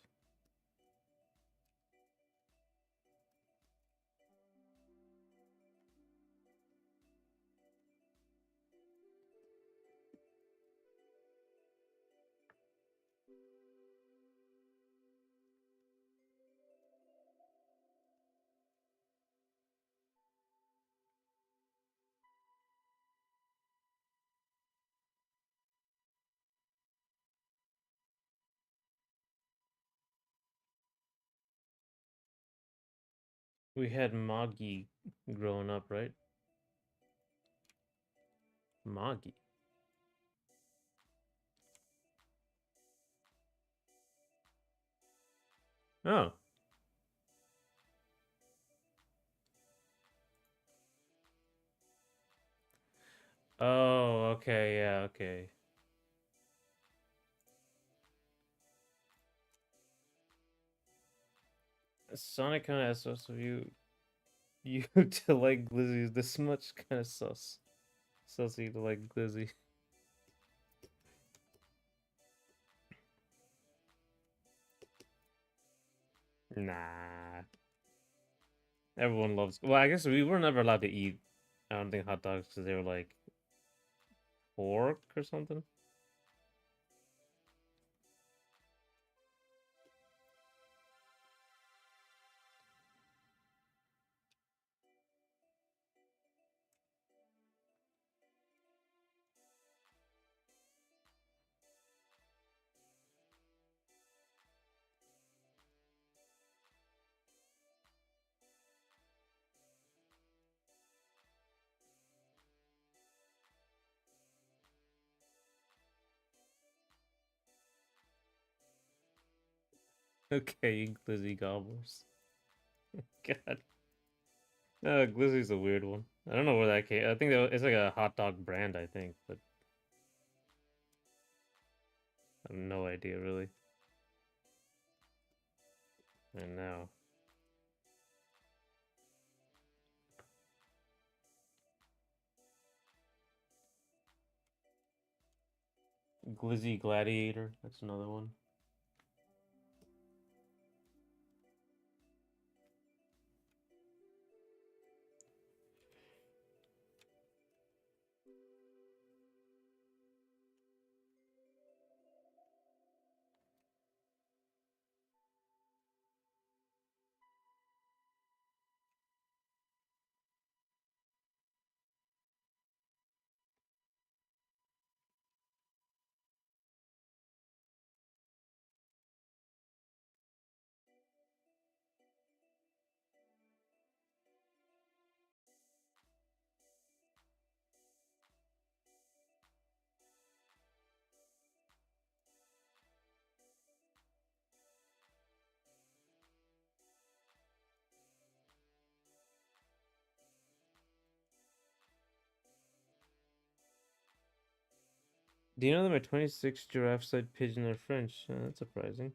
We had Magi growing up, right? Magi. Oh. Oh, okay, yeah, okay. Sonic kind of sus of you to like Glizzy this much kind of sus. Sussy to like Glizzy. Nah. Everyone loves. Well, I guess we were never allowed to eat. I don't think hot dogs because they were like pork or something. Okay, Glizzy gobblers. God, Glizzy's a weird one. I don't know where that came. I think it's like a hot dog brand. I think, but I have no idea really. And now Glizzy Gladiator. That's another one. Do you know that my 26 giraffe-side pigeon are French? That's surprising.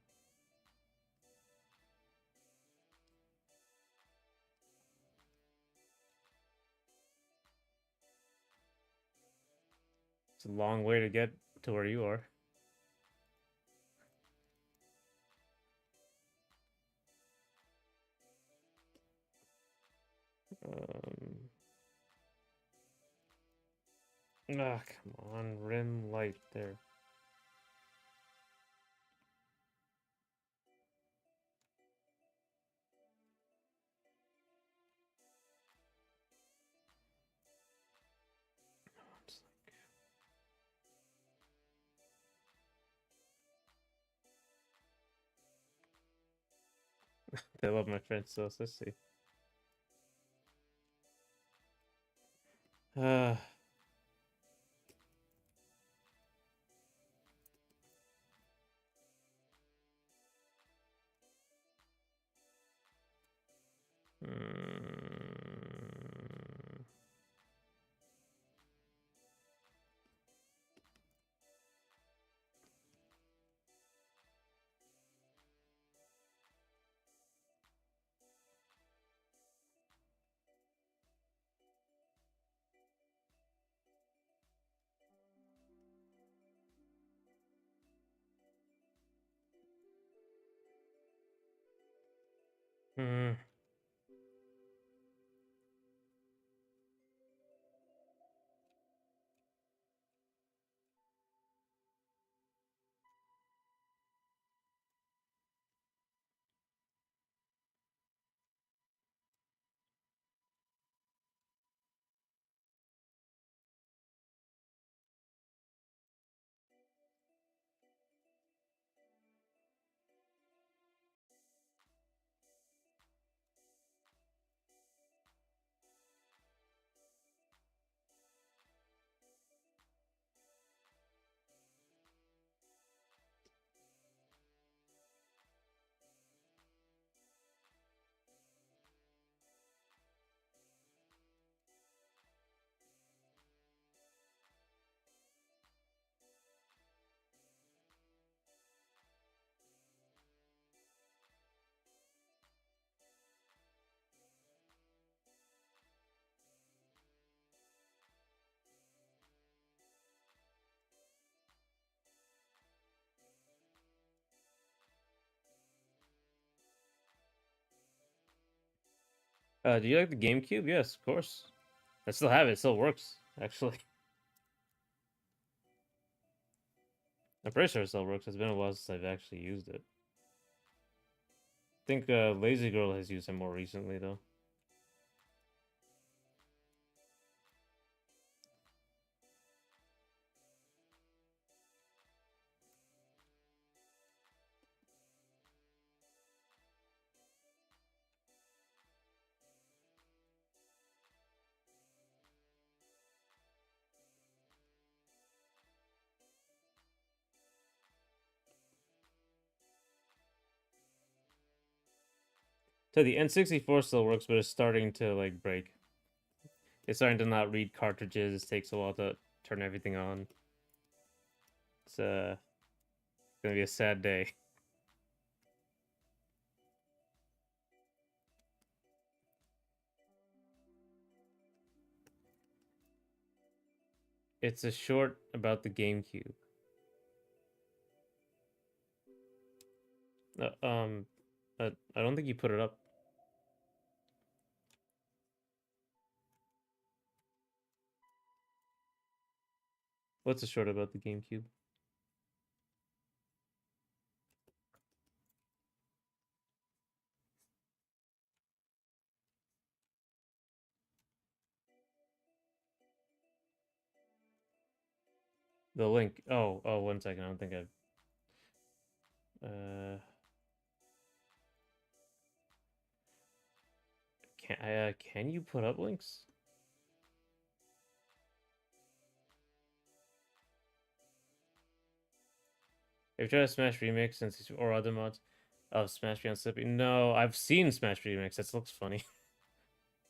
It's a long way to get to where you are. Come on, rim light there. They love my French sauce. Let's see. Uh, mm, mm. Do you like the GameCube? Yes, of course. I still have it. It still works, actually. I'm pretty sure it still works. It's been a while since I've actually used it. I think Lazy Girl has used it more recently, though. So the N64 still works, but it's starting to like break. It's starting to not read cartridges. It takes a while to turn everything on. It's gonna be a sad day. It's a short about the GameCube. Uh, um, I don't think you put it up. What's a short about the GameCube? The link. Oh, 1 second. I don't think I've. Can you put up links? Have you tried Smash Remix or other mods of Smash Beyond Slippy? No, I've seen Smash Remix. That looks funny.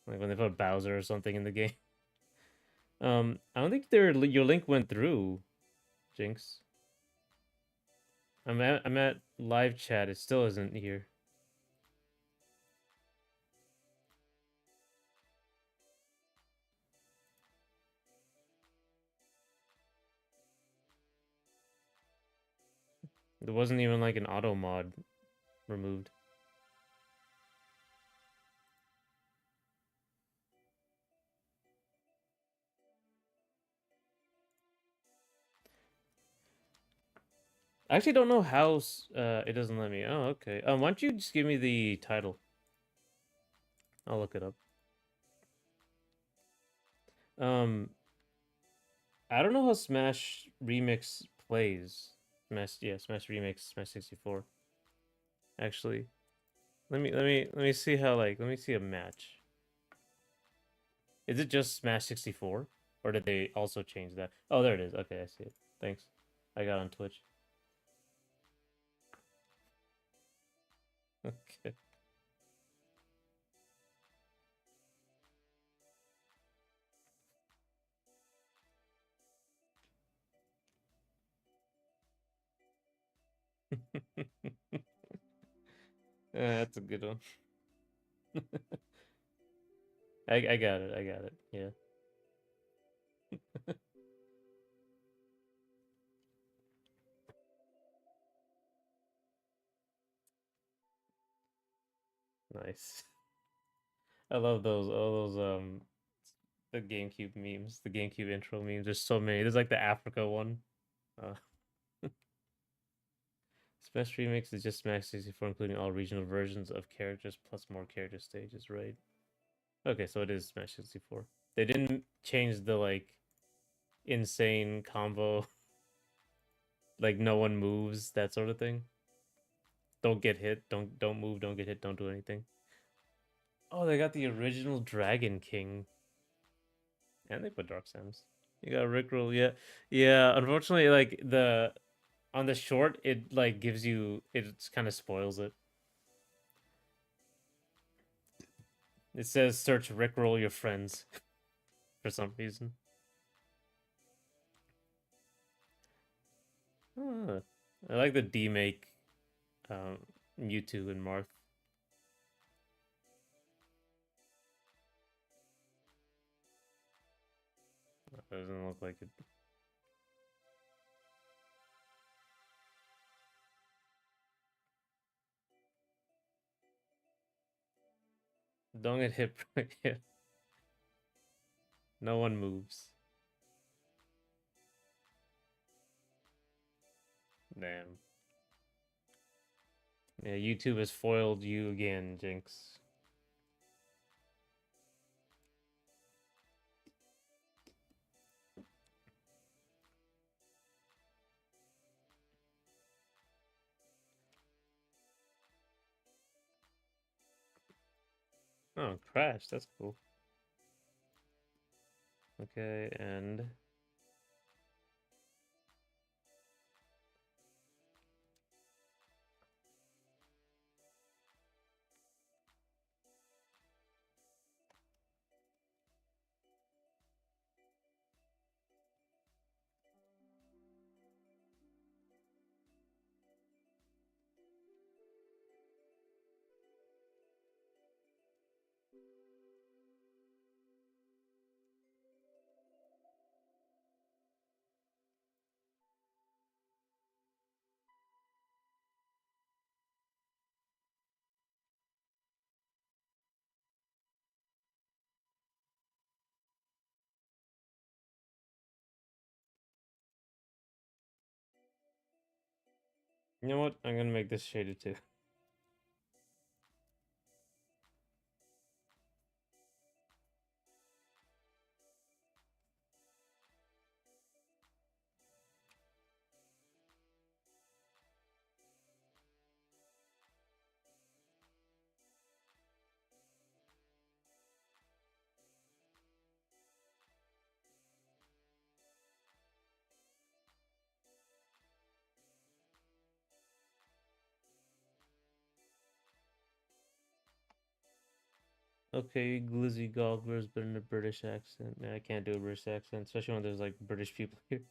Like when they put Bowser or something in the game. I don't think your link went through. Jinx. I'm at live chat. It still isn't here. There wasn't even like an auto mod removed. I actually don't know how it doesn't let me. Oh, okay. Why don't you just give me the title? I'll look it up. Um, I don't know how Smash Remix plays. Smash Remix, Smash 64. Actually, let me see how let me see a match. Is it just Smash 64? Or did they also change that? Oh, there it is. Okay, I see it. Thanks. I got on Twitch. Okay. That's a good one. I got it. I got it. Yeah. Nice. I love those all those the GameCube memes, the GameCube intro memes. There's so many. There's like the Africa one. Uh, Smash Remix is just Smash 64, including all regional versions of characters plus more character stages, right? Okay, so it is Smash 64. They didn't change the insane combo, like no one moves, that sort of thing. Don't get hit, don't move, don't get hit, don't do anything. Oh, they got the original Dragon King. And they put Dark Samus. You got Rickroll, yeah. Yeah, unfortunately, on the short, it gives you it kind of spoils it. It says search Rickroll your friends for some reason. Ah, I like the demake um, Mewtwo and Marth. That doesn't look like it. Don't get hit. Yeah. No one moves. Damn. Yeah, YouTube has foiled you again, Jinx. Oh, Crash. That's cool. Okay, and you know what? I'm gonna make this shaded too. Okay, Glizzy Gogglers, but in a British accent. Man, I can't do a British accent, especially when there's British people here.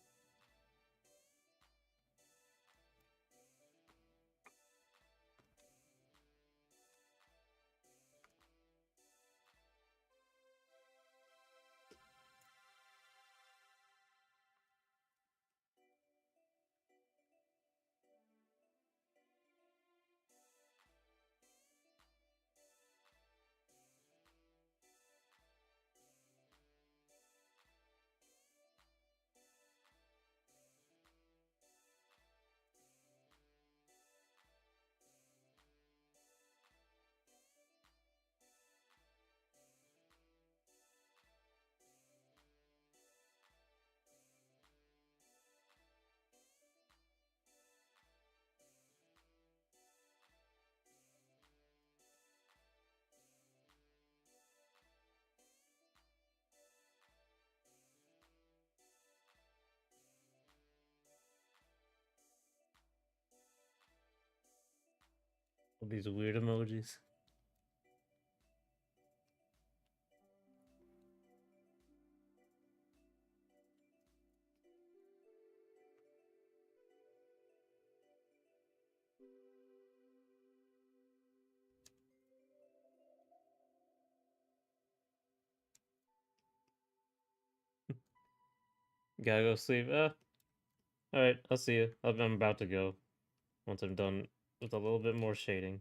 These weird emojis. Gotta go sleep. Alright, I'll see you. I'm about to go once I'm done with a little bit more shading.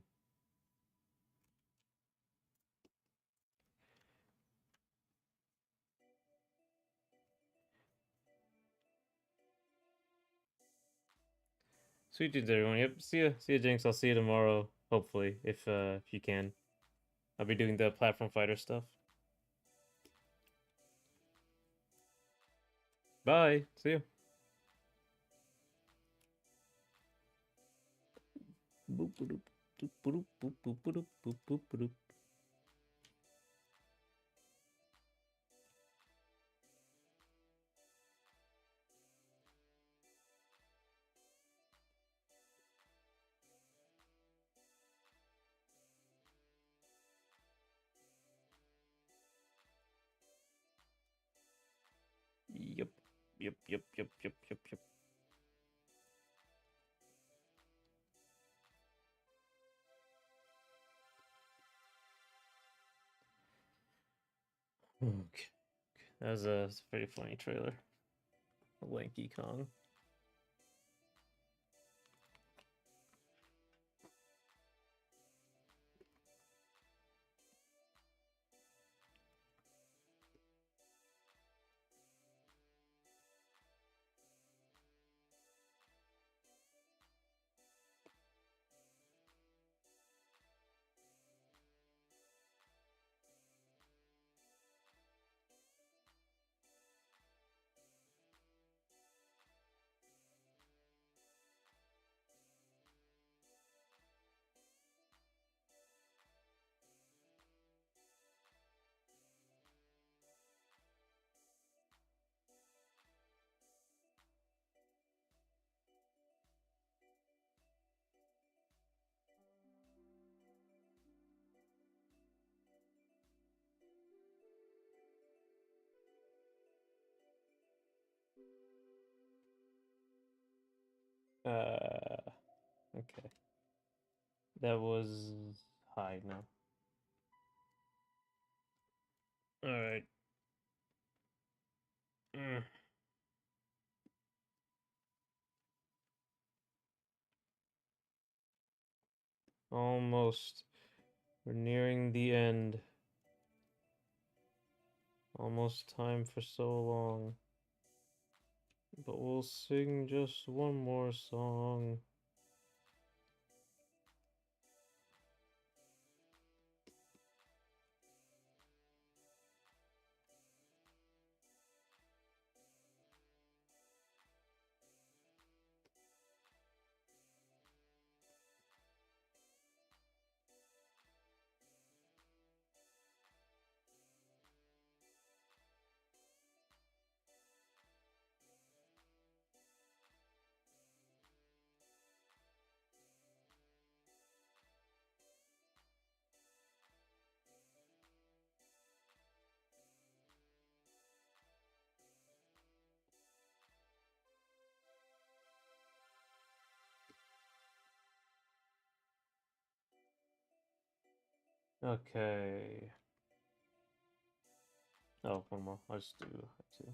Sweet dreams, everyone. Yep. See ya, Jinx. I'll see you tomorrow. Hopefully, if you can. I'll be doing the platform fighter stuff. Bye. See you. Boop boop boop boop boop boop boop boop boop boop. Yep. Yep. Yep. Yep. Yep. Yep. Yep. Okay. That's a pretty funny trailer. Lanky Kong. Okay. That was high now. All right. Almost. We're nearing the end. Almost time for so long. But we'll sing just one more song. Okay. Oh, one more. I'll just do two.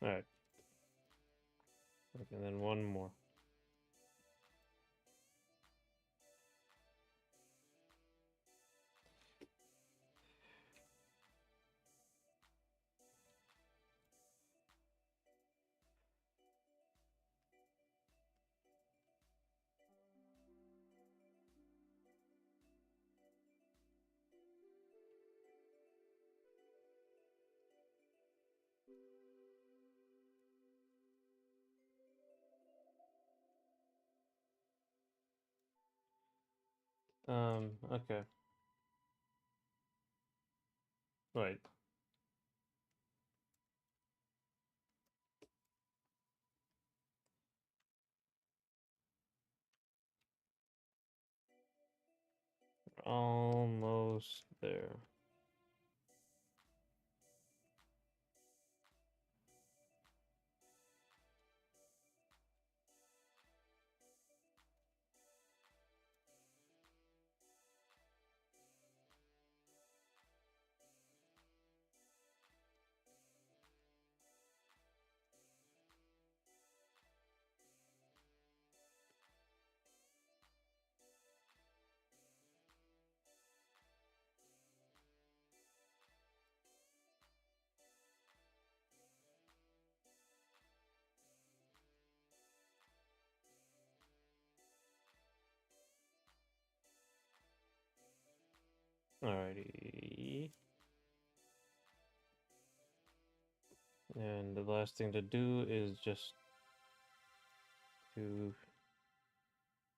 Alright. Okay, and then one more. Okay. Right. Almost there. Alrighty. And the last thing to do is to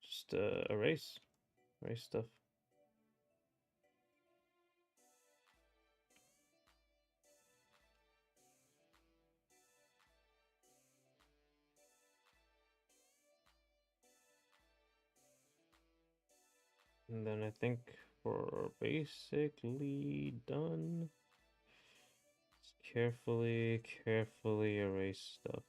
just erase stuff. And then I think we're basically done. Just carefully erase stuff.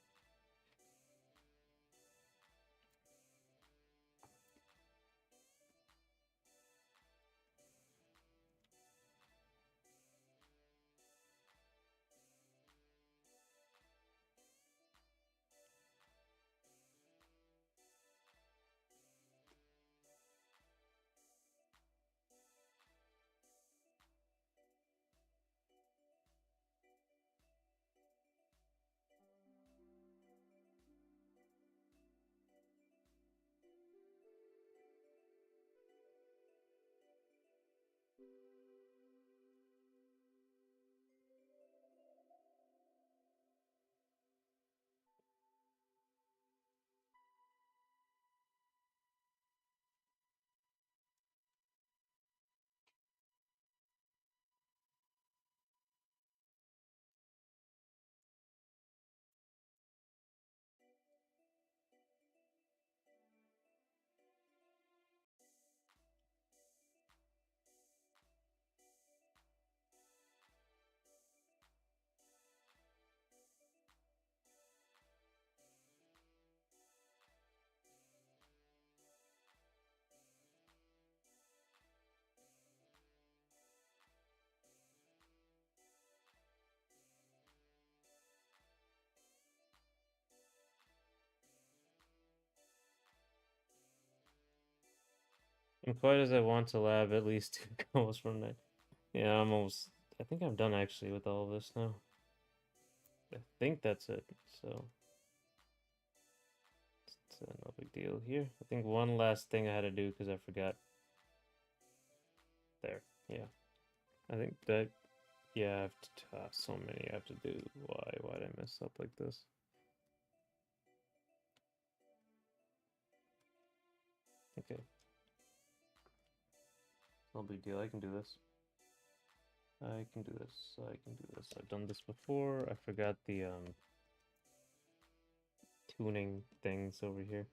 And quite as I want to lab at least 2 goals from that. Yeah, I think I'm done actually with all of this now. I think that's it. So it's no big deal here. I think one last thing I had to do because I forgot. There. Yeah. I think that, yeah, I have to, so many I have to do. Why'd I mess up like this? Okay. No big deal. I can do this. I can do this. I can do this. I've done this before. I forgot the tuning things over here.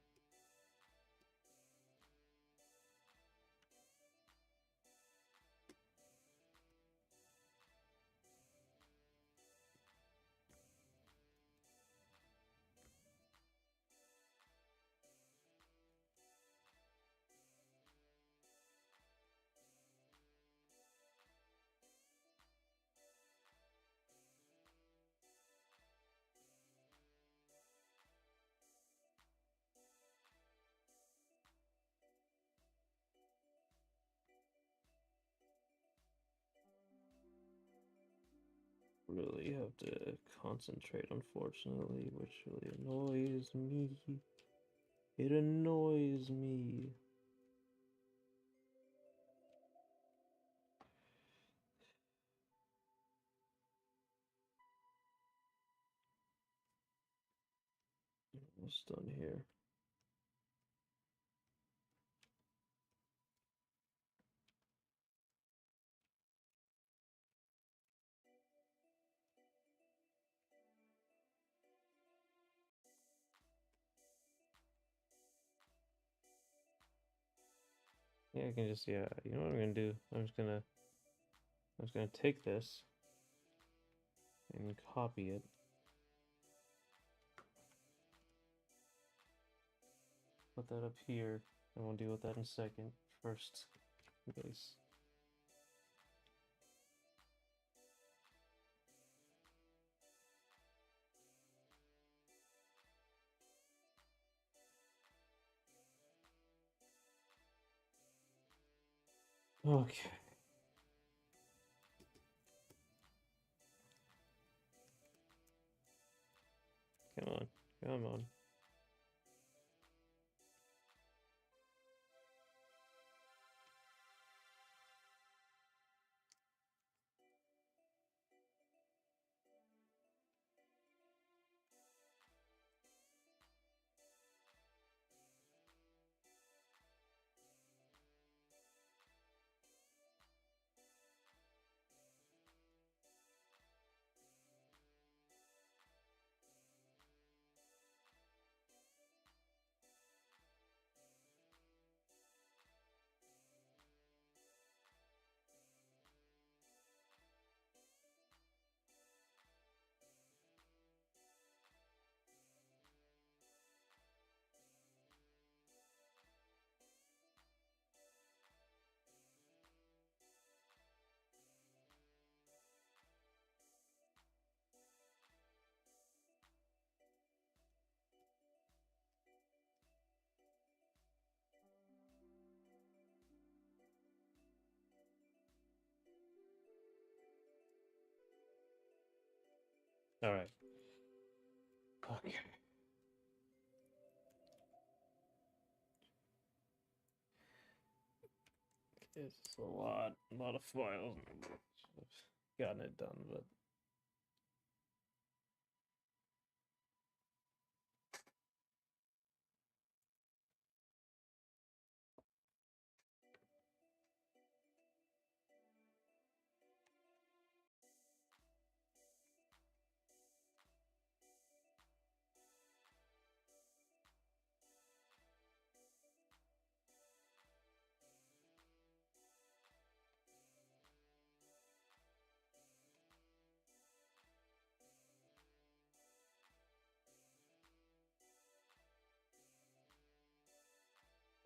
Really have to concentrate, unfortunately, which really annoys me. It annoys me. Almost done here. Yeah, I can just, yeah, you know what I'm gonna do? I'm just gonna take this and copy it. Put that up here, and we'll deal with that in a second. First, base. Okay. Come on. Come on. All right. Okay. It's a lot of files. Should have gotten it done, but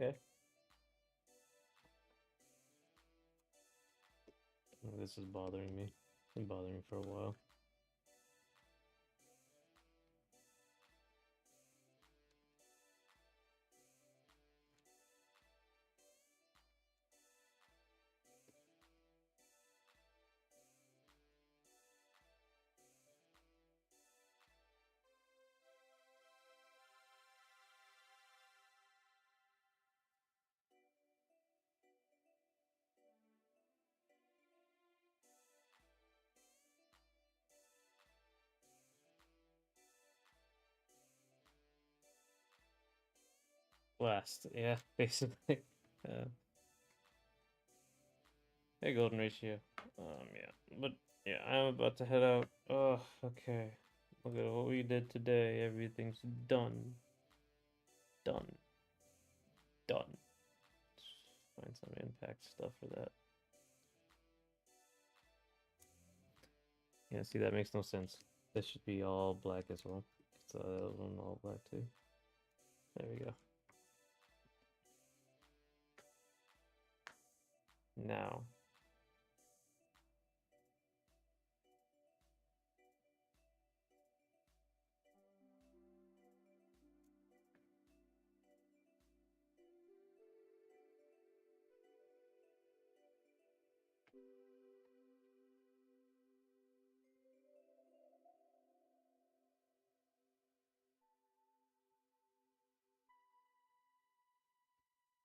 okay. This is bothering me. It's been bothering me for a while. Last, yeah, basically. Uh, hey, golden ratio. Yeah, but yeah, I'm about to head out. Oh, okay. Look at what we did today. Everything's done. Done. Done. Find some impact stuff for that. Yeah, see, that makes no sense. This should be all black as well. So that one all black too. There we go. Now.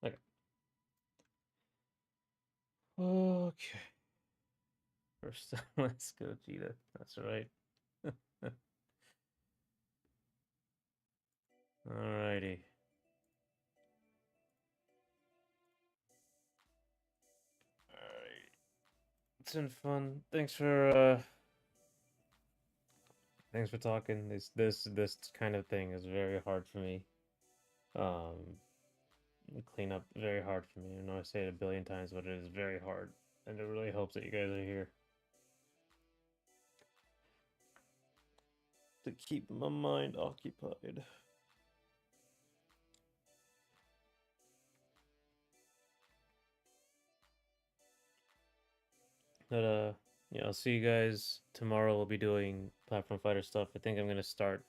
Okay. Okay. First, let's go, Cheetah. That's right. Alrighty. Alright. It's been fun. Thanks for talking. This kind of thing is very hard for me. Um clean up very hard for me. I know I say it a billion times, but it is very hard, and it really helps that you guys are here to keep my mind occupied. But yeah, I'll see you guys tomorrow. We'll be doing platform fighter stuff. I think I'm gonna start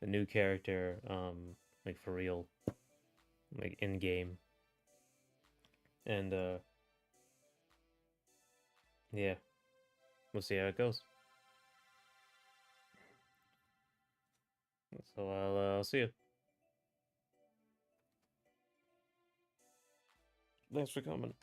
a new character, like for real, like in game, and yeah, we'll see how it goes. So I'll see you. Thanks for coming.